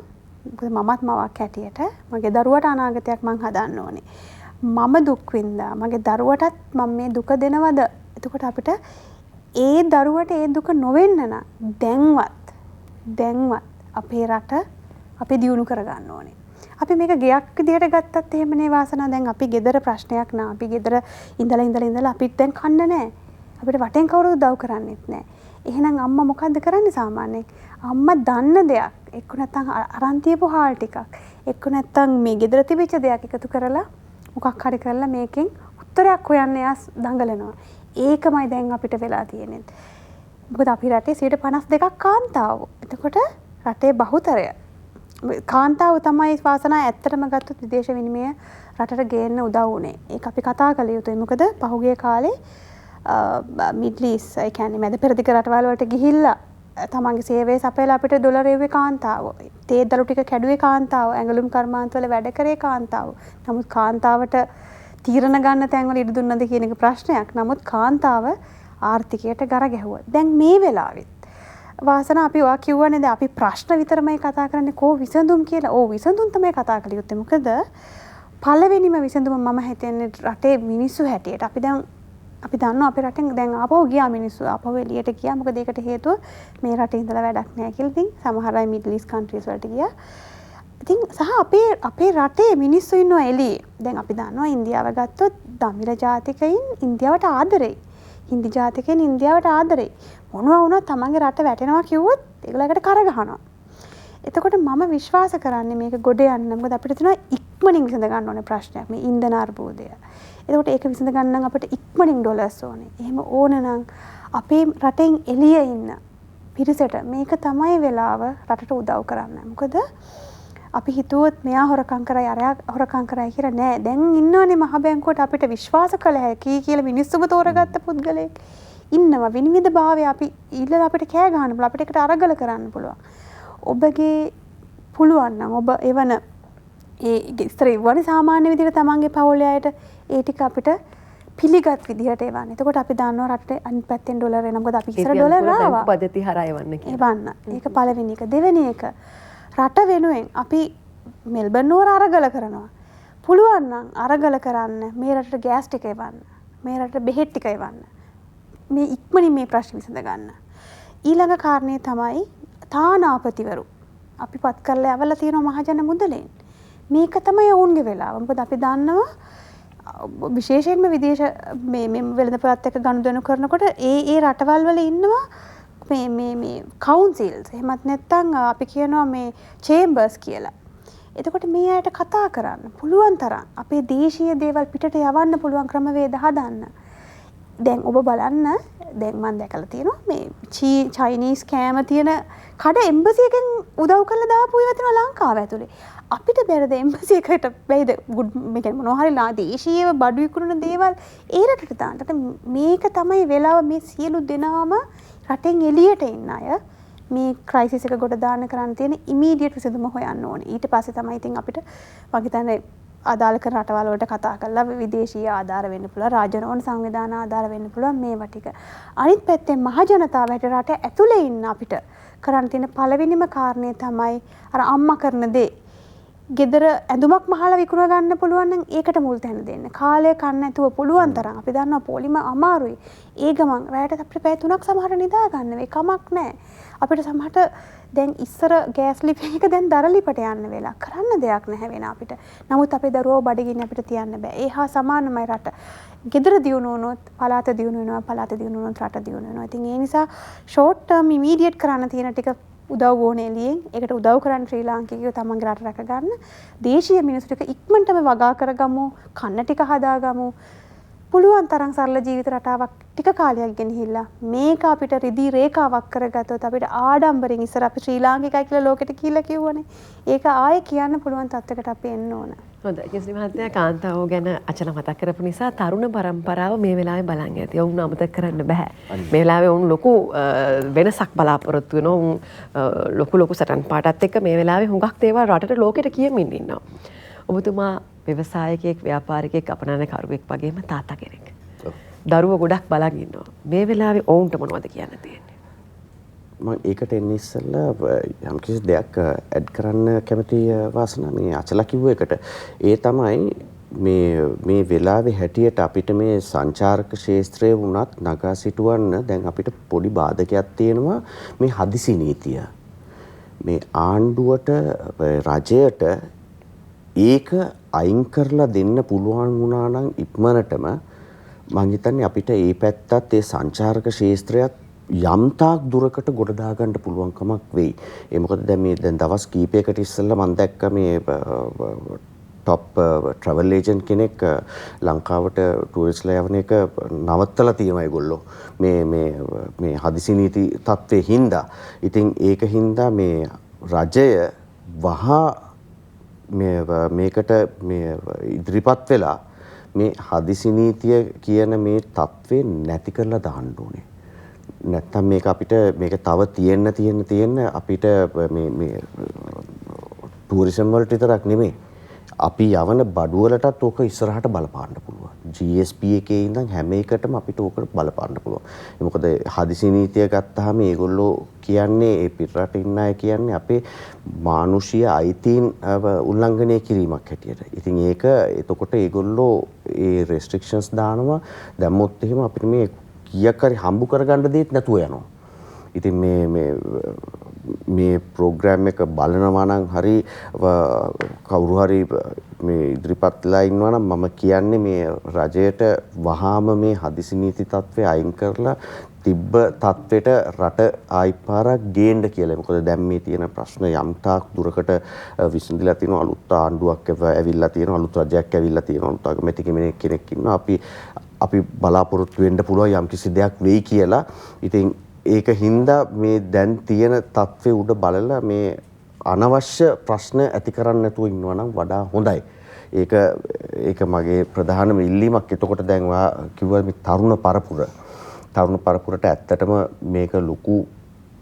මමත් මවක් හැටියට මගේ දරුවට අනාගතයක් මං හදන්න ඕනේ. මම දුක් විඳා මගේ දරුවටත් මම මේ දුක දෙනවද? එතකොට අපිට ඒ දරුවට ඒ දුක නොවෙන්න නම් දැන්වත් අපේ රට අපි දියුණු කරගන්න ඕනේ. අපි මේක ගයක් විදිහට ගත්තත් එහෙමනේ වාසනා. දැන් අපි ගෙදර ප්‍රශ්නයක් නා අපි ගෙදර ඉඳලා අපිත් දැන් කන්න නැහැ. අපිට වටෙන් කවුරුද උදව් කරන්නේත් නැහැ. එහෙනම් අම්මා මොකද්ද කරන්නේ සාමාන්‍යයෙන්? අම්මා දන්න දෙයක් එක්ක නැත්තම් අරන් තියපු හාල් ටිකක් එක්ක නැත්තම් මේ ගෙදර තිබිච්ච දෙයක් එකතු කරලා මොකක් හරි කරලා මේකෙන් උත්තරයක් හොයන්න යාස් දඟලනවා. ඒකමයි දැන් අපිට වෙලා තියෙන්නේ. මොකද අපි රටේ 52% කාන්තාවෝ. එතකොට රටේ බහුතරය කාන්තාව තමයි වාසනා ඇත්තටම ගත්තොත් විදේශ විනිමය රටට ගේන්න උදව් වුණේ. ඒක අපි කතා කළ යුතුයි. මොකද පහුගිය කාලේ මිඩ්ල් ඊස්ට් ඒ කියන්නේ මැද පෙරදිග රටවල් වලට ගිහිල්ලා තමන්ගේ සේවය සපයලා අපිට ඩොලර් එව්වේ කාන්තාවෝ. තේ දළු ටික කැඩුවේ කාන්තාවෝ. ඇඟලුම් කර්මාන්තවල වැඩ කරේ කාන්තාවෝ. නමුත් කාන්තාවට තීරණ ගන්න තැන්වල ඉඩ දුන්නද කියන එක ප්‍රශ්නයක්. නමුත් කාන්තාව ආර්ථිකයට ගර ගැහුවා. දැන් මේ වෙලාවෙත් වාසනා අපි ඔයා කිව්වනේ දැන් අපි ප්‍රශ්න විතරමයි කතා කරන්නේ කෝ විසඳුම් කියලා. ඕ විසඳුම් තමයි කතා කළ යුත්තේ. මොකද පළවෙනිම විසඳුම මම හිතන්නේ රටේ මිනිස්සු හැටියට අපි දන්නවා අපේ රටෙන් දැන් ආපහු ගියා මිනිස්සු ආපහු එළියට ගියා. මොකද ඒකට හේතුව මේ රටේ ඉඳලා වැඩක් නැහැ කියලා. ඉතින් සමහර අය මිඩල් ඊස්ට් කන්ට්‍රීස් වලට ගියා. ඉතින් සහ අපේ රටේ මිනිස්සු ඉන්නවා එළියේ. දැන් අපි දන්නවා ඉන්දියාව ගත්තොත් දමිළ ජාතිකයින් ඉන්දියාවට ආදරෙයි. හින්දි ජාතිකයන් ඉන්දියාවට ආදරෙයි. මොනවා වුණත් තමන්ගේ රට වැටෙනවා කිව්වොත් ඒගොල්ලන්ට කර ගහනවා. එතකොට මම විශ්වාස කරන්නේ මේක ගොඩ යන්න. මොකද අපිට තියෙනවා ඉක්මනින් විසඳ ගන්න ඕනේ ප්‍රශ්නයක් මේ ඉන්ධන අර්බුදය. එතකොට ඒක විසඳ ගන්න නම් අපිට ඉක්මනින් ඩොලර්ස් ඕනේ. එහෙම ඕන නම් අපේ රටෙන් එළියේ ඉන්න පිරිසට මේක තමයි වෙලාව රටට උදව් කරන්න. මොකද අපි හිතුවොත් මෙයා හොරකම් කරයි අරයා හොරකම් කරයි කියලා නෑ. දැන් ඉන්නවනේ මහ බැංකුවට අපිට විශ්වාස කළ හැකි කියලා මිනිස්සුම තෝරගත්ත පුද්ගලයෙක් ඉන්නවා. විනිවිද භාවය අපි ඊළඟ අපිට කෑ ගහන්න පුළුවන්. අපිට ඒකට අරගල කරන්න පුළුවන්. ඔබගේ පුළුවන් නම් ඔබ එවන ඒ ඉස්තරේ වගේ සාමාන්‍ය විදිහට තමන්ගේ පවුලේ අයට ඒ ටික අපිට පිළිගත් විදිහට එවන්න. එතකොට අපි දන්නවා රටේ අනිත් පැත්තෙන් ඩොලර් එනවා. මොකද අපි ඉස්සර ඩොලර් ආවා. පද්ධති හරහා එවන්න කියලා. එවන්න. ඒක පළවෙනි එක. දෙවෙනි එක රට වෙනුවෙන් අපි මෙල්බන් නුවර අරගල කරනවා. පුළුවන් නම් අරගල කරන්න මේ රටට ගෑස් ටික එවන්න. මේ රටට බෙහෙත් ටික එවන්න. මේ ඉක්මනින් මේ ප්‍රශ්න විසඳ ගන්න. ඊළඟ කාරණේ තමයි තානාපතිවරු. අපි පත් කරලා යවලා තියෙනවා මහජන මුදලෙන්. මේක තමයි ඔවුන්ගේ වෙලාව. මොකද අපි දන්නවා විශේෂයෙන්ම විදේශ මේ වෙළඳපොළත් එක්ක ගනුදෙනු කරනකොට ඒ රටවල් වල ඉන්නවා මේ කවුන්සිල්ස් එහෙමත් නැත්නම් අපි කියනවා මේ චේම්බර්ස් කියලා. එතකොට මේ අයට කතා කරන්න පුළුවන් තරම් අපේ දේශීය දේවල් පිටට යවන්න පුළුවන් ක්‍රමවේද හදන්න. දැන් ඔබ බලන්න දැන් මම දැකලා තියෙනවා මේ චයිනීස් කෑම තියෙන කඩ එම්බසි එකෙන් උදව් කරලා දාපු ඒවා තියෙනවා ලංකාව ඇතුලේ. අපිට බැරද එම්බසි එකට බැයිද මේ කියන්නේ මොනවා හරි දේශීයව බඩු විකුණන දේවල් ඒ රටට දාන්න. මේක තමයි වෙලාව මේ සියලු දෙනාම රටෙන් එළියට එන්න අය මේ ක්‍රයිසිස් එක ගොඩ දාන්න කරන්න තියෙන ඉමීඩියට් විසඳුම හොයන්න ඕනේ. ඊට පස්සේ තමයි ඉතින් අපිට මම හිතන්නේ ආදාළ කරන රටවල් වලට කතා කරලා විදේශීය ආධාර වෙන්න පුළුවන්, රාජ්‍යනෝන සංවිධාන ආධාර වෙන්න පුළුවන් මේවා ටික. අනිත් පැත්තෙන් මහ ජනතාව හැට රට ඇතුලේ ඉන්න අපිට කරන්න තියෙන පළවෙනිම කාරණේ තමයි අර අම්මා කරන දේ. ගෙදර ඇඳුමක් මහලා විකුණ ගන්න පුළුවන් නම් ඒකට මුල් තැන දෙන්න. කාලය කන්න නැතුව පුළුවන් තරම් අපි දන්නවා පොලිම අමාරුයි. ඒ ගමන් රැයට අපිට පැය 3ක් සමහර නිදා ගන්න වෙයි කමක් නැහැ. අපිට සමහරට දැන් ඉස්සර ගෑස් ලිපි එක දැන් දර ලිපට යන්න වෙලා කරන්න දෙයක් නැහැ වෙන අපිට. නමුත් අපේ දරුවෝ බඩගින්න අපිට තියන්න බෑ. ඒ හා සමානමයි රට. ගෙදර දියුණු වුණොත් පළාත දියුණු වෙනවා, පළාත දියුණු වුණොත් රට දියුණු වෙනවා. ඉතින් ඒ නිසා ෂෝට් ටර්ම් ඉමීඩියට් කරන්න තියෙන ටික උදව් ඕනේ එළියෙන්. ඒකට උදව් කරන්න ශ්‍රී ලාංකිකයෝ තමන්ගේ රට රැක ගන්න. දේශීය මිනිස්සු ටික ඉක්මනටම වගා කරගමු, කන්න ටික හදාගමු. පුළුවන් තරම් සරල ජීවිත රටාවක් ටික කාලයක් ගෙනහිල්ලා මේක අපිට රිදී රේඛාවක් කරගත්තොත් අපිට ආඩම්බරෙන් ඉස්සර අපි ශ්‍රී ලාංකිකයි කියලා ලෝකෙට කියලා කිව්වනේ. ඒක ආයේ කියන්න පුළුවන් තත්යකට අපි එන්න ඕන. හොඳයි. ජෙස්ලි මහත්මයා කාන්තාවෝ ගැන අචල මතක් කරපු නිසා තරුණ පරම්පරාව මේ වෙලාවේ බලන් ඇති. ඔවුන් අමතක කරන්න බෑ. මේ වෙලාවේ ඔවුන් ලොකු වෙනසක් බලාපොරොත්තු වෙනවා. ඔවුන් ලොකු සටන් පාටත් එක්ක මේ වෙලාවේ හුඟක් දේවල් රටට ලෝකෙට කියමින් ඉන්නවා. ඔබතුමා ව්‍යවසායකයෙක්, ව්‍යාපාරිකයෙක්, අපනයන කරුවෙක් වගේම තාත්තා කෙනෙක්. දරුවෝ ගොඩක් බලන් ඉන්නවා. මේ වෙලාවේ ඔවුන්ට මොනවද කියන්න තියෙන්නේ? මම ඒකට එන්නේ ඉස්සෙල්ලා යම් කිසි දෙයක් ඇඩ් කරන්න කැමති වාසනා මේ අචලා කිව්ව එකට. ඒ තමයි මේ වෙලාවේ හැටියට අපිට මේ සංචාරක ක්ෂේත්‍රයේ වුණත් නගා සිටවන්න දැන් අපිට පොඩි බාධකයක් තියෙනවා මේ හදිසි නීතිය. මේ ආණ්ඩුවට රජයට ඒක අයින් කරලා දෙන්න පුළුවන් වුණා නම් ඉක්මනටම මං හිතන්නේ අපිට ඒ පැත්තත් ඒ සංචාරක ක්ෂේත්‍රයත් යම්තාක් දුරකට ගොඩ දාගන්න පුළුවන්කමක් වෙයි. ඒ මොකද දැන් දවස් කීපයකට ඉස්සෙල්ලා මම දැක්ක මේ টপ ට්‍රැවල් ඒජන්ට් කෙනෙක් ලංකාවට ටූරිස්ට්ලා යවන එක නවත්තලා තියෙනවා ඒගොල්ලෝ. මේ හදිසි නීති තත්ත්වයේ හින්දා. ඉතින් ඒක හින්දා මේ රජය වහා මේකට ඉදිරිපත් වෙලා මේ හදිසි නීතිය කියන මේ තත්ත්වේ නැති කරලා දාන්න ඕනේ. නැත්තම් මේක අපිට මේක තව තියෙන්න අපිට මේ ටූරිසම් වලට විතරක් නෙමෙයි. අපි යවන බඩුවලටත් ඕක ඉස්සරහට බලපාන්න පුළුවන්. GSP එකේ ඉඳන් හැම එකටම අපිට ඕක බලපාන්න පුළුවන්. මොකද හදිසි නීතිය ගත්තාම ඒගොල්ලෝ කියන්නේ ඒ පිටරට ඉන්න අය කියන්නේ අපේ මානුෂීය අයිතීන් උල්ලංඝනය කිරීමක් හැටියට. ඉතින් ඒක එතකොට ඒගොල්ලෝ ඒ රෙස්ට්‍රික්ෂන්ස් දානවා. දැම්මොත් එහෙම අපිට මේ කීයක් හරි හම්බු කරගන්න දෙයක් නැතුව යනවා. ඉතින් මේ ප්‍රෝග්‍රෑම් එක බලනවා නම් හරි කවුරු හරි මේ ඉදිරිපත්ලා ඉන්නවා නම් මම කියන්නේ මේ රජයට වහාම මේ හදිසි නීති තත්ත්වය අයින් කරලා තිබ්බ තත්ත්වයට රට ආයි පාරක් ගේන්න කියලා. මොකද දැන් මේ තියෙන ප්‍රශ්න යම් තාක් දුරකට විසඳලා තියෙනවා. අලුත් ආණ්ඩුවක් ඇවිල්ලා තියෙනවා, අලුත් රජයක් ඇවිල්ලා තියෙනවා, අලුත් අගමැති කෙනෙක් ඉන්නවා. අපි බලාපොරොත්තු වෙන්න පුළුවන් යම් කිසි දෙයක් වෙයි කියලා. ඉතින් ඒක හින්දා මේ දැන් තියෙන තත්ත්වයේ උඩ බලලා මේ අනවශ්‍ය ප්‍රශ්න ඇති කරන්න නැතුව ඉන්නවා නම් වඩා හොඳයි. ඒක මගේ ප්‍රධානම ඉල්ලීමක්. එතකොට දැන් ඔයා කිව්වා මේ තරුණ පරපුරට ඇත්තටම මේක ලොකු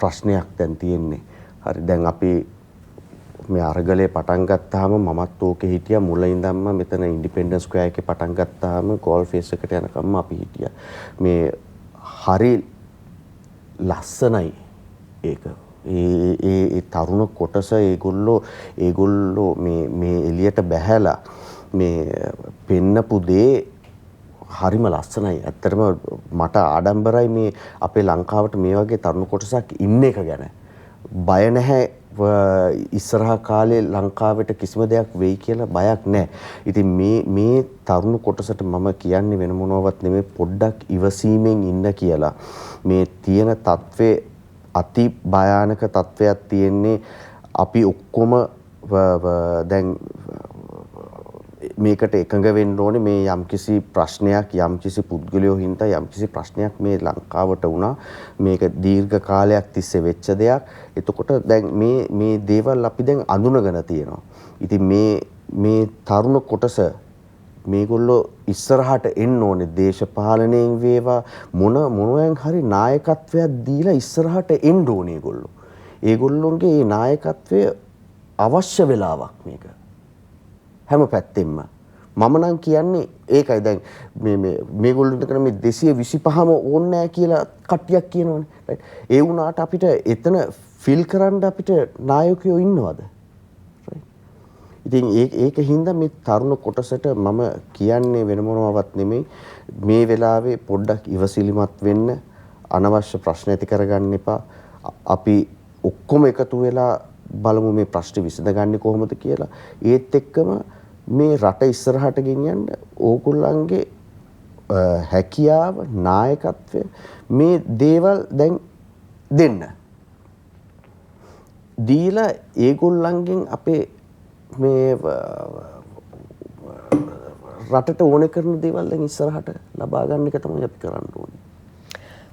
ප්‍රශ්නයක් දැන් තියෙන්නේ. හරි දැන් අපි මේ අරගලේ පටන් ගත්තාම මමත් ඕකේ හිටියා මුල ඉඳන්ම මෙතන ඉන්ඩිපෙන්ඩන්ස් ස්ක්වයර් එකේ පටන් ගත්තාම ගෝල් ෆේස් එකට යනකම් අපි හිටියා. මේ හරි ලස්සනයි ඒක. ඒ තරුණ කොටස ඒගොල්ලෝ මේ එළියට බැහැලා මේ පෙන්නපු දේ හරිම ලස්සනයි. ඇත්තටම මට ආඩම්බරයි මේ අපේ ලංකාවට මේ වගේ තරුණ කොටසක් ඉන්න එක ගැන. බය නැහැ ඉස්සරහා කාලේ ලංකාවට කිසිම දෙයක් වෙයි කියලා බයක් නැහැ. ඉතින් මේ තරුණ කොටසට මම කියන්නේ වෙන මොනවත් නෙමෙයි පොඩ්ඩක් ඉවසීමෙන් ඉන්න කියලා. මේ තියෙන තත්ත්වේ අති භයානක තත්ත්වයක් තියෙන්නේ. අපි ඔක්කොම දැන් මේකට එකඟ වෙන්න ඕනේ මේ යම්කිසි ප්‍රශ්නයක් යම්කිසි පුද්ගලයෝ හින්දා යම්කිසි ප්‍රශ්නයක් මේ ලංකාවට වුණා. මේක දීර්ඝ කාලයක් තිස්සේ වෙච්ච දෙයක්. එතකොට දැන් මේ දේවල් අපි දැන් අඳුනගෙන තියෙනවා. ඉතින් මේ තරුණ කොටස මේගොල්ලෝ ඉස්සරහට එන්න ඕනේ දේශපාලනයෙන් වේවා මොනෙන් හරි නායකත්වයක් දීලා ඉස්සරහට එන්න ඕනේ ඒගොල්ලෝ. ඒගොල්ලොන්ගේ මේ නායකත්වය අවශ්‍ය වෙලාවක් මේක. හැම පැත්තෙම මම නම් කියන්නේ ඒකයි. දැන් මේගොල්ලන්ට කරන මේ 225ම ඕනේ නැහැ කියලා කට්ටියක් කියනවනේ. රයිට්. ඒ වුණාට අපිට එතන ෆිල් කරන්න අපිට නායකයෝ ඉන්නවද? රයිට්. ඉතින් ඒක හින්දා මේ තරුණ කොටසට මම කියන්නේ වෙන මොනවත් නෙමෙයි. මේ වෙලාවේ පොඩ්ඩක් ඉවසිලිමත් වෙන්න, අනවශ්‍ය ප්‍රශ්න ඇති කරගන්න එපා. අපි ඔක්කොම එකතු වෙලා බලමු මේ ප්‍රශ්නේ විසඳගන්නේ කොහොමද කියලා. ඒත් එක්කම මේ රට ඉස්සරහට ගෙනියන්න ඕගොල්ලන්ගේ හැකියාව නායකත්වය මේ දේවල් දැන් දෙන්න. දීලා ඒගොල්ලන්ගෙන් අපේ මේ රටට ඕන කරන දේවල් දැන් ඉස්සරහට ලබා ගන්න එක තමයි අපි කරන්න ඕනේ.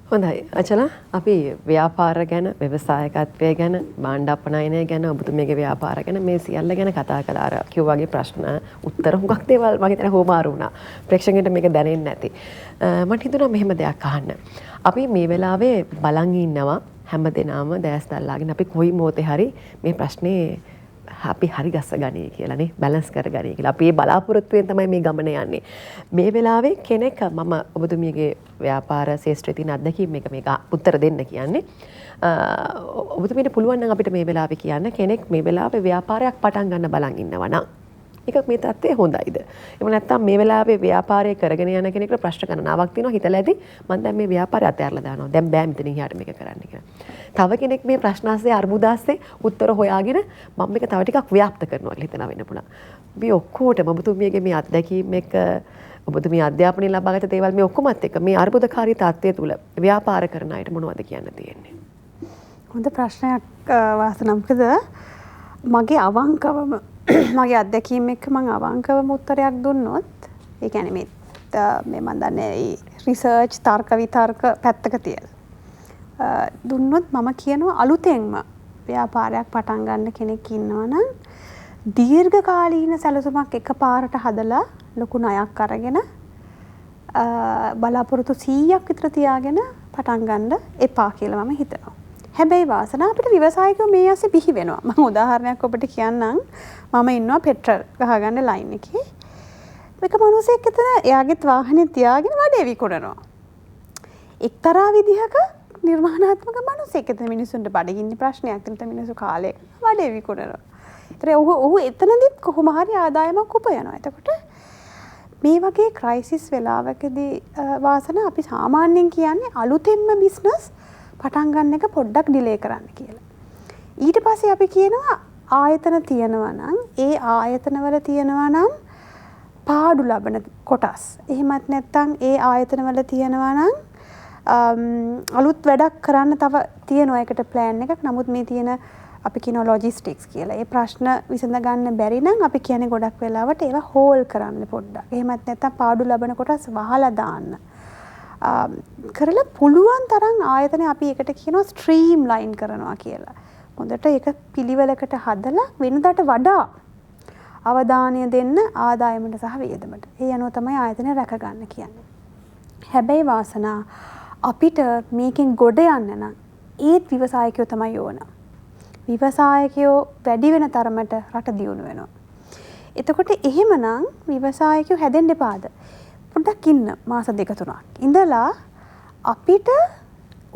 හොඳයි අචලා අපි ව්‍යාපාර ගැන ව්‍යවසායකත්වය ගැන භාණ්ඩ අපනයනය ගැන ඔබතුමියගේ ව්‍යාපාර ගැන මේ සියල්ල ගැන කතා කළා. අර කිව්වාගේ ප්‍රශ්න උත්තර හුඟක් දේවල් මගේ තන හොමාරු වුණා. ප්‍රේක්ෂකයන්ට මේක දැනෙන්නේ නැති. මට හිතුණා මෙහෙම දෙයක් අහන්න. අපි මේ වෙලාවේ බලන් ඉන්නවා හැමදෙනාම දැස් දැල්ලාගෙන අපි කොයි මොහොතේ හරි මේ ප්‍රශ්නේ අපි හරි ගස්ස ගනී කියලා නේ බැලන්ස් කර ගනී කියලා. අපි මේ බලාපොරොත්තුවෙන් තමයි මේ ගමන යන්නේ. මේ වෙලාවේ කෙනෙක් මම ඔබතුමියගේ ව්‍යාපාර ශාස්ත්‍රයේ තියෙන අත්දැකීම් මේක උත්තර දෙන්න කියන්නේ. ඔබතුමියට පුළුවන් නම් අපිට මේ වෙලාවේ කියන්න කෙනෙක් මේ වෙලාවේ ව්‍යාපාරයක් පටන් ගන්න බලන් ඉන්නවා නම් ඒක මේ තත්ත්වය හොඳයිද? එහෙම නැත්නම් මේ වෙලාවේ ව්‍යාපාරය කරගෙන යන කෙනෙකුට ප්‍රශ්න ගණනාවක් තියෙනවා හිතලා ඇති මම දැන් මේ ව්‍යාපාරය අතහැරලා දානවා. දැන් බෑ මෙතනින් එහාට මේක කරන්න කියලා. තව කෙනෙක් මේ ප්‍රශ්නාස්සේ අර්බුදාස්සේ උත්තර හොයාගෙන මම මේක තව ටිකක් ව්‍යාප්ත කරනවා කියලා හිතනවා වෙන්න පුළුවන්. අපි ඔක්කොටම ඔබතුමියගේ මේ අත්දැකීම් එක ඔබතුමිය අධ්‍යාපනය ලබාගත දේවල් මේ ඔක්කොමත් එක්ක මේ අර්බුදකාරී තත්ත්වය තුල ව්‍යාපාර කරන අයට මොනවද කියන්න තියෙන්නේ? හොඳ ප්‍රශ්නයක් වාසනා. මොකද මගේ අවංකවම මගේ අත්දැකීම් එක්ක මම අවංකවම උත්තරයක් දුන්නොත් ඒ කියන්නේ මේ මම දන්නේ රිසර්ච් තර්ක විතර්ක පැත්තක තියලා දුන්නොත් මම කියනවා අලුතෙන්ම ව්‍යාපාරයක් පටන් ගන්න කෙනෙක් ඉන්නවා නම් දීර්ඝකාලීන සැලසුමක් එකපාරට හදලා ලොකු ණයක් අරගෙන බලාපොරොත්තු 100ක් විතර තියාගෙන පටන් ගන්න එපා කියලා මම හිතනවා. හැබැයි වාසනා අපිට ව්‍යවසායිකව මේ ඇස්සේ බිහි වෙනවා. මම උදාහරණයක් ඔබට කියන්නම්. මම ඉන්නවා පෙට්‍රල් ගහගන්න ලයින් එකේ. එක මිනිහෙක් එතන එයාගේ වාහනේ තියාගෙන වඩේ විකුණනවා. එක්තරා විදිහක නිර්මාණාත්මක මිනිහෙක් එතන මිනිසුන්ට බඩගින්න ප්‍රශ්නයක් තියෙන මිනිස්සු කාලේ වඩේ විකුණනවා. ඒතර ඔහු එතනදිත් කොහොම හරි ආදායමක් උපයනවා. එතකොට මේ වගේ ක්‍රයිසිස් වෙලාවකදී වාසනා අපි සාමාන්‍යයෙන් කියන්නේ අලුතෙන්ම බිස්නස් පටන් ගන්න එක පොඩ්ඩක් ඩිලේ කරන්න කියලා. ඊට පස්සේ අපි කියනවා ආයතන තියෙනවා නම් ඒ ආයතනවල තියෙනවා නම් පාඩු ලබන කොටස්. එහෙමත් නැත්නම් ඒ ආයතනවල තියෙනවා නම් අලුත් වැඩක් කරන්න තව තියෙනවා ඒකට ප්ලෑන් එකක්. නමුත් මේ තියෙන අපි කියනවා ලොජිස්ටික්ස් කියලා. ඒ ප්‍රශ්න විසඳ ගන්න බැරි නම් අපි කියන්නේ ගොඩක් වෙලාවට ඒවා හෝල් කරන්න පොඩ්ඩක්. එහෙමත් නැත්නම් පාඩු ලබන කොටස් වහලා දාන්න. කරලා පුළුවන් තරම් ආයතන අපි එකට කියනවා ස්ට්‍රීම් ලයින් කරනවා කියලා. හොඳට ඒක පිළිවෙලකට හදලා වෙනදාට වඩා අවධානය දෙන්න ආදායමට සහ වියදමට. ඒ අනුව තමයි ආයතනය රැක ගන්න කියන්නේ. හැබැයි වාසනා අපිට මේකෙන් ගොඩ යන්න නම් ඒත් ව්‍යවසායකයෝ තමයි ඕන. ව්‍යවසායකයෝ වැඩි වෙන තරමට රට දියුණු වෙනවා. එතකොට එහෙමනම් ව්‍යවසායකයෝ හැදෙන්න එපාද? පොඩ්ඩක් ඉන්න මාස 2-3ක් ඉඳලා අපිට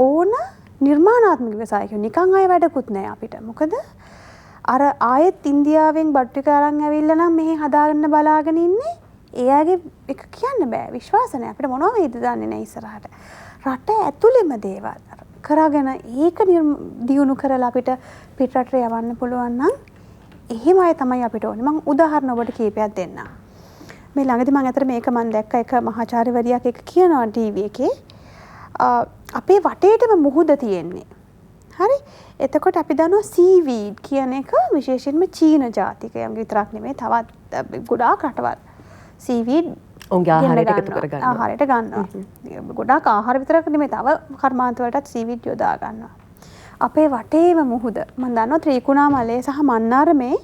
ඕන නිර්මාණාත්මක ව්‍යවසායකයෝ නිකන් අය වැඩකුත් නෑ අපිට. මොකද අර ආයෙත් ඉන්දියාවෙන් බඩු ටික අරන් ඇවිල්ලා නම් මෙහි හදාගන්න බලාගෙන ඉන්නේ. එයාගේ එක කියන්න බෑ විශ්වාස නැහැ. අපිට මොනවද වෙයිද දන්නේ නැහැ ඉස්සරහට. රට ඇතුළෙම දේවල් කරගෙන ඒක දියුණු කරලා අපිට පිටරට යවන්න පුළුවන් නම් එහෙම අය තමයි අපිට ඕනේ. මම උදාහරණ ඔබට කීපයක් දෙන්නම්. මේ ළඟදී මම අතර මේක මම දැක්ක එක මහාචාර්යවරියක් එක කියනවා ටීවී එකේ අපේ වටේටම මුහුද තියෙන්නේ. හරි? එතකොට අපි දන්නවා සීවීඩ් කියන එක විශේෂයෙන්ම චීන ජාතිකයන් විතරක් නෙමෙයි තවත් ගොඩාක් රටවල් සීවීඩ් ඔවුන්ගේ ආහාරයට එකතු කර ගන්නවා. ආහාරයට ගන්නවා. ගොඩාක් ආහාර විතරක් නෙමෙයි තව කර්මාන්ත වලටත් සීවීඩ් යොදා ගන්නවා. අපේ වටේම මුහුද මම දන්නවා ත්‍රිකුණාමලයේ සහ මන්නාරමේ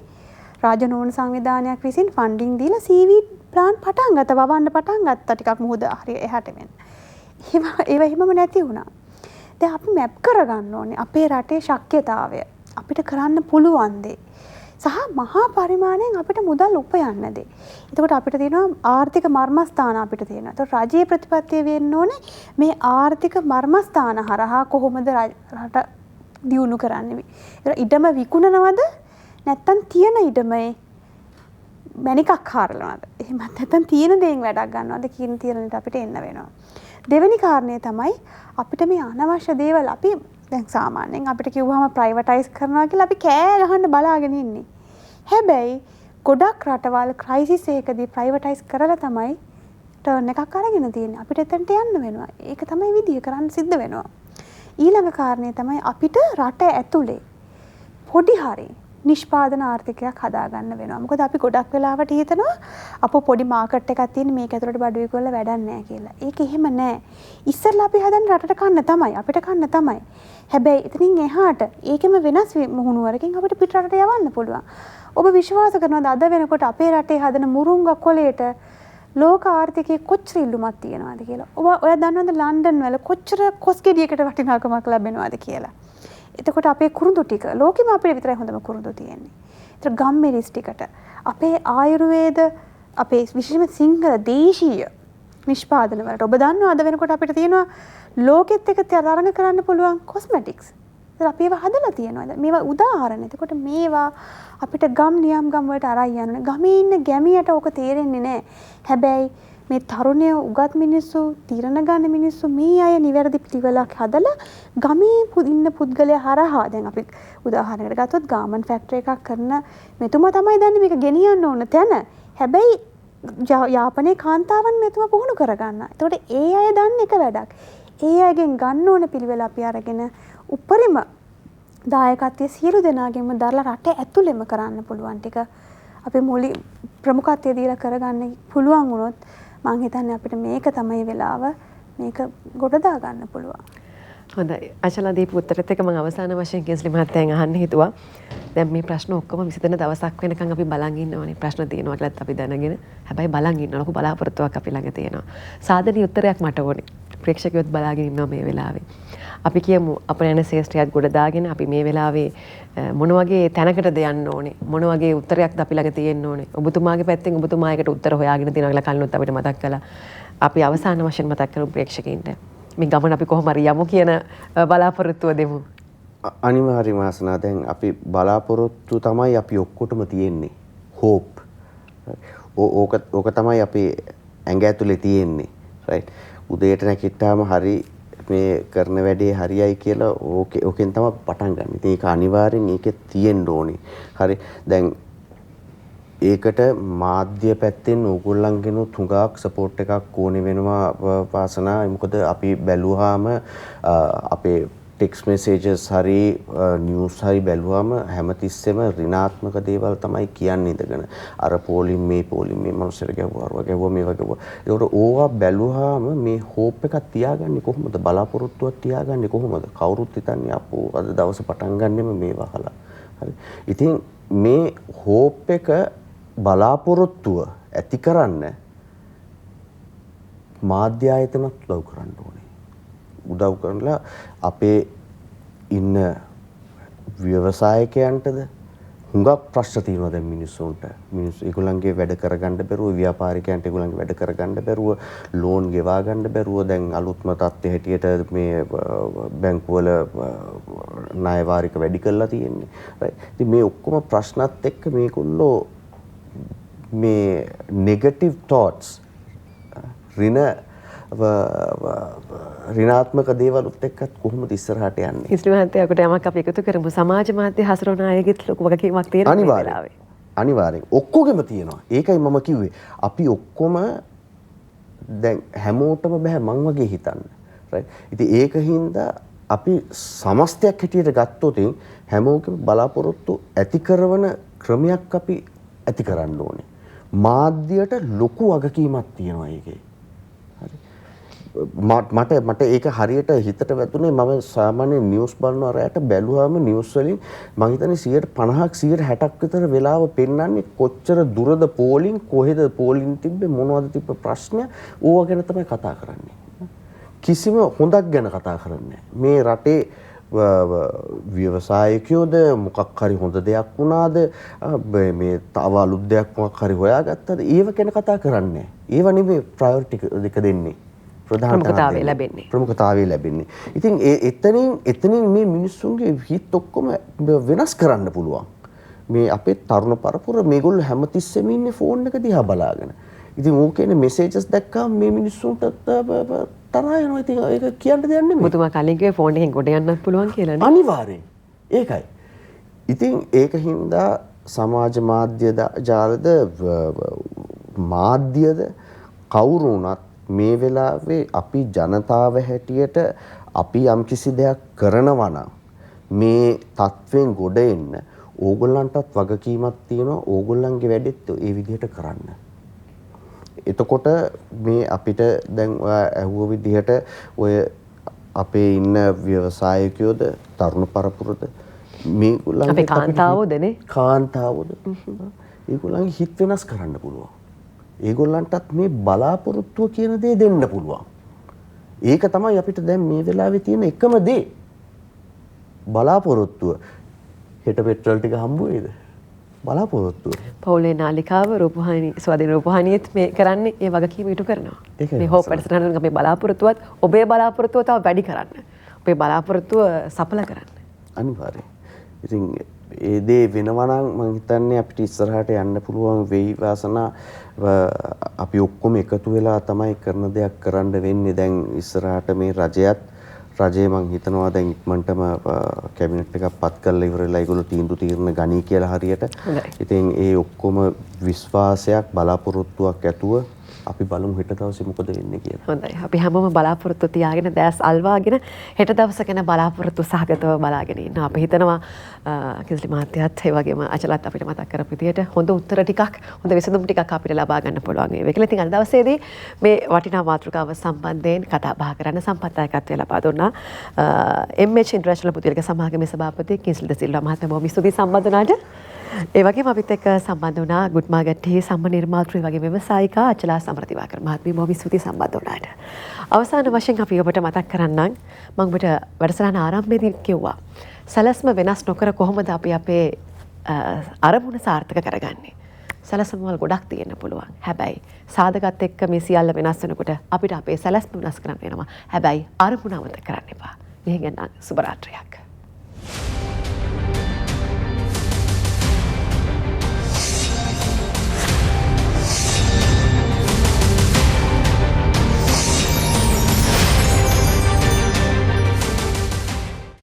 රාජනෝන සංවිධානයක් විසින් ෆන්ඩින් දීලා සීවීඩ් ප්ලාන්ට් පටන් ගත්තා. වවන්න පටන් ගත්තා ටිකක් මුහුද හරිය එහාට මෙන්න. ඒව එහෙමම නැති වුණා. දැන් අපි මැප් කරගන්න ඕනේ අපේ රටේ ශක්්‍යතාවය. අපිට කරන්න පුළුවන් දේ. සහ මහා පරිමාණයෙන් අපිට මුදල් උපයන්න දේ. එතකොට අපිට තියෙනවා ආර්ථික මර්මස්ථාන අපිට තියෙනවා. එතකොට රජයේ ප්‍රතිපත්තිය වෙන්න ඕනේ මේ ආර්ථික මර්මස්ථාන හරහා කොහොමද රට දියුණු කරන්නේ. ඉඩම විකුණනවද නැත්තම් තියෙන ඉඩමේ මැනිකක් හරලනවද? එහෙමත් නැත්තම් තියෙන දේෙන් වැඩක් ගන්නවද කියන තීරණයට අපිට එන්න වෙනවා. දෙවෙනි කාරණය තමයි අපිට මේ අනවශ්‍ය දේවල් අපි දැන් සාමාන්‍යයෙන් අපිට කිව්වම ප්‍රයිවටයිස් කරනවා කියලා අපි කෑ ගහන්න බලාගෙන ඉන්නේ. හැබැයි ගොඩක් රටවල් ක්‍රයිසිස් එකකදී ප්‍රයිවටයිස් කරලා තමයි ටර්න් එකක් අරගෙන තියෙන්නේ. අපිට එතනට යන්න වෙනවා. ඒක තමයි විදිය කරන්න සිද්ධ වෙනවා. ඊළඟ කාරණේ තමයි අපිට රට ඇතුලේ පොඩි හරි නිෂ්පාදන ආර්ථිකයක් හදාගන්න වෙනවා. මොකද අපි ගොඩක් වෙලාවට හිතනවා අපෝ පොඩි මාකට් එකක් තියෙන මේක ඇතුලට බඩු විකුණලා වැඩක් නැහැ කියලා. ඒක එහෙම නැහැ. ඉස්සෙල්ලා අපි හදන්නේ රටට කන්න තමයි, අපිට කන්න තමයි. හැබැයි එතනින් එහාට ඒකෙම වෙනස් මුහුණුවරකින් අපිට පිටරට යවන්න පුළුවන්. ඔබ විශ්වාස කරනවද අද වෙනකොට අපේ රටේ හදන මුරුංගා කොලේට ලෝක ආර්ථිකයේ කොච්චර ඉල්ලුමක් තියෙනවද කියලා. ඔය දන්නවද ලන්ඩන් වල කොච්චර කොස් ගෙඩියකට වටිනාකමක් ලැබෙනවද කියලා. එතකොට අපේ කුරුඳු ටික ලෝකෙම අපේ විතරයි හොඳම කුරුඳු තියෙන්නේ. ඒතර ගම්මිරිස් ටිකට අපේ ආයුර්වේද අපේ විශේෂයෙන්ම සිංහල දේශීය නිෂ්පාදන වලට ඔබ දන්නවා අද වෙනකොට අපිට තියෙනවා ලෝකෙත් එක්ක තරඟ කරන්න පුළුවන් කොස්මැටික්ස්. ඒතර අපි ඒවා හදලා තියෙනවා. මේවා උදාහරණ. එතකොට මේවා අපිට ගම් නියම් ගම් වලට අරන් යන්න. ගමේ ඉන්න ගැමියට ඕක තේරෙන්නේ නැහැ. හැබැයි මේ තරුණය උගත් මිනිස්සු තීරණ ගන්න මිනිස්සු මේ අය නිවැරදි පිළිවෙලක් හදලා ගමේ ඉන්න පුද්ගලයා හරහා දැන් අපි උදාහරණයකට ගත්තොත් ගාමන් ෆැක්ටරි එකක් කරන මෙතුමා තමයි දන්නේ මේක ගෙනියන්න ඕන තැන. හැබැයි යාපනයේ කාන්තාවන් මෙතුමා පුහුණු කරගන්න. ඒතකොට ඒ අය දන්න එක වැඩක්. ඒ අයගෙන් ගන්න ඕන පිළිවෙල අපි අරගෙන උපරිම දායකත්වයේ සියලු දෙනාගෙන්ම දරලා රට ඇතුළෙම කරන්න පුළුවන් ටික අපි මූලික ප්‍රමුඛත්වය දීලා කරගන්න පුළුවන් වුණොත් මං හිතන්නේ අපිට මේක තමයි වෙලාව මේක ගොඩ දා ගන්න පුළුවන්. හොඳයි. අචලා දීපු උත්තරෙත් එක මම අවසාන වශයෙන් කිස්ලි මහත්තයන් අහන්න හිතුවා. දැන් මේ ප්‍රශ්න ඔක්කොම විසඳන දවසක් වෙනකන් අපි බලන් ඉන්නවනේ. ප්‍රශ්න තියෙනවා කියලාත් අපි දැනගෙන. හැබැයි බලන් ඉන්න ලොකු බලාපොරොත්තුවක් අපි ළඟ තියෙනවා. සාධනීය උත්තරයක් මට ඕනේ. ප්‍රේක්ෂකයොත් බලාගෙන ඉන්නවා මේ වෙලාවේ. අපි කියමු අපේ යන ශේෂ්ත්‍රයත් ගොඩ දාගෙන අපි මේ වෙලාවේ මොන වගේ තැනකටද යන්න ඕනේ මොන වගේ උත්තරයක්ද අපි ළඟ තියෙන්න ඕනේ ඔබතුමාගේ පැත්තෙන් ඔබතුමා එකට උත්තර හොයාගෙන තියෙනවා කියලා කලිනුත් අපිට මතක් කළා අපි අවසාන වශයෙන් මතක් කරමු ප්‍රේක්ෂකයින්ට මේ ගමන අපි කොහොම හරි යමු කියන බලාපොරොත්තුව දෙමු අනිවාර්යයෙන්ම ආසනා දැන් අපි බලාපොරොත්තු තමයි අපි ඔක්කොටම තියෙන්නේ hope ඕක තමයි අපි ඇඟ ඇතුලේ තියෙන්නේ right උදේට නැගිට්ටාම හරි මේ කරන වැඩේ හරියයි කියලා ඕකෙන් තමයි පටන් ගන්න. ඉතින් ඒක අනිවාර්යෙන් ඒකේ තියෙන්න ඕනේ. හරි. දැන් ඒකට මාධ්‍ය පැත්තෙන් ඕගොල්ලන්ගෙන තුඟක් සපෝට් එකක් ඕනේ වෙනවා පාසනා. මොකද අපි බැලුවාම අපේ ටෙක්ස්ට් මෙසේජස් හරි නිවුස් හරි බැලුවාම හැමතිස්සෙම ඍණාත්මක දේවල් තමයි කියන්නේ ඉඳගෙන. අර පොලිම් මේ මනුස්සර ගැව්වා මේවා ගැව්වා. ඒකට ඕවා බැලුවාම මේ හෝප් එකක් තියාගන්නේ කොහොමද? බලාපොරොත්තුවක් තියාගන්නේ කොහොමද? කවුරුත් හිතන්නේ අපෝ අද දවස පටන් ගන්නෙම මේවා අහලා. හරි. ඉතින් මේ හෝප් එක බලාපොරොත්තුව ඇති කරන්න මාධ්‍ය ආයතනත් උදව් කරන්න ඕනේ. උදව් කරලා අපේ ඉන්න ව්‍යවසායකයන්ටද හුඟක් ප්‍රශ්න තියෙනවා දැන් මිනිස්සුන්ට. මිනිස්සු ඒගොල්ලන්ගේ වැඩ කරගන්න බැරුව, ව්‍යාපාරිකයන්ට ඒගොල්ලන්ගේ වැඩ කරගන්න බැරුව, ලෝන් ගෙවා ගන්න බැරුව දැන් අලුත්ම තත්ත්වය හැටියට මේ බැංකුවල ණය වාරික වැඩි කරලා තියෙන්නේ. ඉතින් මේ ඔක්කොම ප්‍රශ්නත් එක්ක මේගොල්ලෝ මේ නෙගටිව් thoughts ඍණාත්මක දේවලුත් එක්කත් කොහොමද ඉස්සරහට යන්නේ? ඉස්රි මහත්තයාට යමක් අපි එකතු කරමු. සමාජ මාධ්‍ය හසුරවන අයගෙත් ලොකු වගකීමක් තියෙනවා මේ වෙලාවේ. අනිවාර්යෙන්. ඔක්කොගෙම තියෙනවා. ඒකයි මම කිව්වේ. අපි ඔක්කොම දැන් හැමෝටම බෑ මං වගේ හිතන්න. රයිට්. ඉතින් ඒකින්ද අපි සමස්තයක් හැටියට ගත්තොත් හැමෝගෙම බලාපොරොත්තු ඇති කරන ක්‍රමයක් අපි ඇති කරන්න ඕනේ. මාධ්‍යයට ලොකු වගකීමක් තියෙනවා ඒකේ. මට ඒක හරියට හිතට වැදුනේ. මම සාමාන්‍ය නිවුස් බලනවා රැට බැලුවාම නිවුස් වලින් මම හිතන්නේ 50%ක් 60ක් විතර වෙලාව පෙන්වන්නේ කොච්චර දුරද පෝලිං, කොහෙද පෝලිං තිබ්බේ, මොනවද තිබ්බ ප්‍රශ්න, ඕවා ගැන තමයි කතා කරන්නේ. කිසිම හොඳක් ගැන කතා කරන්නේ මේ රටේ ව්‍යවසායකයෝද මොකක් හරි හොඳ දෙයක් වුණාද, මේ තව අලුත් දෙයක් මොකක් හරි හොයාගත්තද, ඒව ගැන කතා කරන්නේ. ඒව නෙමෙයි ප්‍රයොරිටි දෙක දෙන්නේ. ප්‍රමුඛතාවය ලැබෙන්නේ. ඉතින් එතනින් මේ මිනිස්සුන්ගේ හිත ඔක්කොම වෙනස් කරන්න පුළුවන්. මේ අපේ තරුණ පරපුර මේගොල්ලෝ හැමතිස්සෙම ඉන්නේ ෆෝන් එක දිහා බලාගෙන. ඉතින් ඕකේනේ මෙසේජස් දැක්කම මේ මිනිස්සුන්ට තරහා යනවා. ඉතින් ඒක කියන්න දෙයක් නෙමෙයි. මුතුමා කලින් කිව්වේ ෆෝන් එකෙන් ගොඩ යන්නත් පුළුවන් කියලා නේ. අනිවාර්යෙන්. ඒකයි. ඉතින් ඒකින්ද සමාජ මාධ්‍ය ජාලද මාධ්‍යද කවුරු වුණත් මේ වෙලාවේ අපි ජනතාව හැටියට අපි යම්කිසි දෙයක් කරනවා නම් මේ තත්වෙන් ගොඩ එන්න ඕගොල්ලන්ටත් වගකීමක් තියෙනවා. ඕගොල්ලන්ගේ වැඩෙත් ඒ විදිහට කරන්න. එතකොට මේ අපිට දැන් ඇහුව විදිහට ඔය අපේ ඉන්න ව්‍යවසායකයෝද තරුණ පරපුරද මේගොල්ලන්ගේ අපේ කාන්තාවෝදනේ කාන්තාවෝද ඒගොල්ලන්ගේ හිත වෙනස් කරන්න පුළුවන්. ඒගොල්ලන්ටත් මේ බලාපොරොත්තුව කියන දේ දෙන්න පුළුවන්. ඒක තමයි අපිට දැන් මේ වෙලාවේ තියෙන එකම දේ. බලාපොරොත්තුව. හෙට පෙට්‍රල් ටික හම්බ වෙයිද? බලාපොරොත්තුව. පවුලේ නාලිකාව රූපවාහිනී ස්වාධීන රූපවාහිනියත් මේ කරන්නේ ඒ වගකීම ඉටු කරනවා. මේ හොප් වැඩසටහන අපේ බලාපොරොත්තුවත් ඔබේ බලාපොරොත්තුව තව වැඩි කරන්න. ඔබේ බලාපොරොත්තුව සඵල කරන්න. අනිවාර්යයෙන්. ඉතින් ඒ දේ වෙනවා නම් මම හිතන්නේ අපිට ඉස්සරහට යන්න පුළුවන් වෙයි වාසනා. අපි ඔක්කොම එකතු වෙලා තමයි කරන දෙයක් කරන්න වෙන්නේ. දැන් ඉස්සරහට මේ රජය මං හිතනවා දැන් ඉක්මනටම කැබිනට් එකක් පත් කරලා ඉවරලා ඒගොල්ලෝ තීන්දුව ගනී කියලා හරියට. ඉතින් ඒ ඔක්කොම විශ්වාසයක් බලාපොරොත්තුවක් ඇතුව අපි බලමු හෙට දවසේ මොකද වෙන්නේ කියලා. හොඳයි. අපි හැමෝම බලාපොරොත්තු තියාගෙන දැස් අල්වාගෙන හෙට දවස ගැන බලාපොරොත්තු සහගතව බලාගෙන ඉන්නවා. අපි හිතනවා කිස්ලි මහත්තයාත් ඒ වගේම අචලත් අපිට මතක් කරපු විදියට හොඳ උත්තර ටිකක්, හොඳ විසඳුම් ටිකක් අපිට ලබා ගන්න පුළුවන් වේවි කියලා. ඉතින් අද දවසේදී මේ වටිනා මාතෘකාව සම්බන්ධයෙන් කතා බහ කරන්න සම්පත්දායකත්වය ලබා දුන්නා. MH ඉන්ටර්නැෂනල් පුද්ගලික සමාගමේ සභාපති කිස්ලි ද සිල්වා මහත්මයා බොහොම ස්තුතියි සම්බන්ධ වුණාට. ඒ වගේම අපිත් එක්ක සම්බන්ධ වුණා ගුඩ්මාගට්ටි සම්ම නිර්මාතෘ වගේ ව්‍යවසායිකා අචලා සමරතිවාකර මහත්මිය බොහොම ස්තුතියි සම්බන්ධ වුණාට. අවසාන වශයෙන් අපි ඔබට මතක් කරන්නම් මම ඔබට වැඩසටහන ආරම්භයේදී කිව්වා සැලැස්ම වෙනස් නොකර කොහොමද අපි අපේ අරමුණ සාර්ථක කරගන්නේ. සැලැස්ම වල ගොඩක් තියෙන්න පුළුවන්. හැබැයි සාධකත් එක්ක මේ සියල්ල වෙනස් වෙනකොට අපිට අපේ සැලැස්ම වෙනස් කරන්න වෙනවා. හැබැයි අරමුණ අමතක කරන්න එපා. මෙහෙන් යන සුබ රාත්‍රියක්.